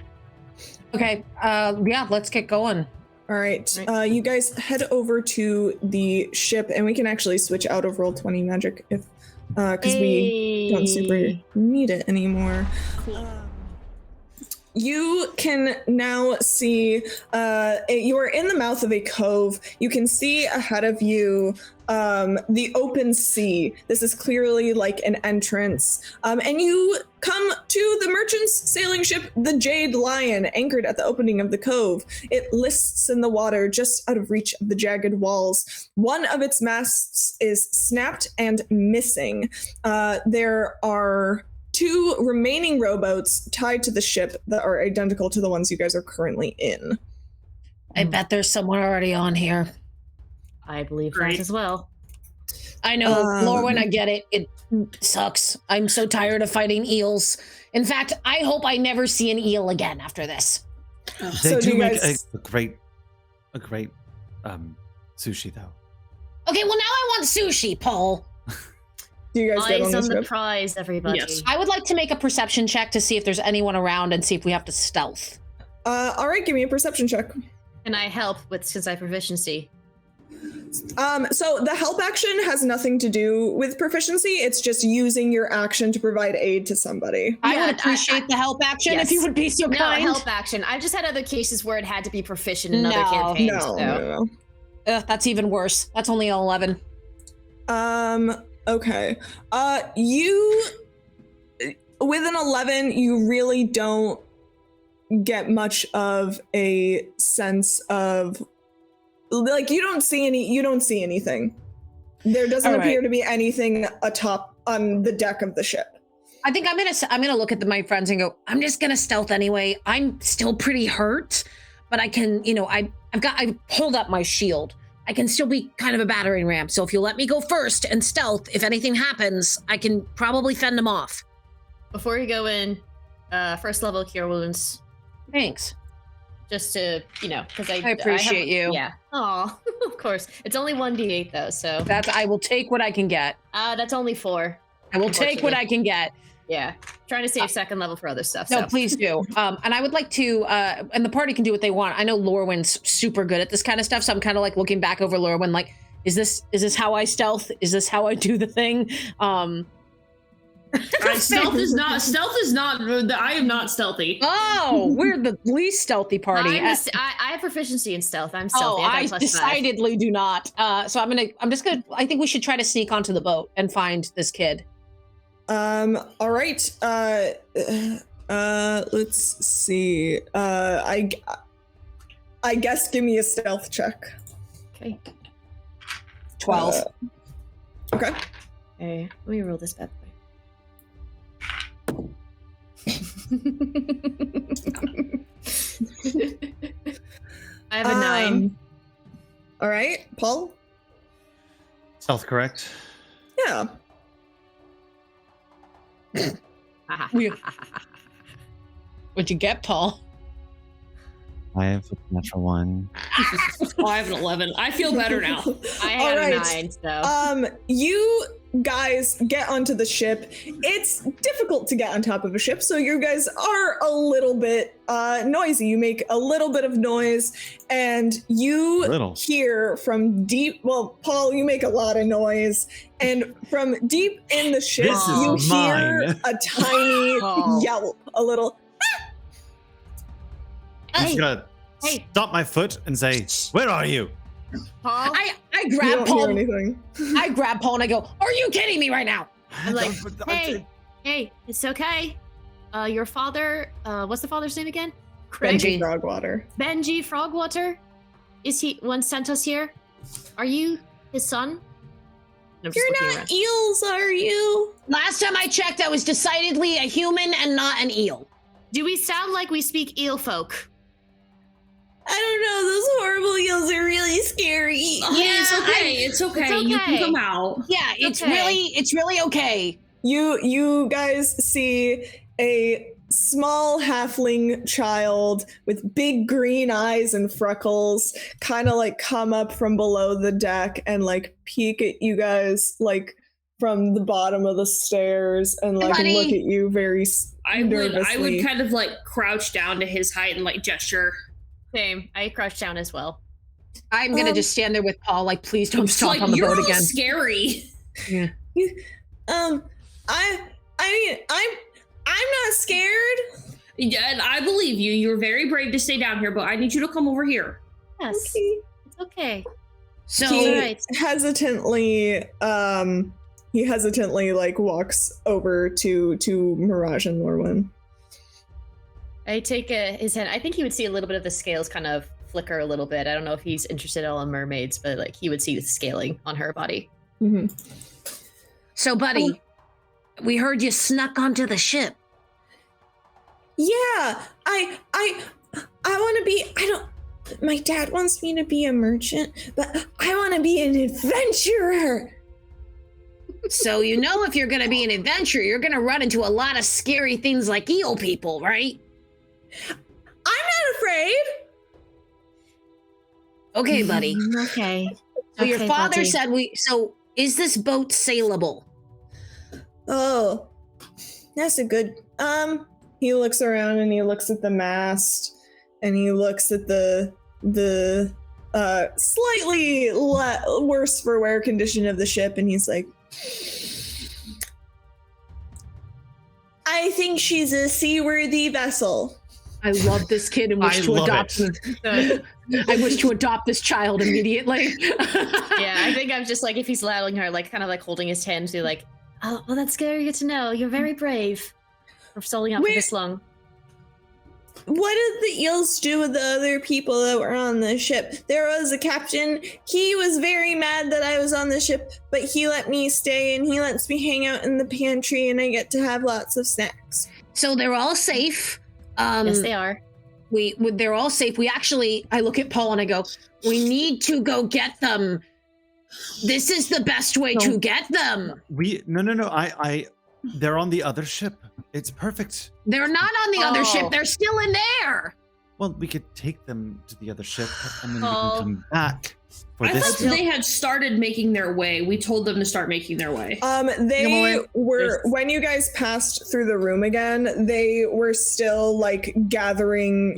Okay. Yeah, let's get going. All right. You guys head over to the ship, and we can actually switch out of Roll20 magic if because we don't super need it anymore. Cool. You can now see, you are in the mouth of a cove. You can see ahead of you the open sea. This is clearly like an entrance. And you come to the merchant's sailing ship, the Jade Lion, anchored at the opening of the cove. It lists in the water just out of reach of the jagged walls. One of its masts is snapped and missing. There are 2 remaining rowboats tied to the ship that are identical to the ones you guys are currently in. I bet there's someone already on here. I believe that as well. I know, Lorwyn, I get it. It sucks. I'm so tired of fighting eels. In fact, I hope I never see an eel again after this. They do make a great sushi, though. Okay, well, now I want sushi, Paul. Do you guys get Eyes on on the the prize, everybody. Yes. I would like to make a perception check to see if there's anyone around and see if we have to stealth. All right, give me a perception check. Can I help since I have proficiency? So the help action has nothing to do with proficiency. It's just using your action to provide aid to somebody. I would appreciate the help action if you would be so kind. No, help action. I've just had other cases where it had to be proficient in other campaigns. No. That's even worse. That's only an 11. Okay. You with an 11, you really don't get much of a sense of like you don't see anything. There doesn't appear to be anything atop on the deck of the ship. I think I'm gonna look at my friends and go, I'm just gonna stealth anyway. I'm still pretty hurt, but I can, I pulled up my shield. I can still be kind of a battering ram. So if you'll let me go first and stealth, if anything happens, I can probably fend them off. Before you go in, first level cure wounds. Thanks. Just to, because I appreciate you. Yeah. Oh, of course. It's only 1d8 though, so. I will take what I can get. That's only 4. I will take what I can get. Yeah. Trying to save second level for other stuff. No, please do. And I would like to, and the party can do what they want. I know Lorwyn's super good at this kind of stuff, so I'm kind of like looking back over Lorwyn, like, is this how I stealth? Is this how I do the thing? Stealth is not. I am not stealtzy. Oh, we're the least stealthy party. I have proficiency in stealth. I'm stealthy. I decidedly do not. So I think we should try to sneak onto the boat and find this kid. All right. Let's see. I guess give me a stealth check. Okay. 12. Okay. Okay. Let me roll this bad boy. I have a 9. All right, Paul. Stealth, correct? Yeah. What'd you get, Paul? I have a natural 1. I have an 11. I feel better now. I have a 9, so. You guys get onto the ship. It's difficult to get on top of a ship, so you guys are a little bit noisy. You make a little bit of noise, and you hear from deep. Well, Paul, you make a lot of noise, and from deep in the ship, you hear a tiny yelp, a little. I'm just gonna stop my foot and say, "Where are you?" Paul? I grab Paul. Anything. I grab Paul and I go, "Are you kidding me right now?" I'm like, hey, it's okay. Your father, what's the father's name again? Benji Frogwater. Benji Frogwater. sent us here? Are you his son? You're not eels, are you? Last time I checked, I was decidedly a human and not an eel. Do we sound like we speak eel folk? I don't know. Those horrible eels are really scary. Yeah, it's okay. It's okay. You can come out. Yeah, it's really okay. You guys see a small halfling child with big green eyes and freckles kind of like come up from below the deck and like peek at you guys like from the bottom of the stairs and like look at you very nervously. I would kind of like crouch down to his height and like gesture. Same. I crouch down as well. I'm gonna just stand there with Paul, like, please don't stomp on the boat again. Scary. Yeah. I'm not scared. Yeah, and I believe you. You're very brave to stay down here, but I need you to come over here. Yes. Okay. It's okay. So he hesitantly like walks over to Mirage and Lorwyn. I take his hand. I think he would see a little bit of the scales kind of flicker a little bit. I don't know if he's interested at all in mermaids, but like he would see the scaling on her body. Mm-hmm. So, buddy, we heard you snuck onto the ship. Yeah, I want to be. My dad wants me to be a merchant, but I want to be an adventurer. So if you're going to be an adventurer, you're going to run into a lot of scary things like eel people, right? I'm not afraid. Okay, buddy. Okay. So your father said so is this boat sailable? Oh, that's a good, he looks around and he looks at the mast and he looks at the slightly worse for wear condition of the ship and he's like, I think she's a seaworthy vessel. I love this kid and wish to adopt him. I wish to adopt this child immediately. Yeah, I think I'm just like, if he's allowing her, like kind of like holding his hand to be like, oh, well, that's scary. Good to know. You're very brave for stalling out for this long. What did the eels do with the other people that were on the ship? There was a captain. He was very mad that I was on the ship, but he let me stay and he lets me hang out in the pantry and I get to have lots of snacks. So they're all safe. Yes, they are. They're all safe. I look at Paul and I go, we need to go get them. This is the best way to get them. No. They're on the other ship. It's perfect. They're not on the other ship. They're still in there. Well, we could take them to the other ship and then we can come back for I this. thought they had started making their way. We told them to start making their way. They were, when you guys passed through the room again, they were still like getting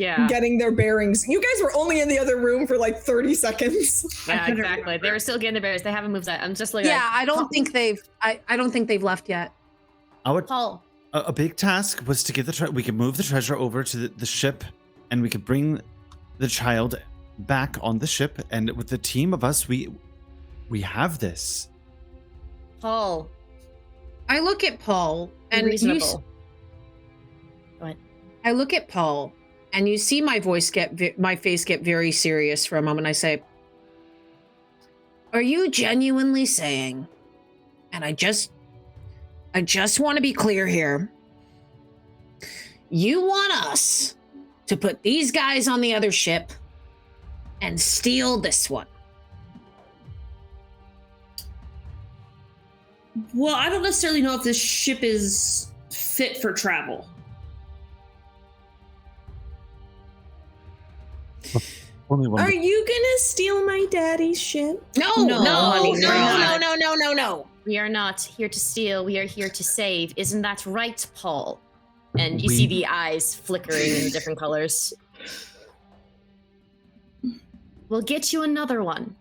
their bearings. You guys were only in the other room for like 30 seconds. Yeah, exactly. They were still getting their bearings. They haven't moved that. I'm just like, I don't think they've left yet. Paul. A big task was to get we could move the treasure over to the ship and we could bring the child back on the ship, and with the team of us, we have this. Paul. I look at Paul and reasonable. What? I look at Paul and you see my face get very serious for a moment. I say, are you genuinely saying, and I just want to be clear here, you want us to put these guys on the other ship and steal this one? Well, I don't necessarily know if this ship is fit for travel. Are you gonna steal my daddy's ship? No. We are not here to steal. We are here to save. Isn't that right, Paul? And you see the eyes flickering in different colors. We'll get you another one.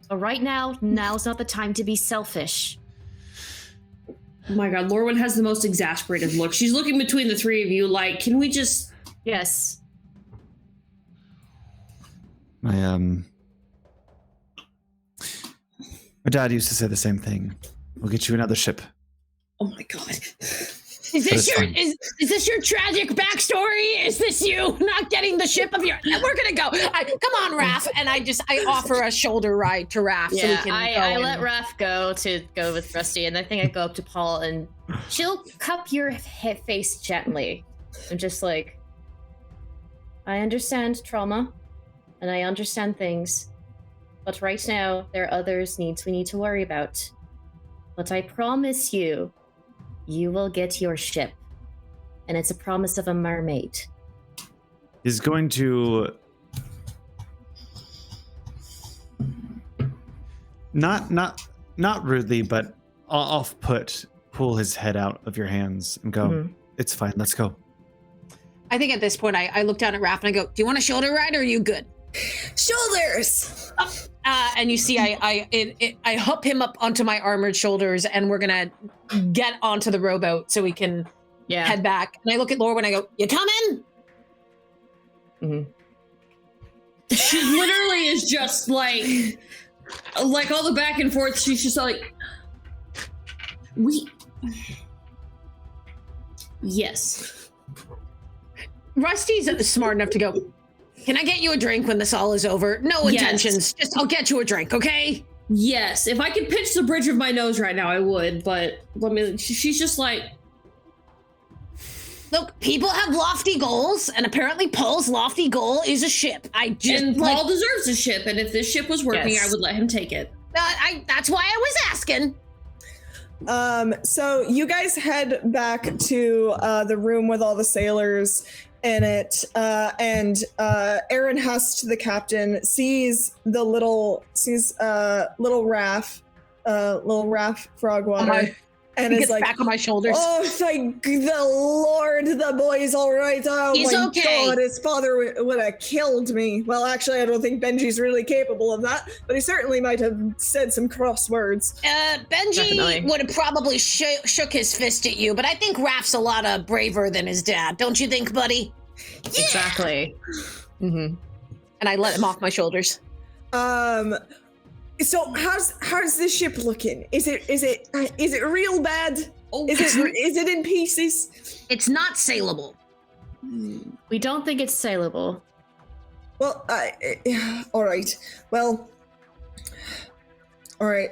But right now, now's not the time to be selfish. Oh my god, Lorwyn has the most exasperated look. She's looking between the three of you like, can we just... Yes. My dad used to say the same thing. We'll get you another ship. Oh my god. Is this your tragic backstory? Is this you not getting the ship of your? We're gonna go. Come on, Raph, and I offer a shoulder ride to Raph. Yeah, so we can I let Raph go to go with Rusty, and I think I go up to Paul, and she'll cup your face gently. I'm just like, I understand trauma, and I understand things, but right now there are others' needs we need to worry about. But I promise you, you will get your ship, and it's a promise of a mermaid. He's going to not rudely, but off-put, pull his head out of your hands and go, It's fine, let's go. I think at this point, I look down at Raph and I go, do you want a shoulder ride or are you good? Shoulders! And you see, I hook him up onto my armored shoulders, and we're gonna get onto the rowboat so we can head back. And I look at Laura and I go, "You coming?" Mm-hmm. She literally is just like all the back and forth. She's just like, yes. Rusty's smart enough to go, can I get you a drink when this all is over? No intentions. Just I'll get you a drink, okay? Yes. If I could pitch the bridge of my nose right now, I would. But she's just like, look, people have lofty goals, and apparently Paul's lofty goal is a ship. And Paul deserves a ship, and if this ship was working, I would let him take it. That's why I was asking. So you guys head back to the room with all the sailors in it, and Aaron Hust, the captain, sees little Raph Frogwater, and is like, back on my shoulders. Oh, thank the Lord, the boy's all right. Oh, he's my okay. God, his father would have killed me. Well, actually, I don't think Benji's really capable of that, but he certainly might have said some cross words. Benji would have probably shook his fist at you, but I think Raph's a lot braver than his dad. Don't you think, buddy? Yeah! Exactly. Mm-hmm. And I let him off my shoulders. So how's this ship looking? Is it real bad? Oh. Is it in pieces? It's not sailable. We don't think it's sailable. Well, all right. Well, all right.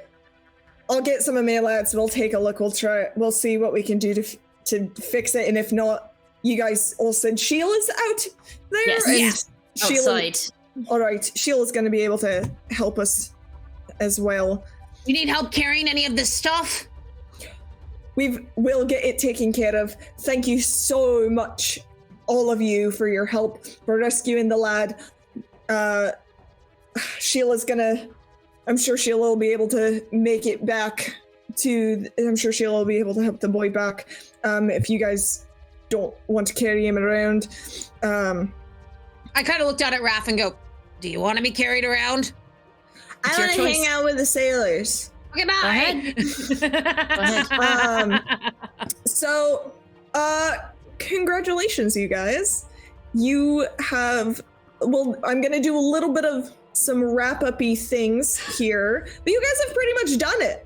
I'll get some of my lads. We'll take a look. We'll see what we can do to fix it. And if not, you guys all said Sheila's out there. Yes. Outside. All right. Sheila's going to be able to help us as well. You need help carrying any of this stuff? We'll get it taken care of. Thank you so much, all of you, for your help for rescuing the lad. I'm sure Sheila will be able to make it back I'm sure Sheila will be able to help the boy back. If you guys don't want to carry him around. I kind of looked out at Raph and go, do you want to be carried around? I want to hang out with the sailors. Okay, bye. So, congratulations, you guys. You have, I'm going to do a little bit of some wrap-up-y things here, but you guys have pretty much done it.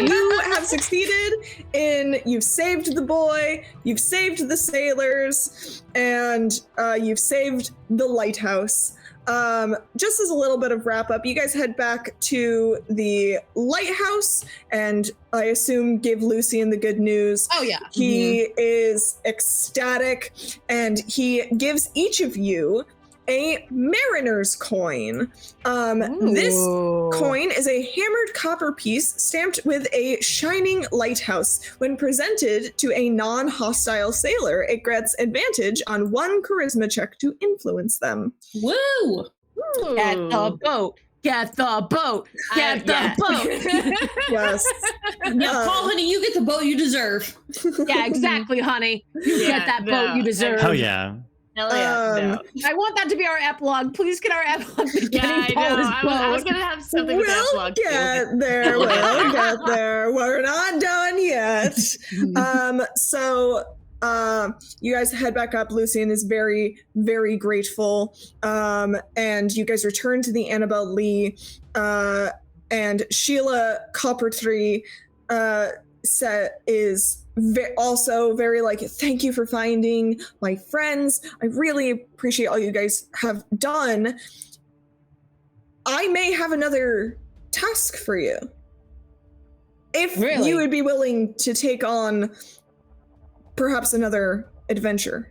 You have succeeded you've saved the boy, you've saved the sailors, and you've saved the lighthouse. Just as a little bit of wrap up, you guys head back to the lighthouse and I assume give Lucian the good news. Oh yeah. He is ecstatic and he gives each of you a mariner's coin. This coin is a hammered copper piece stamped with a shining lighthouse. When presented to a non-hostile sailor, it grants advantage on one charisma check to influence them. Woo! Get the boat. Get the boat. Get the boat. Yes. Yeah, Paul, honey, you get the boat you deserve. Yeah, exactly, honey. You get that boat you deserve. Oh yeah. Hell yeah, I want that to be our epilogue. Please get our epilogue. Yeah, I know. I was gonna have something with epilogue. We'll get there. We're not done yet. So you guys head back up. Lucian is very, very grateful. And you guys return to the Annabelle Lee. And Sheila Coppertree is also very like, thank you for finding my friends. I really appreciate all you guys have done. I may have another task for you. If you would be willing to take on perhaps another adventure.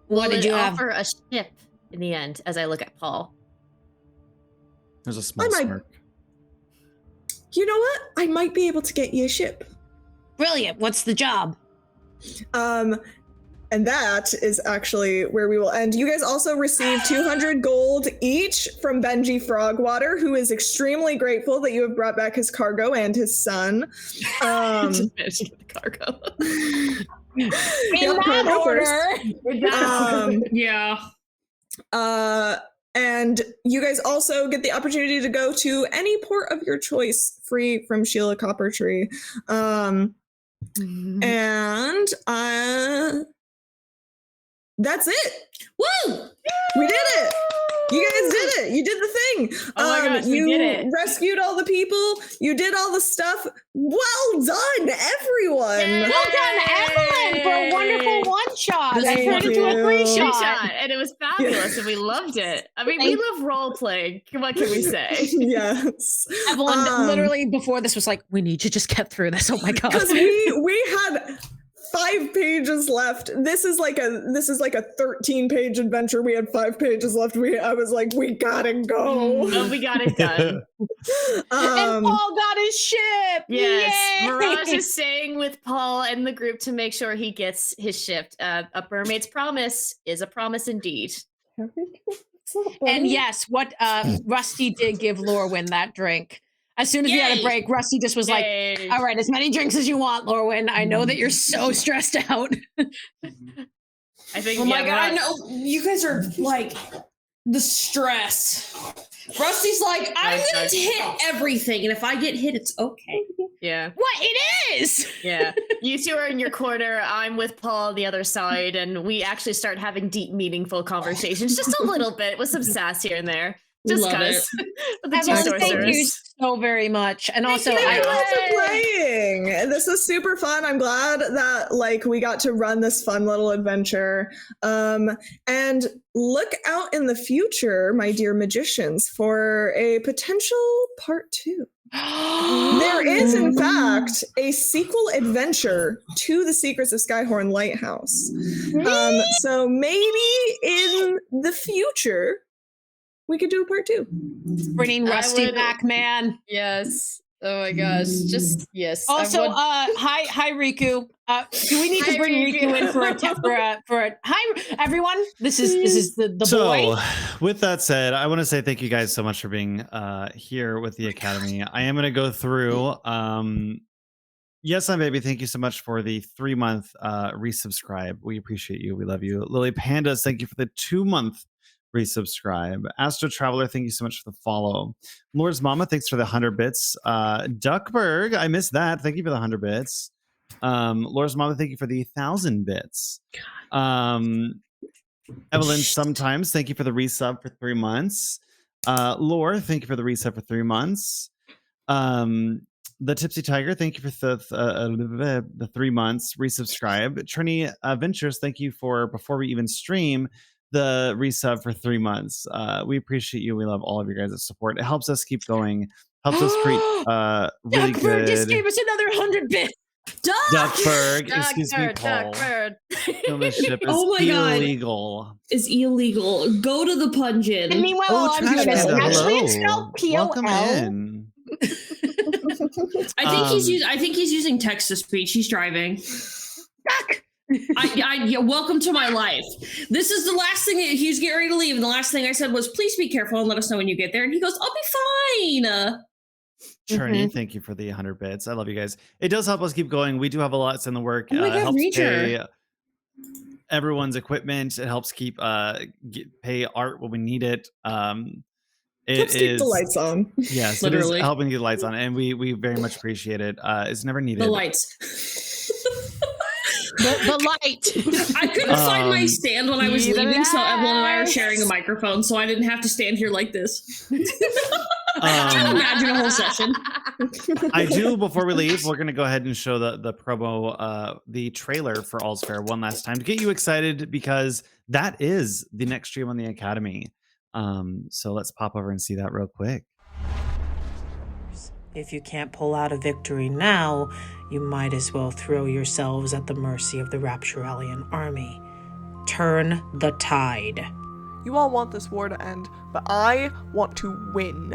What did you offer a ship in the end, as I look at Paul? There's a small smirk. You know what? I might be able to get you a ship. Brilliant. What's the job? And that is actually where we will end. You guys also receive 200 gold each from Benji Frogwater, who is extremely grateful that you have brought back his cargo and his son. Just mentioned the cargo. In that order. Yeah. And you guys also get the opportunity to go to any port of your choice, free from Sheila Coppertree. And that's it. Woo! We did it. You guys did it. You did the thing. Oh my gosh, you we did it. Rescued all the people. You did all the stuff. Well done, everyone. Yay! Well done, Evelyn, for a wonderful one-shot. Thank I turned into a you. three-shot. And it was fabulous, and we loved it. I mean, we love role-playing. What can we say? Yes. Evelyn literally before this was like, we need to just get through this. Oh my god. Because we had 5 pages left. This is like a 13-page adventure. We had 5 pages left. I was like, we gotta go. Oh, we got it done. And Paul got his ship. Yes. Yay! Mirage is staying with Paul and the group to make sure he gets his ship. A mermaid's promise is a promise indeed. And yes, what Rusty did give Lorwyn that drink. As soon as we had a break, Rusty just was like, all right, as many drinks as you want, Lorwyn. I know that you're so stressed out. I think, oh my God, I know you guys are like the stress. Rusty's like, I'm going to hit everything. And if I get hit, it's okay. Yeah. What? It is! Yeah. You two are in your corner. I'm with Paul on the other side. And we actually start having deep, meaningful conversations. Just a little bit with some sass here and there. Just because. Thank you so very much. And also, thank you all for playing. This is super fun. I'm glad that we got to run this fun little adventure. And look out in the future, my dear magicians, for a potential part 2. There is, in fact, a sequel adventure to The Secrets of Skyhorn Lighthouse. So maybe in the future, we could do a part 2. Bringing Rusty back, man. Yes. Oh my gosh. Just yes. Also, hi Riku. Do we need to bring Riku in for a hi everyone? This is the boy. So, with that said, I want to say thank you guys so much for being here with the Academy. I am going to go through. Yes, I'm baby. Thank you so much for the 3-month resubscribe. We appreciate you. We love you. Lily Pandas, thank you for the 2-month resubscribe. Astro Traveler, thank you so much for the follow. Lord's Mama, thanks for the 100 bits. Duckberg, I missed that. Thank you for the 100 bits. Lord's Mama, thank you for the 1,000 bits. Evelyn, sometimes, thank you for the resub for 3 months. Lore, thank you for the resub for 3 months. The Tipsy Tiger, thank you for the 3 months resubscribe. Trini Ventures, thank you for before we even stream the resub for 3 months. We appreciate you. We love all of you guys' support. It helps us keep going. Helps us create really Duckbird good. just gave us another 100 bits. Duckberg, excuse me, Paul. Ship is illegal. It's illegal. Go to the Pungeon. And meanwhile, I'm doing this. Actually, it's spelled P-O-L. Welcome in. I think he's using text to speech. He's driving. Duck. Welcome to my life. This is the last thing he's getting ready to leave, and the last thing I said was, "Please be careful and let us know when you get there." And he goes, "I'll be fine." Churney, thank you for the 100 bits. I love you guys. It does help us keep going. We do have a lot in the work. Oh my God, helps Reacher. pay everyone's equipment. It helps keep pay art when we need it. It keep the lights on. Yes, literally. It is helping get the lights on, and we very much appreciate it. It's never needed. The lights. The light. I couldn't find my stand when I was leaving, so Evelyn and I are sharing a microphone, so I didn't have to stand here like this. Can you imagine a whole session? I do, before we leave, we're going to go ahead and show the promo, the trailer for All's Fair one last time to get you excited, because that is the next stream on the Academy. So let's pop over and see that real quick. If you can't pull out a victory now, you might as well throw yourselves at the mercy of the Rapturalian army. Turn the tide. You all want this war to end, but I want to win.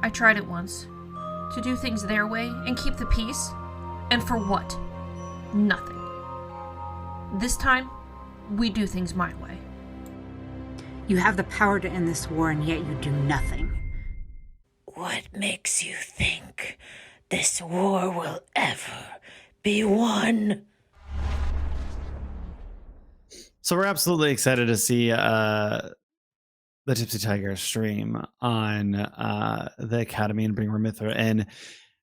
I tried it once. To do things their way and keep the peace. And for what? Nothing. This time, we do things my way. You have the power to end this war, and yet you do nothing. What makes you think this war will ever be won? So we're absolutely excited to see the Tipsy Tiger stream on the Academy and bring Ramithra in.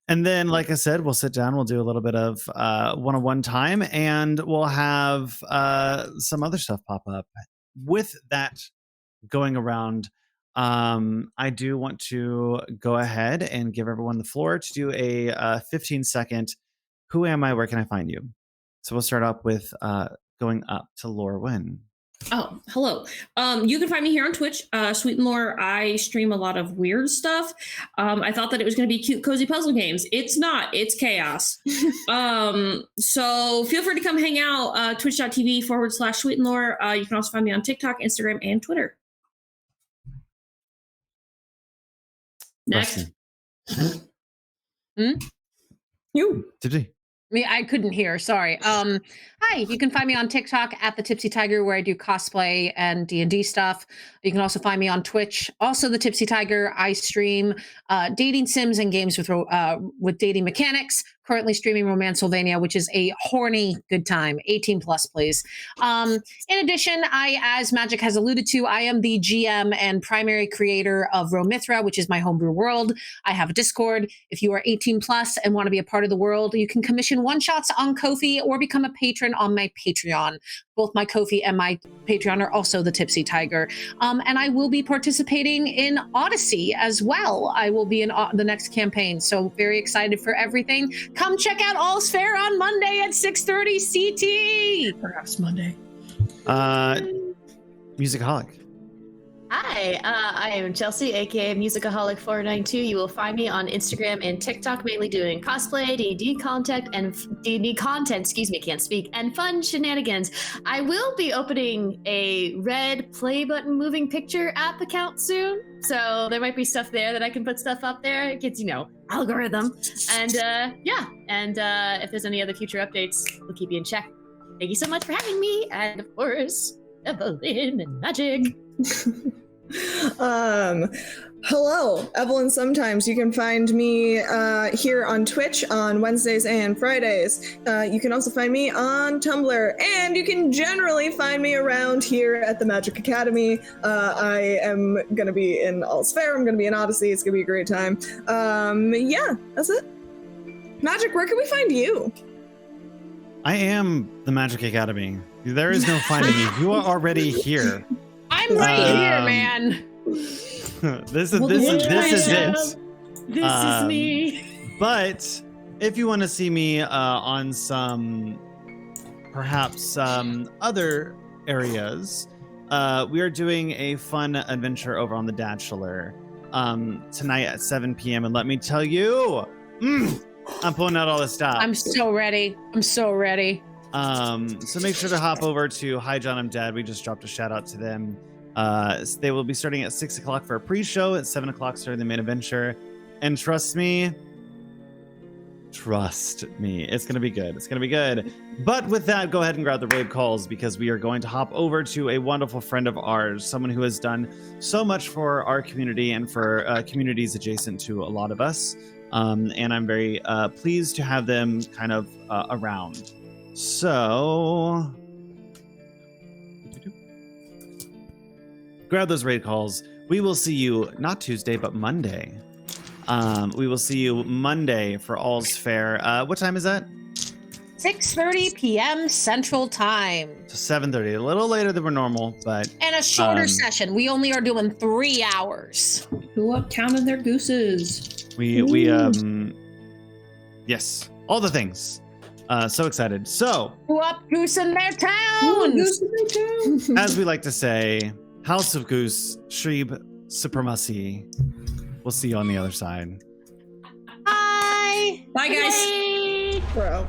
And then, like I said, we'll sit down, we'll do a little bit of one-on-one time, and we'll have some other stuff pop up. With that going around, I do want to go ahead and give everyone the floor to do a 15-second, who am I, where can I find you? So we'll start up with going up to Laura Wynn. Oh, hello. You can find me here on Twitch, Sweet and Lore. I stream a lot of weird stuff. I thought that it was going to be cute, cozy puzzle games. It's not. It's chaos. So feel free to come hang out. Twitch.tv/Sweet and Lore. You can also find me on TikTok, Instagram, and Twitter. Next. You. Tipsy. I couldn't hear. Sorry. Hi, you can find me on TikTok at the Tipsy Tiger, where I do cosplay and D&D stuff. You can also find me on Twitch, also the Tipsy Tiger. I stream dating sims and games with dating mechanics. Currently streaming Romancylvania, which is a horny good time. 18 plus, please. In addition, as Magic has alluded to, I am the GM and primary creator of Romithra, which is my homebrew world. I have a Discord. If you are 18 plus and want to be a part of the world, you can commission one-shots on Ko-fi or become a patron on my Patreon. Both my Ko-fi and my Patreon are also the Tipsy Tiger. And I will be participating in Odyssey as well. I will be in the next campaign. So very excited for everything. Come check out All's Fair on Monday at 6:30 CT. Perhaps Monday. Musicaholic. Hi, I am Chelsea, aka Musicaholic492. You will find me on Instagram and TikTok, mainly doing cosplay, D&D content, and and fun shenanigans. I will be opening a red play button moving picture app account soon, so there might be stuff there that I can put stuff up there. It gets, algorithm. And if there's any other future updates, we'll keep you in check. Thank you so much for having me, and of course, Evelyn and Magic. Hello, Evelyn Sometimes. You can find me here on Twitch on Wednesdays and Fridays. You can also find me on Tumblr, and you can generally find me around here at the Magic Academy. I am going to be in All's Fair. I'm going to be in Odyssey. It's going to be a great time. Yeah, that's it. Magic, where can we find you? I am the Magic Academy. There is no finding you. You are already here. I'm right here, man. This is it. This is me. But if you want to see me on some, perhaps other areas, we are doing a fun adventure over on the Bachelor tonight at 7 p.m. And let me tell you, I'm pulling out all the stops. I'm so ready. So make sure to hop over to Hi John, I'm Dead. We just dropped a shout out to them. They will be starting at 6 o'clock for a pre-show, at 7 o'clock starting the main adventure. And trust me, it's gonna be good. But with that, go ahead and grab the raid calls, because we are going to hop over to a wonderful friend of ours, someone who has done so much for our community and for communities adjacent to a lot of us. And I'm very pleased to have them kind of around. So grab those raid calls. We will see you not Tuesday, but Monday. We will see you Monday for All's Fair. What time is that? 6:30 p.m. Central Time. So 7:30, a little later than we're normal, but and a shorter session. We only are doing 3 hours. Who up counted their gooses? Yes, all the things. So excited. So, Up Goose in their town. as we like to say, House of Goose, Shrebe Supremacy. We'll see you on the other side. Bye. Bye, guys. Bro.